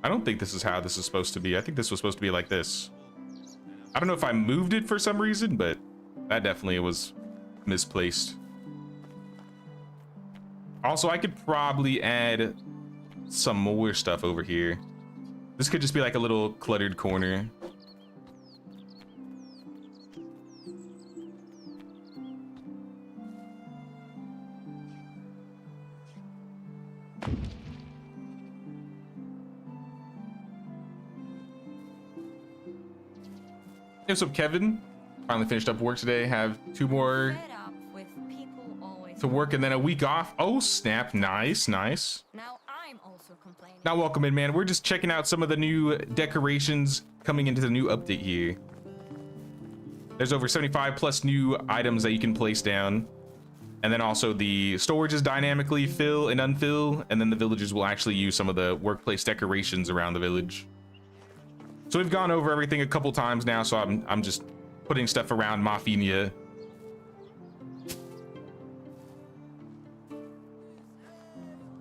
I don't think this is how this is supposed to be. I think this was supposed to be like this. I don't know if I moved it for some reason, but that definitely was misplaced. Also, I could probably add some more stuff over here. This could just be like a little cluttered corner. Hey, what's up, Kevin? Finally finished up work today. Have 2 more Fed up with people always. to work and then a week off. Oh, snap. Nice, nice. Now I'm also complaining. Now, welcome in, man. We're just checking out some of the new decorations coming into the new update here. There's over 75 plus new items that you can place down. And then also the storage is dynamically fill and unfill. And then the villagers will actually use some of the workplace decorations around the village. So we've gone over everything a couple times now, so I'm just putting stuff around Mafia.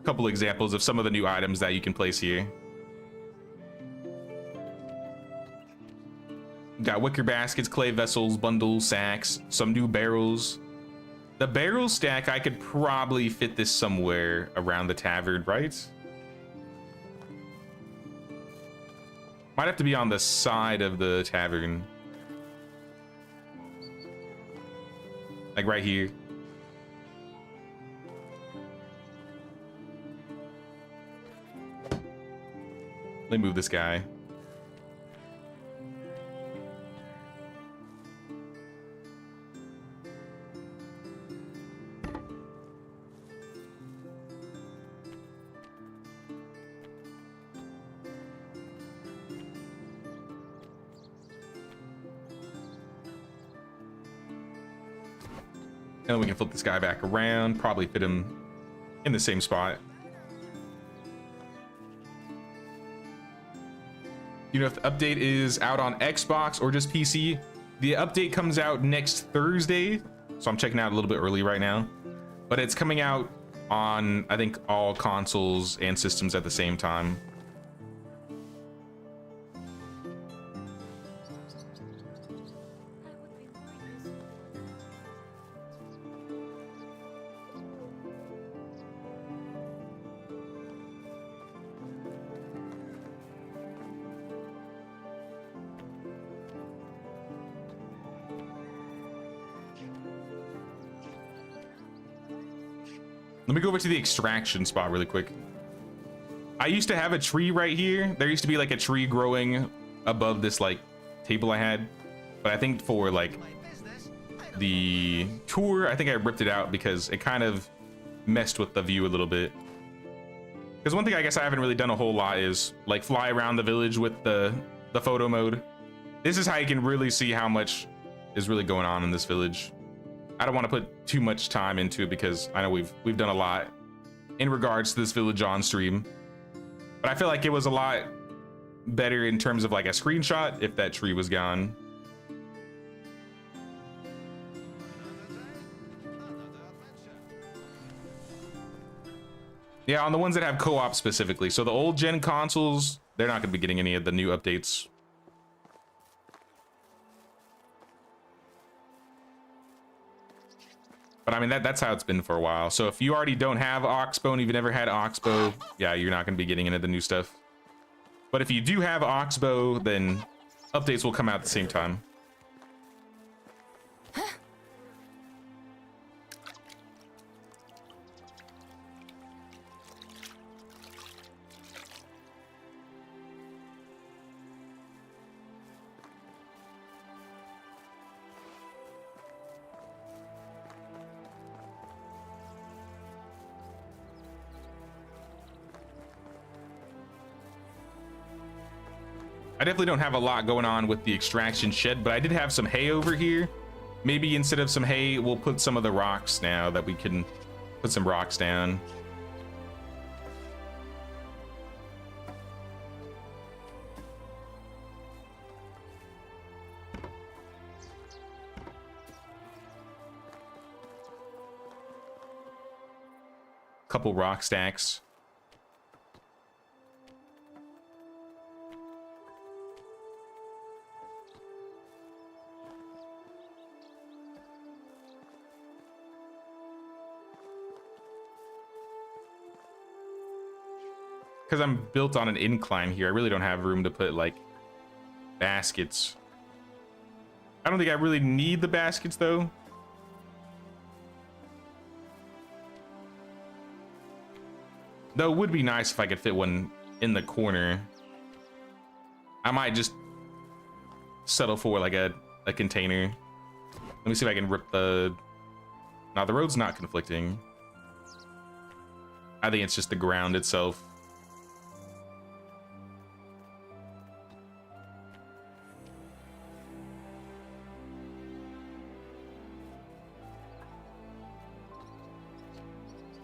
Couple examples of some of the new items that you can place here. Got wicker baskets, clay vessels, bundles, sacks, some new barrels. The barrel stack, I could probably fit this somewhere around the tavern, right? Might have to be on the side of the tavern. Like right here. Let me move this guy. And then we can flip this guy back around, probably fit him in the same spot. You know if the update is out on Xbox or just PC? The update comes out next Thursday, so I'm checking out a little bit early right now. But it's coming out on, I think, all consoles and systems at the same time. Let me go over to the extraction spot really quick. I used to have a tree right here. There used to be like a tree growing above this like table I had. But I think for like the tour, I think I ripped it out because it kind of messed with the view a little bit. Because one thing I guess I haven't really done a whole lot is like fly around the village with the photo mode. This is how you can really see how much is really going on in this village. I don't want to put too much time into it because I know we've done a lot in regards to this village on stream, but I feel like it was a lot better in terms of like a screenshot if that tree was gone. Yeah, on the ones that have co-op specifically. So the old gen consoles, they're not going to be getting any of the new updates. But I mean, that's how it's been for a while. So if you already don't have Oxbow and you've never had Oxbow, yeah, you're not going to be getting into the new stuff. But if you do have Oxbow, then updates will come out at the same time. I definitely don't have a lot going on with the extraction shed, but I did have some hay over here. Maybe instead of some hay, we'll put some of the rocks now that we can put some rocks down. Couple rock stacks. Because I'm built on an incline here, I really don't have room to put like baskets. I don't think I really need the baskets though. Though it would be nice if I could fit one in the corner. I might just settle for like a container. Let me see if I can rip the... No, the road's not conflicting. I think it's just the ground itself.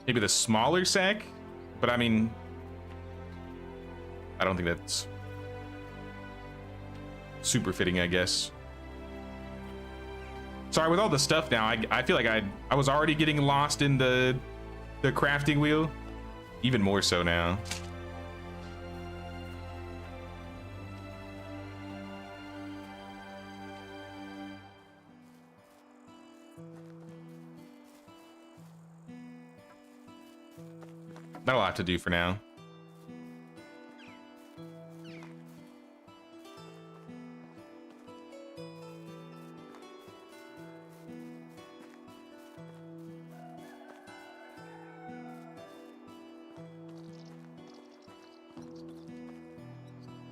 Maybe the smaller sack? But I mean, I don't think that's super fitting, I guess. Sorry, with all the stuff now, I feel like I was already getting lost in the crafting wheel. Even more so now. That'll have to do for now.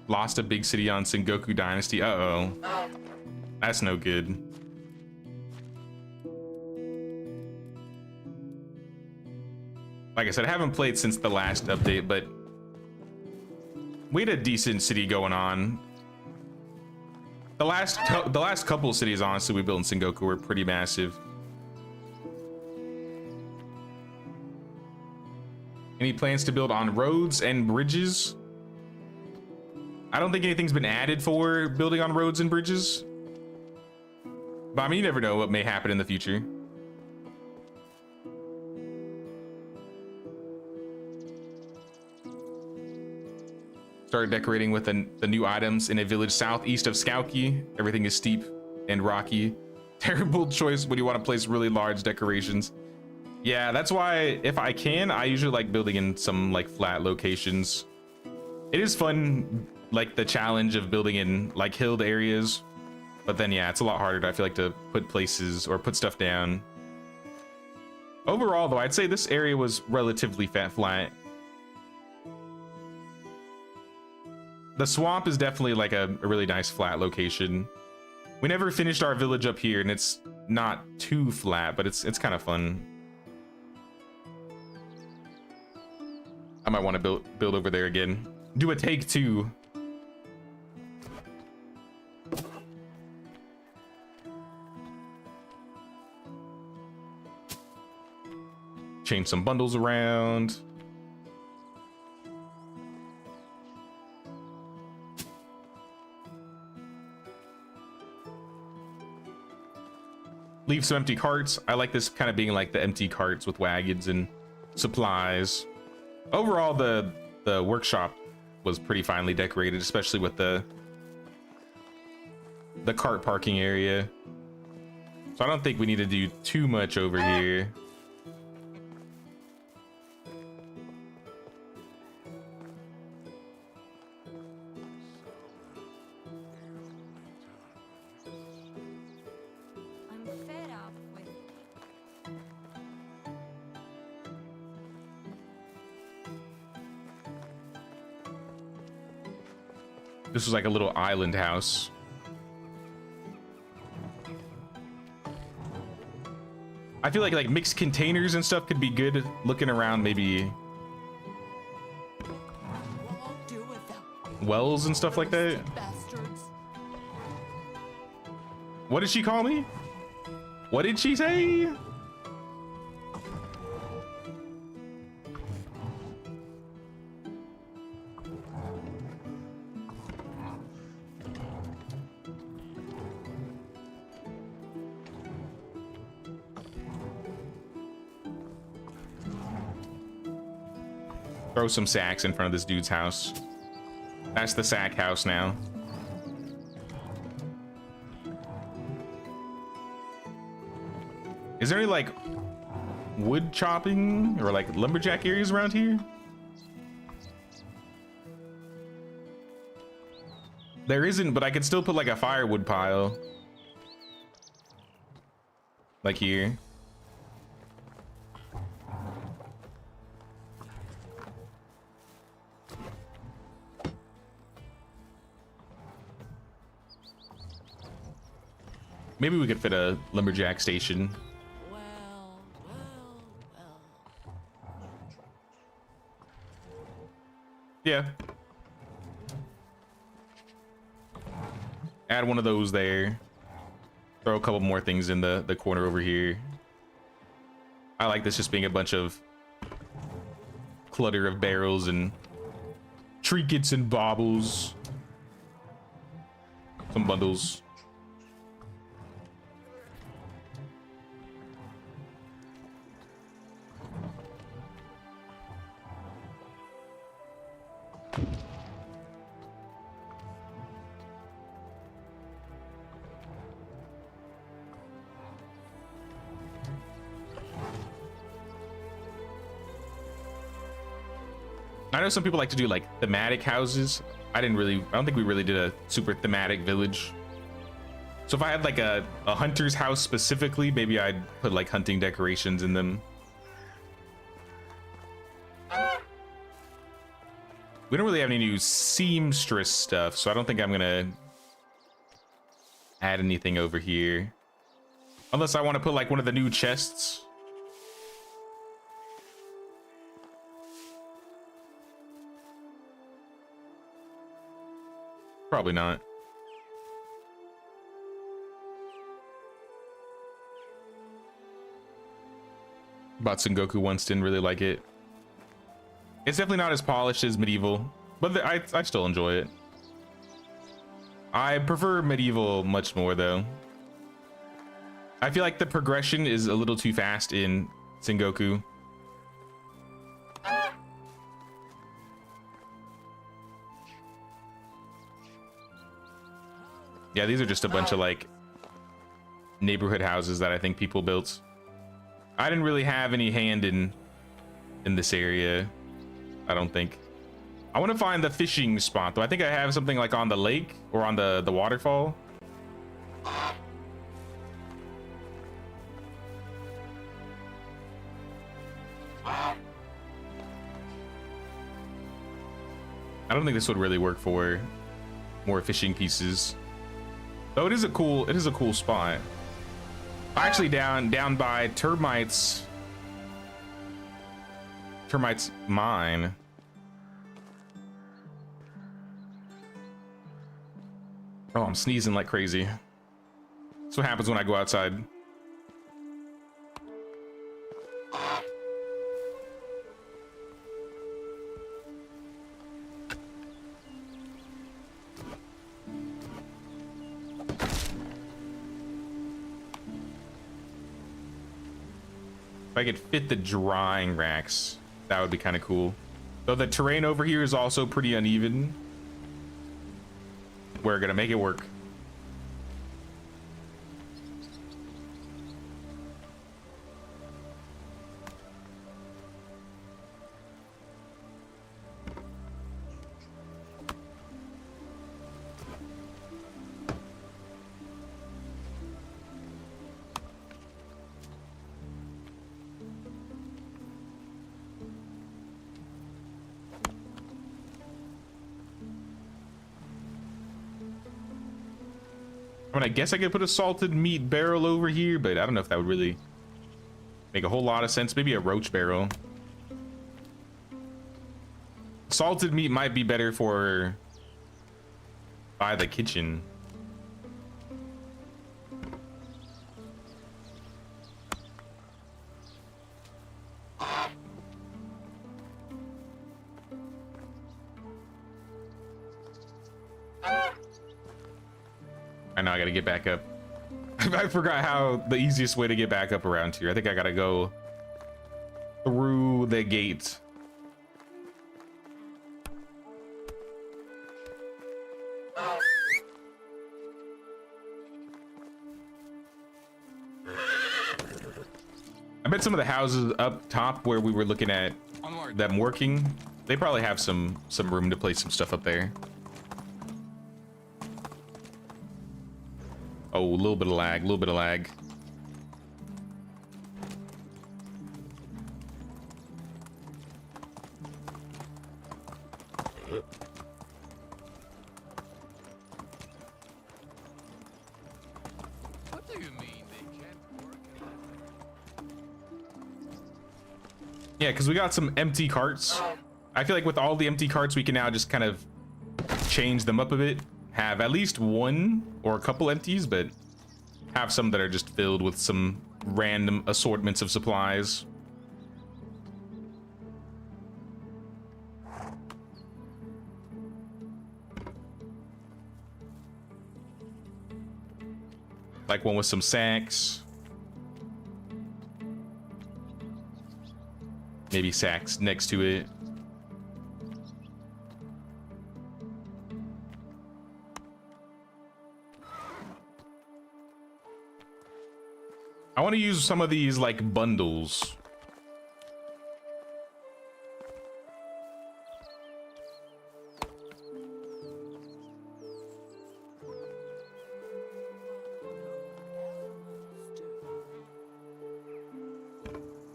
Lost a big city on Sengoku Dynasty. Uh-oh. That's no good. Like I said, I haven't played since the last update, but we had a decent city going on. The last couple cities, honestly, we built in Sengoku were pretty massive. Any plans to build on roads and bridges? I don't think anything's been added for building on roads and bridges. But I mean, you never know what may happen in the future. Started decorating with the new items in a village southeast of Skauki. Everything is steep and rocky. Terrible choice when you want to place really large decorations. Yeah, that's why if I can, I usually like building in some like flat locations. It is fun, like the challenge of building in like hilled areas. But then yeah, it's a lot harder, I feel like, to put places or put stuff down. Overall though, I'd say this area was relatively flat. The swamp is definitely like a really nice flat location. We never finished our village up here and it's not too flat, but it's kind of fun. I might want to build over there again. Do a take two. Change some bundles around. Leave some empty carts. I like this kind of being like the empty carts with wagons and supplies. Overall, the workshop was pretty finely decorated, especially with the cart parking area. So I don't think we need to do too much over here. This was like a little island house. I feel like mixed containers and stuff could be good. Looking around, maybe wells and stuff like that. What did she call me? What did she say? Throw some sacks in front of this dude's house. That's the sack house now. Is there any like wood chopping or like lumberjack areas around here? There isn't, but I could still put like a firewood pile. Like here. Maybe we could fit a lumberjack station. Well, well, well. Yeah. Add one of those there. Throw a couple more things in the corner over here. I like this just being a bunch of clutter of barrels and trinkets and baubles. Some bundles. I know some people like to do like thematic houses. I don't think we really did a super thematic village. So if I had like a hunter's house specifically, maybe I'd put like hunting decorations in them. We don't really have any new seamstress stuff, so I don't think I'm gonna add anything over here. Unless I want to put like one of the new chests. Probably not. Bought Sengoku once, didn't really like it. It's definitely not as polished as medieval, but I still enjoy it. I prefer medieval much more though. I feel like the progression is a little too fast in Sengoku. Yeah, these are just a bunch of like neighborhood houses that I think people built. I didn't really have any hand in this area, I don't think. I want to find the fishing spot though. I think I have something like on the lake or on the waterfall. I don't think this would really work for more fishing pieces. Though it is a cool spot. Actually down by Termites mine. Oh, I'm sneezing like crazy. That's what happens when I go outside. If I could fit the drying racks, that would be kind of cool. Though the terrain over here is also pretty uneven. We're gonna make it work. I mean, I guess I could put a salted meat barrel over here, but I don't know if that would really make a whole lot of sense. Maybe a roach barrel. Salted meat might be better for by the kitchen. I know I gotta get back up. I forgot how the easiest way to get back up around here. I think I gotta go through the gate. I bet some of the houses up top where we were looking at Onward. them working, they probably have some room to place some stuff up there. Oh, a little bit of lag, a little bit of lag. What do you mean they can't work in Yeah, because we got some empty carts. I feel like with all the empty carts, we can now just kind of change them up a bit. Have at least one or a couple empties, but have some that are just filled with some random assortments of supplies. Like one with some sacks. Maybe sacks next to it. I want to use some of these like bundles.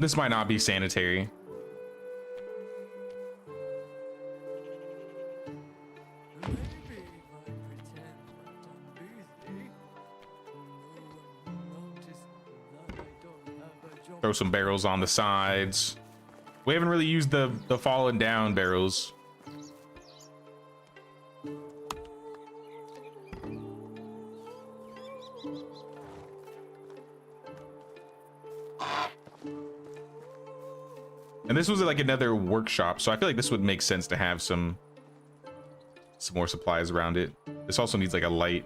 This might not be sanitary. Throw some barrels on the sides. We haven't really used the fallen down barrels. And this was like another workshop, so I feel like this would make sense to have some more supplies around it. This also needs like a light.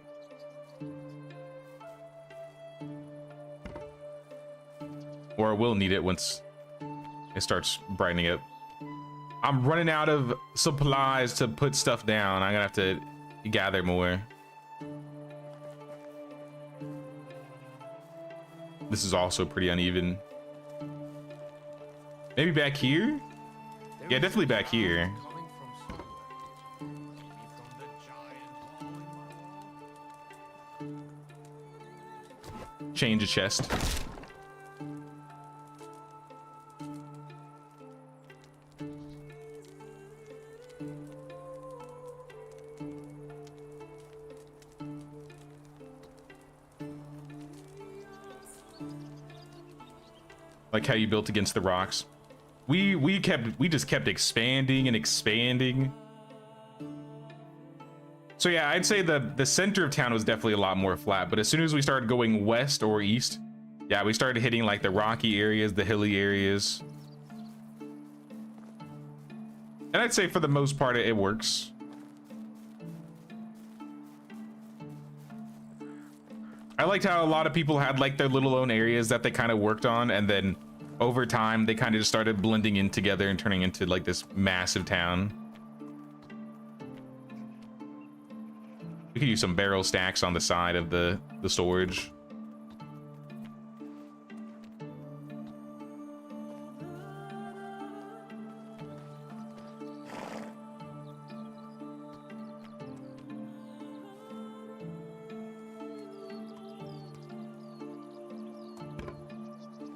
Or we'll need it once it starts brightening up. I'm running out of supplies to put stuff down. I'm gonna have to gather more. This is also pretty uneven. Maybe back here? Yeah, definitely back here. Change a chest. Like how you built against the rocks. We just kept expanding and expanding. So yeah, I'd say the center of town was definitely a lot more flat, but as soon as we started going west or east, yeah, we started hitting like the rocky areas, the hilly areas. And I'd say for the most part it works. I liked how a lot of people had like their little own areas that they kind of worked on, and then over time they kind of just started blending in together and turning into like this massive town. We could use some barrel stacks on the side of the storage.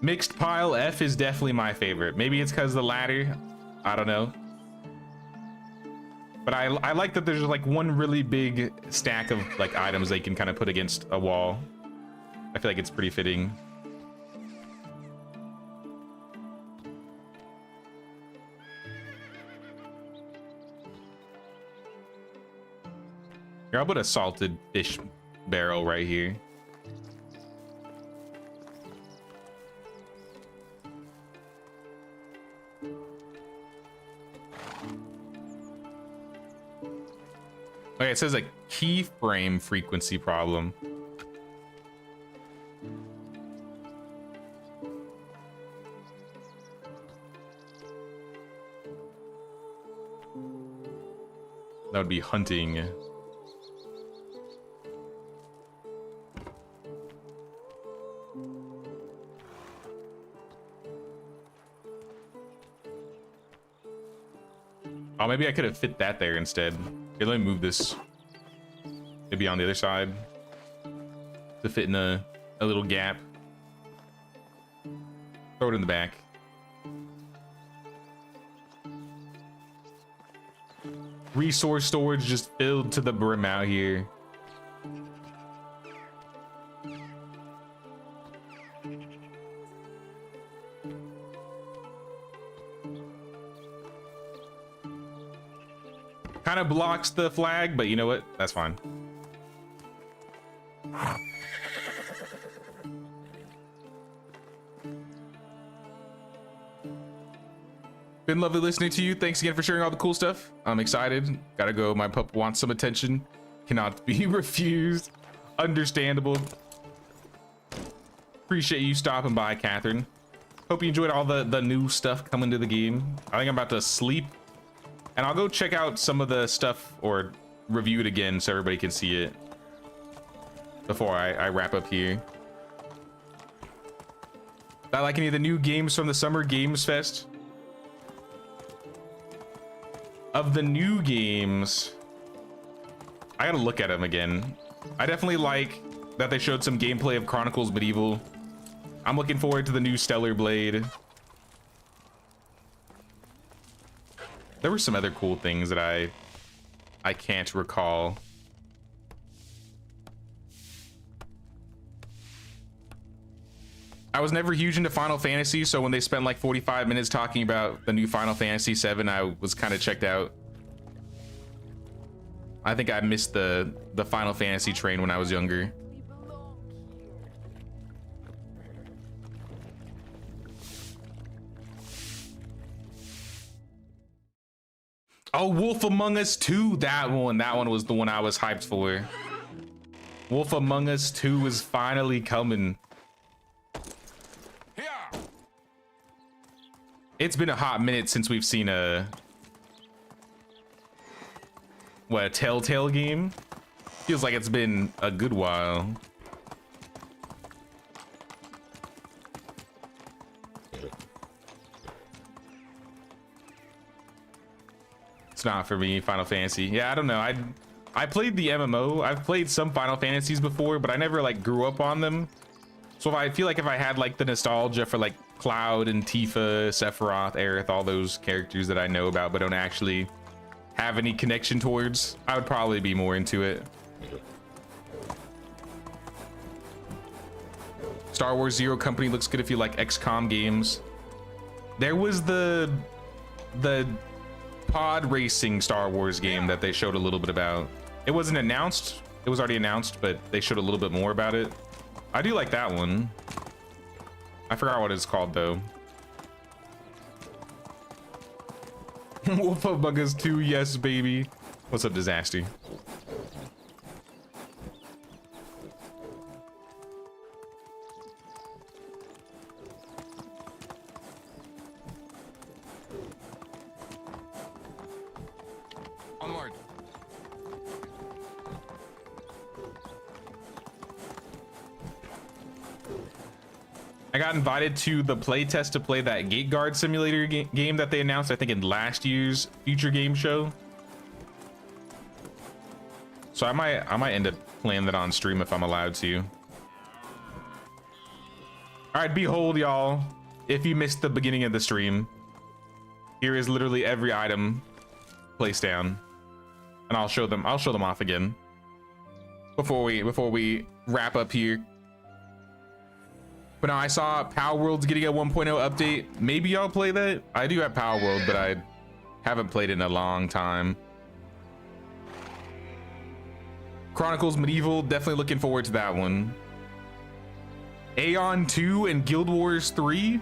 Mixed pile F is definitely my favorite. Maybe it's because the ladder. I don't know. But I like that there's like one really big stack of like items they can kind of put against a wall. I feel like it's pretty fitting. Here, I'll put a salted fish barrel right here. Okay, it says a keyframe frequency problem. That would be hunting. Oh, maybe I could have fit that there instead. Here, let me move this. Maybe on the other side to fit in a little gap. Throw it in the back. Resource storage just filled to the brim out here. Kind of blocks the flag, but you know what? That's fine. Been lovely listening to you. Thanks again for sharing all the cool stuff. I'm excited. Gotta go. My pup wants some attention. Cannot be refused. Understandable. Appreciate you stopping by, Catherine. Hope you enjoyed all the new stuff coming to the game. I think I'm about to sleep. And I'll go check out some of the stuff or review it again so everybody can see it before I wrap up here. I like any of the new games from the Summer Games Fest? Of the new games, I gotta look at them again. I definitely like that they showed some gameplay of Chronicles Medieval. I'm looking forward to the new Stellar Blade. There were some other cool things that I can't recall. I was never huge into Final Fantasy, so when they spent like 45 minutes talking about the new Final Fantasy VII, I was kind of checked out. I think I missed the Final Fantasy train when I was younger. Oh, Wolf Among Us 2, that one was the one I was hyped for. Wolf Among Us 2 is finally coming. It's been a hot minute since we've seen a Telltale game. Feels like it's been a good while. It's not for me, Final Fantasy. Yeah, I don't know. I played the MMO. I've played some Final Fantasies before, but I never like grew up on them. So I feel like if I had like the nostalgia for like Cloud and Tifa, Sephiroth, Aerith, all those characters that I know about but don't actually have any connection towards, I would probably be more into it. Star Wars Zero Company looks good if you like XCOM games. There was the pod racing Star Wars game that they showed a little bit about. It wasn't announced. It was already announced, but they showed a little bit more about it. I do like that one. I forgot what it's called though. Wolf Among Us 2, yes baby. What's up, Disaster? Onward. I got invited to the playtest to play that Gate Guard Simulator game that they announced, I think, in last year's Future Game Show. So I might end up playing that on stream if I'm allowed to. All right, behold, y'all. If you missed the beginning of the stream, here is literally every item placed down, and I'll show them off again before we wrap up here. But now I saw Power World's getting a 1.0 update. Maybe I'll play that. I do have Power World, but I haven't played it in a long time. Chronicles Medieval, definitely looking forward to that one. Aeon 2 and Guild Wars 3.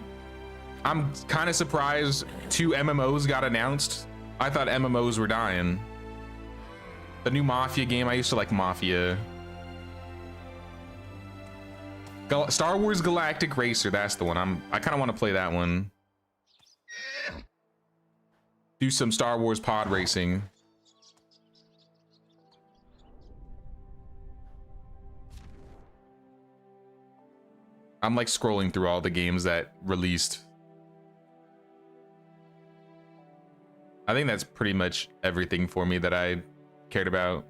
I'm kind of surprised 2 MMOs got announced. I thought MMOs were dying. The new Mafia game, I used to like Mafia. Star Wars Galactic Racer, that's the one. I kind of want to play that one. Do some Star Wars pod racing. I'm like scrolling through all the games that released. I think that's pretty much everything for me that I cared about.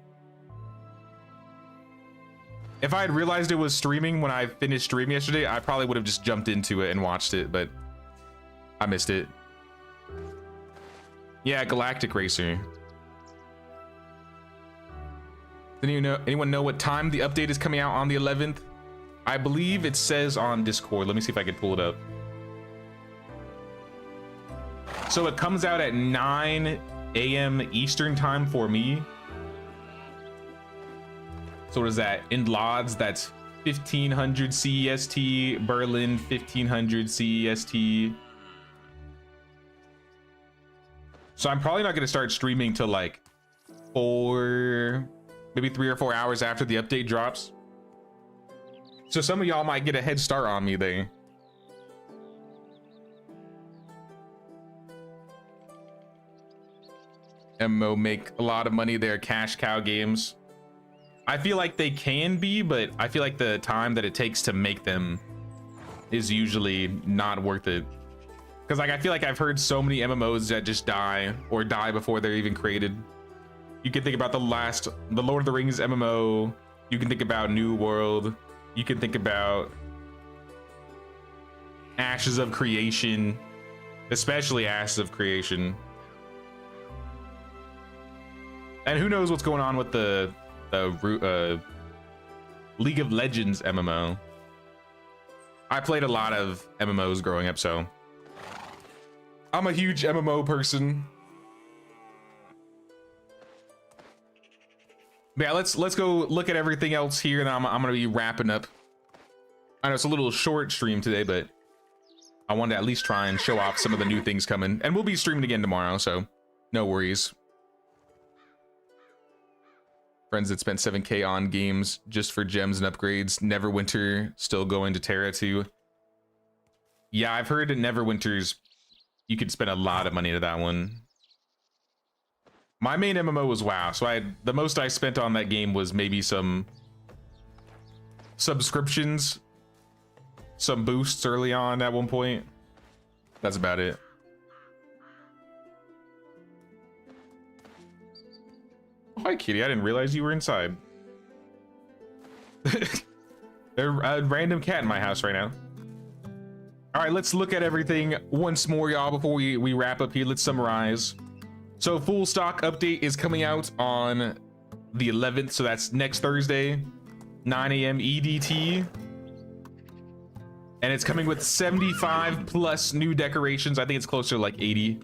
If I had realized it was streaming when I finished streaming yesterday, I probably would have just jumped into it and watched it, but I missed it. Yeah, Galactic Racer. Anyone know what time the update is coming out on the 11th? I believe it says on Discord. Let me see if I can pull it up. So it comes out at 9 a.m. Eastern time for me. So what is that? In Lodz, that's 1500 CEST. Berlin, 1500 CEST. So I'm probably not going to start streaming till like maybe 3 or 4 hours after the update drops. So some of y'all might get a head start on me there. MMO make a lot of money. They're cash cow games. I feel like they can be, but I feel like the time that it takes to make them is usually not worth it. Because like I feel like I've heard so many MMOs that just die or die before they're even created. You can think about the Lord of the Rings MMO. You can think about New World. You can think about Ashes of Creation, especially Ashes of Creation. And who knows what's going on with the League of Legends MMO. I played a lot of MMOs growing up, so I'm a huge MMO person. But yeah, let's go look at everything else here, and I'm gonna be wrapping up. I know it's a little short stream today, but I wanted to at least try and show off some of the new things coming, and we'll be streaming again tomorrow, so no worries. Friends that spent 7K on games just for gems and upgrades. Neverwinter still going to Terra too. Yeah, I've heard that Neverwinter's, you could spend a lot of money to that one. My main MMO was WoW, so the most I spent on that game was maybe some subscriptions, some boosts early on at one point. That's about it. Hi, kitty. I didn't realize you were inside. There's a random cat in my house right now. All right, let's look at everything once more, y'all, before we wrap up here. Let's summarize. So full stock update is coming out on the 11th. So that's next Thursday, 9 a.m. EDT. And it's coming with 75 plus new decorations. I think it's closer to like 80.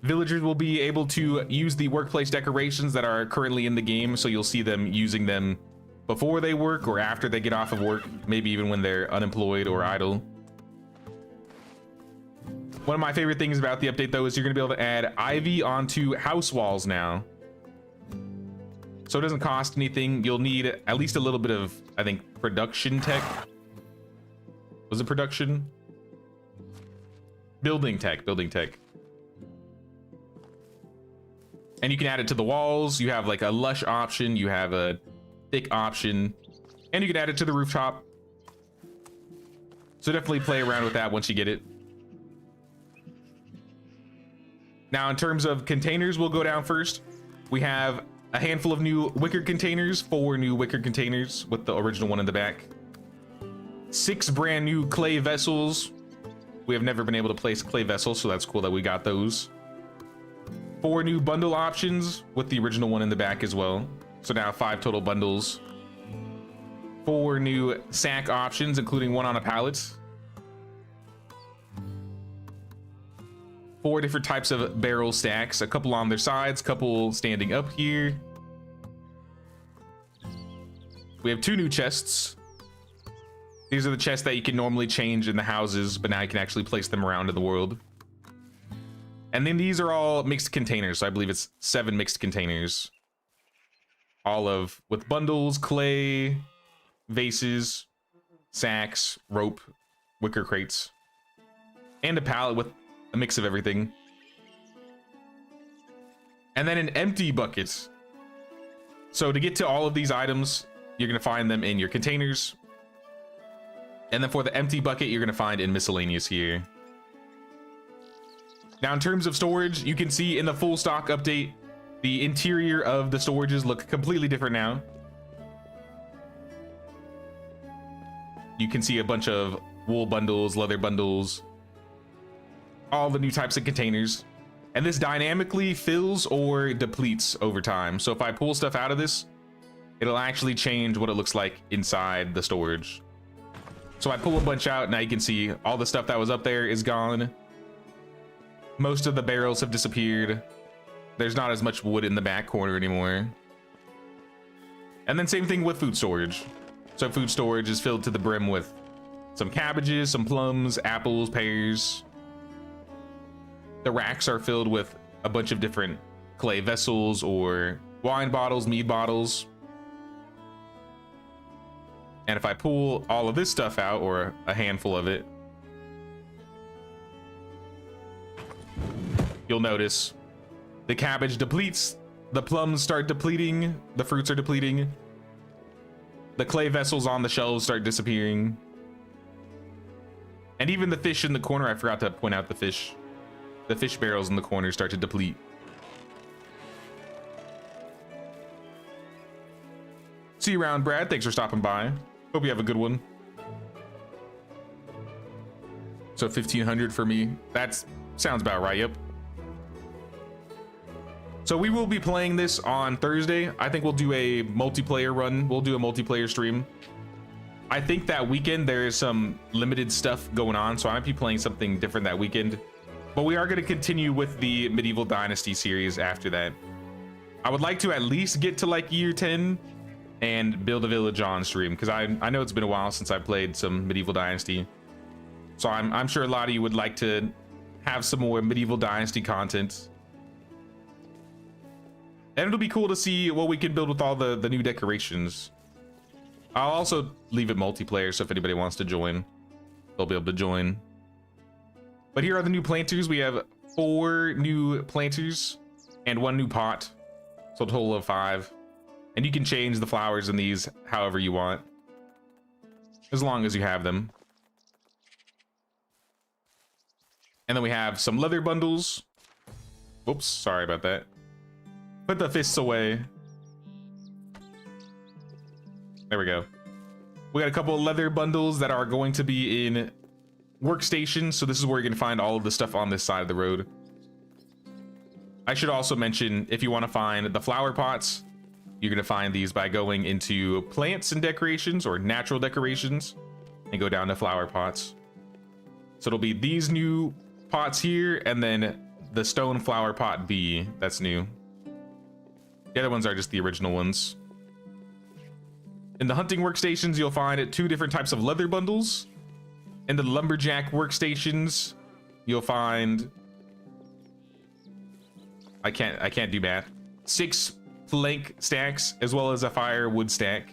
Villagers will be able to use the workplace decorations that are currently in the game. So you'll see them using them before they work or after they get off of work, maybe even when they're unemployed or idle. One of my favorite things about the update, though, is you're going to be able to add ivy onto house walls now. So it doesn't cost anything. You'll need at least a little bit of, I think, production tech. Was it production? Building tech. And you can add it to the walls. You have like a lush option. You have a thick option. And you can add it to the rooftop. So definitely play around with that once you get it. Now, in terms of containers, we'll go down first. We have a handful of new wicker containers, 4 new wicker containers with the original one in the back. 6 brand new clay vessels. We have never been able to place clay vessels, so that's cool that we got those. 4 new bundle options with the original one in the back as well. So now 5 total bundles. 4 new sack options, including 1 on a pallet. 4 different types of barrel stacks, a couple on their sides, couple standing up here. We have 2 new chests. These are the chests that you can normally change in the houses, but now you can actually place them around in the world. And then these are all mixed containers, so I believe it's 7 mixed containers. All with bundles, clay, vases, sacks, rope, wicker crates, and a pallet with a mix of everything. And then an empty bucket. So to get to all of these items, you're going to find them in your containers. And then for the empty bucket, you're gonna find in miscellaneous here. Now, in terms of storage, you can see in the full stock update, the interior of the storages look completely different now. You can see a bunch of wool bundles, leather bundles, all the new types of containers. And this dynamically fills or depletes over time. So if I pull stuff out of this, it'll actually change what it looks like inside the storage. So I pull a bunch out, now you can see all the stuff that was up there is gone. Most of the barrels have disappeared. There's not as much wood in the back corner anymore. And then same thing with food storage. So food storage is filled to the brim with some cabbages, some plums, apples, pears. The racks are filled with a bunch of different clay vessels or wine bottles, mead bottles. And if I pull all of this stuff out, or a handful of it, you'll notice the cabbage depletes, the plums start depleting, the fruits are depleting, the clay vessels on the shelves start disappearing, and even the fish in the corner, I forgot to point out the fish barrels in the corner start to deplete. See you around, Brad. Thanks for stopping by. Hope you have a good one. So 1500 for me. That sounds about right. Yep. So we will be playing this on Thursday. I think we'll do a multiplayer run. We'll do a multiplayer stream. I think that weekend there is some limited stuff going on, so I might be playing something different that weekend. But we are going to continue with the Medieval Dynasty series after that. I would like to at least get to like year 10 and build a village on stream, because I know it's been a while since I played some Medieval Dynasty. So I'm sure a lot of you would like to have some more Medieval Dynasty content. And it'll be cool to see what we can build with all the new decorations. I'll also leave it multiplayer, so if anybody wants to join, they'll be able to join. But here are the new planters. We have 4 new planters and 1 new pot, so a total of 5. And you can change the flowers in these however you want, as long as you have them. And then we have some leather bundles. Oops, sorry about that. Put the fists away. There we go. We got a couple of leather bundles that are going to be in workstations. So this is where you're gonna find all of the stuff on this side of the road. I should also mention, if you want to find the flower pots, you're gonna find these by going into plants and decorations, or natural decorations, and go down to flower pots. So it'll be these new pots here, and then the stone flower pot B, that's new. The other ones are just the original ones. In the hunting workstations, you'll find 2 different types of leather bundles. In the lumberjack workstations, you'll find, I can't do math, 6 plank stacks as well as a firewood stack.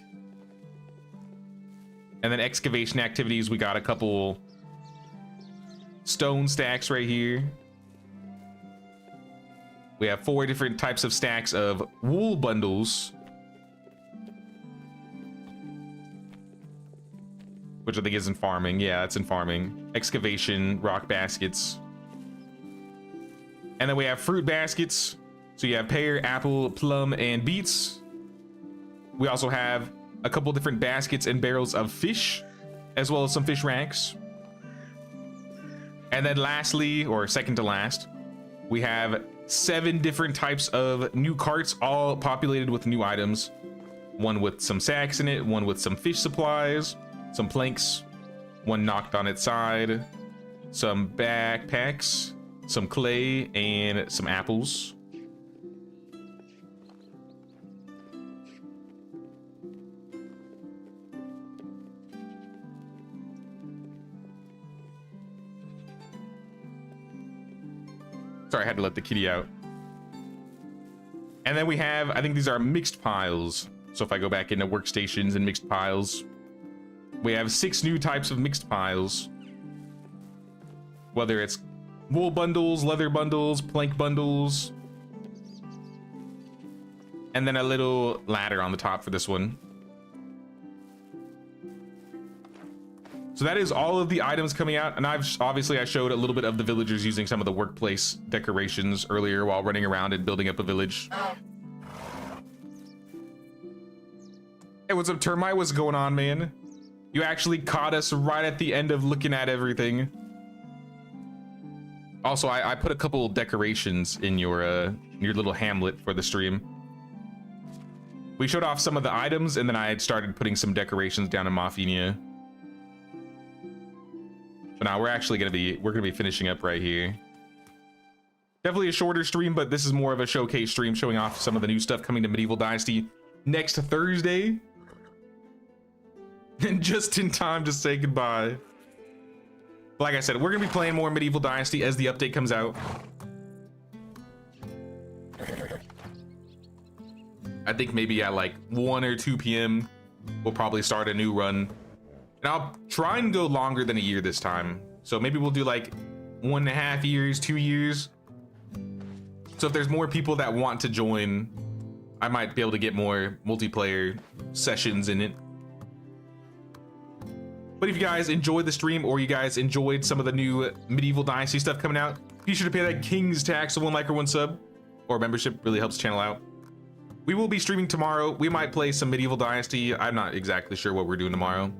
And then excavation activities, we got a couple stone stacks right here. We have 4 different types of stacks of wool bundles, which I think is in farming. Yeah, it's in farming. Excavation, rock baskets. And then we have fruit baskets. So you have pear, apple, plum, and beets. We also have a couple different baskets and barrels of fish, as well as some fish racks. And then lastly, or second to last, we have 7 different types of new carts, all populated with new items. One with some sacks in it, one with some fish supplies, some planks, one knocked on its side, some backpacks, some clay, and some apples. Sorry, I had to let the kitty out. And then we have, I think these are mixed piles. So if I go back into workstations and mixed piles, we have 6 new types of mixed piles. Whether it's wool bundles, leather bundles, plank bundles. And then a little ladder on the top for this one. So that is all of the items coming out, and I showed a little bit of the villagers using some of the workplace decorations earlier while running around and building up a village. Hey, what's up, Termite? What's going on, man? You actually caught us right at the end of looking at everything. Also, I put a couple decorations in your little hamlet for the stream. We showed off some of the items, and then I had started putting some decorations down in Maffinia. But now we're gonna be finishing up right here. Definitely a shorter stream, but this is more of a showcase stream showing off some of the new stuff coming to Medieval Dynasty next Thursday. And just in time to say goodbye. Like I said, we're gonna be playing more Medieval Dynasty as the update comes out. I think maybe at like 1 or 2 p.m. we'll probably start a new run. And I'll try and go longer than a year this time. So maybe we'll do like 1.5 years, 2 years. So if there's more people that want to join, I might be able to get more multiplayer sessions in it. But if you guys enjoyed the stream or you guys enjoyed some of the new Medieval Dynasty stuff coming out, be sure to pay that King's tax of 1 like or 1 sub or membership. Really helps the channel out. We will be streaming tomorrow. We might play some Medieval Dynasty. I'm not exactly sure what we're doing tomorrow.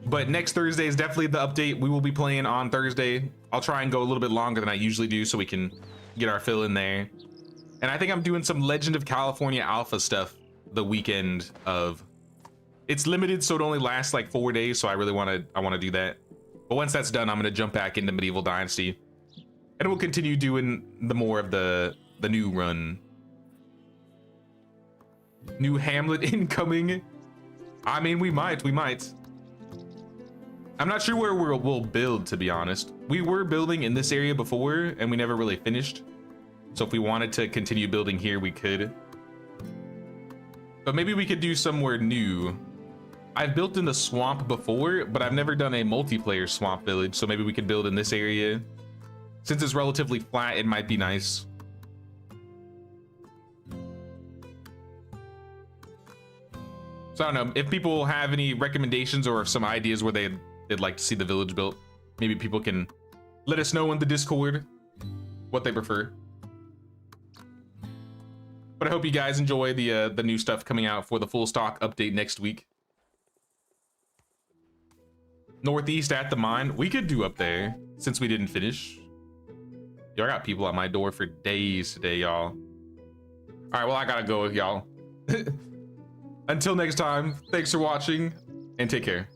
But next Thursday is definitely the update. We will be playing on Thursday. I'll try and go a little bit longer than I usually do so we can get our fill in there. And I think I'm doing some Legend of California Alpha stuff the weekend of. It's limited, so it only lasts like 4 days, so I want to do that. But once that's done, I'm going to jump back into Medieval Dynasty. And we'll continue doing the more of the new run. New Hamlet incoming. I mean, we might. I'm not sure where we'll build, to be honest. We were building in this area before, and we never really finished. So if we wanted to continue building here, we could. But maybe we could do somewhere new. I've built in the swamp before, but I've never done a multiplayer swamp village, so maybe we could build in this area. Since it's relatively flat, it might be nice. So I don't know, if people have any recommendations or some ideas where they'd like to see the village built, maybe people can let us know in the Discord what they prefer. But I hope you guys enjoy the new stuff coming out for the full stock update next week. Northeast at the mine. We could do up there since we didn't finish. Yo, I got people at my door for days today, y'all. All right, well, I gotta go, y'all. Until next time, thanks for watching and take care.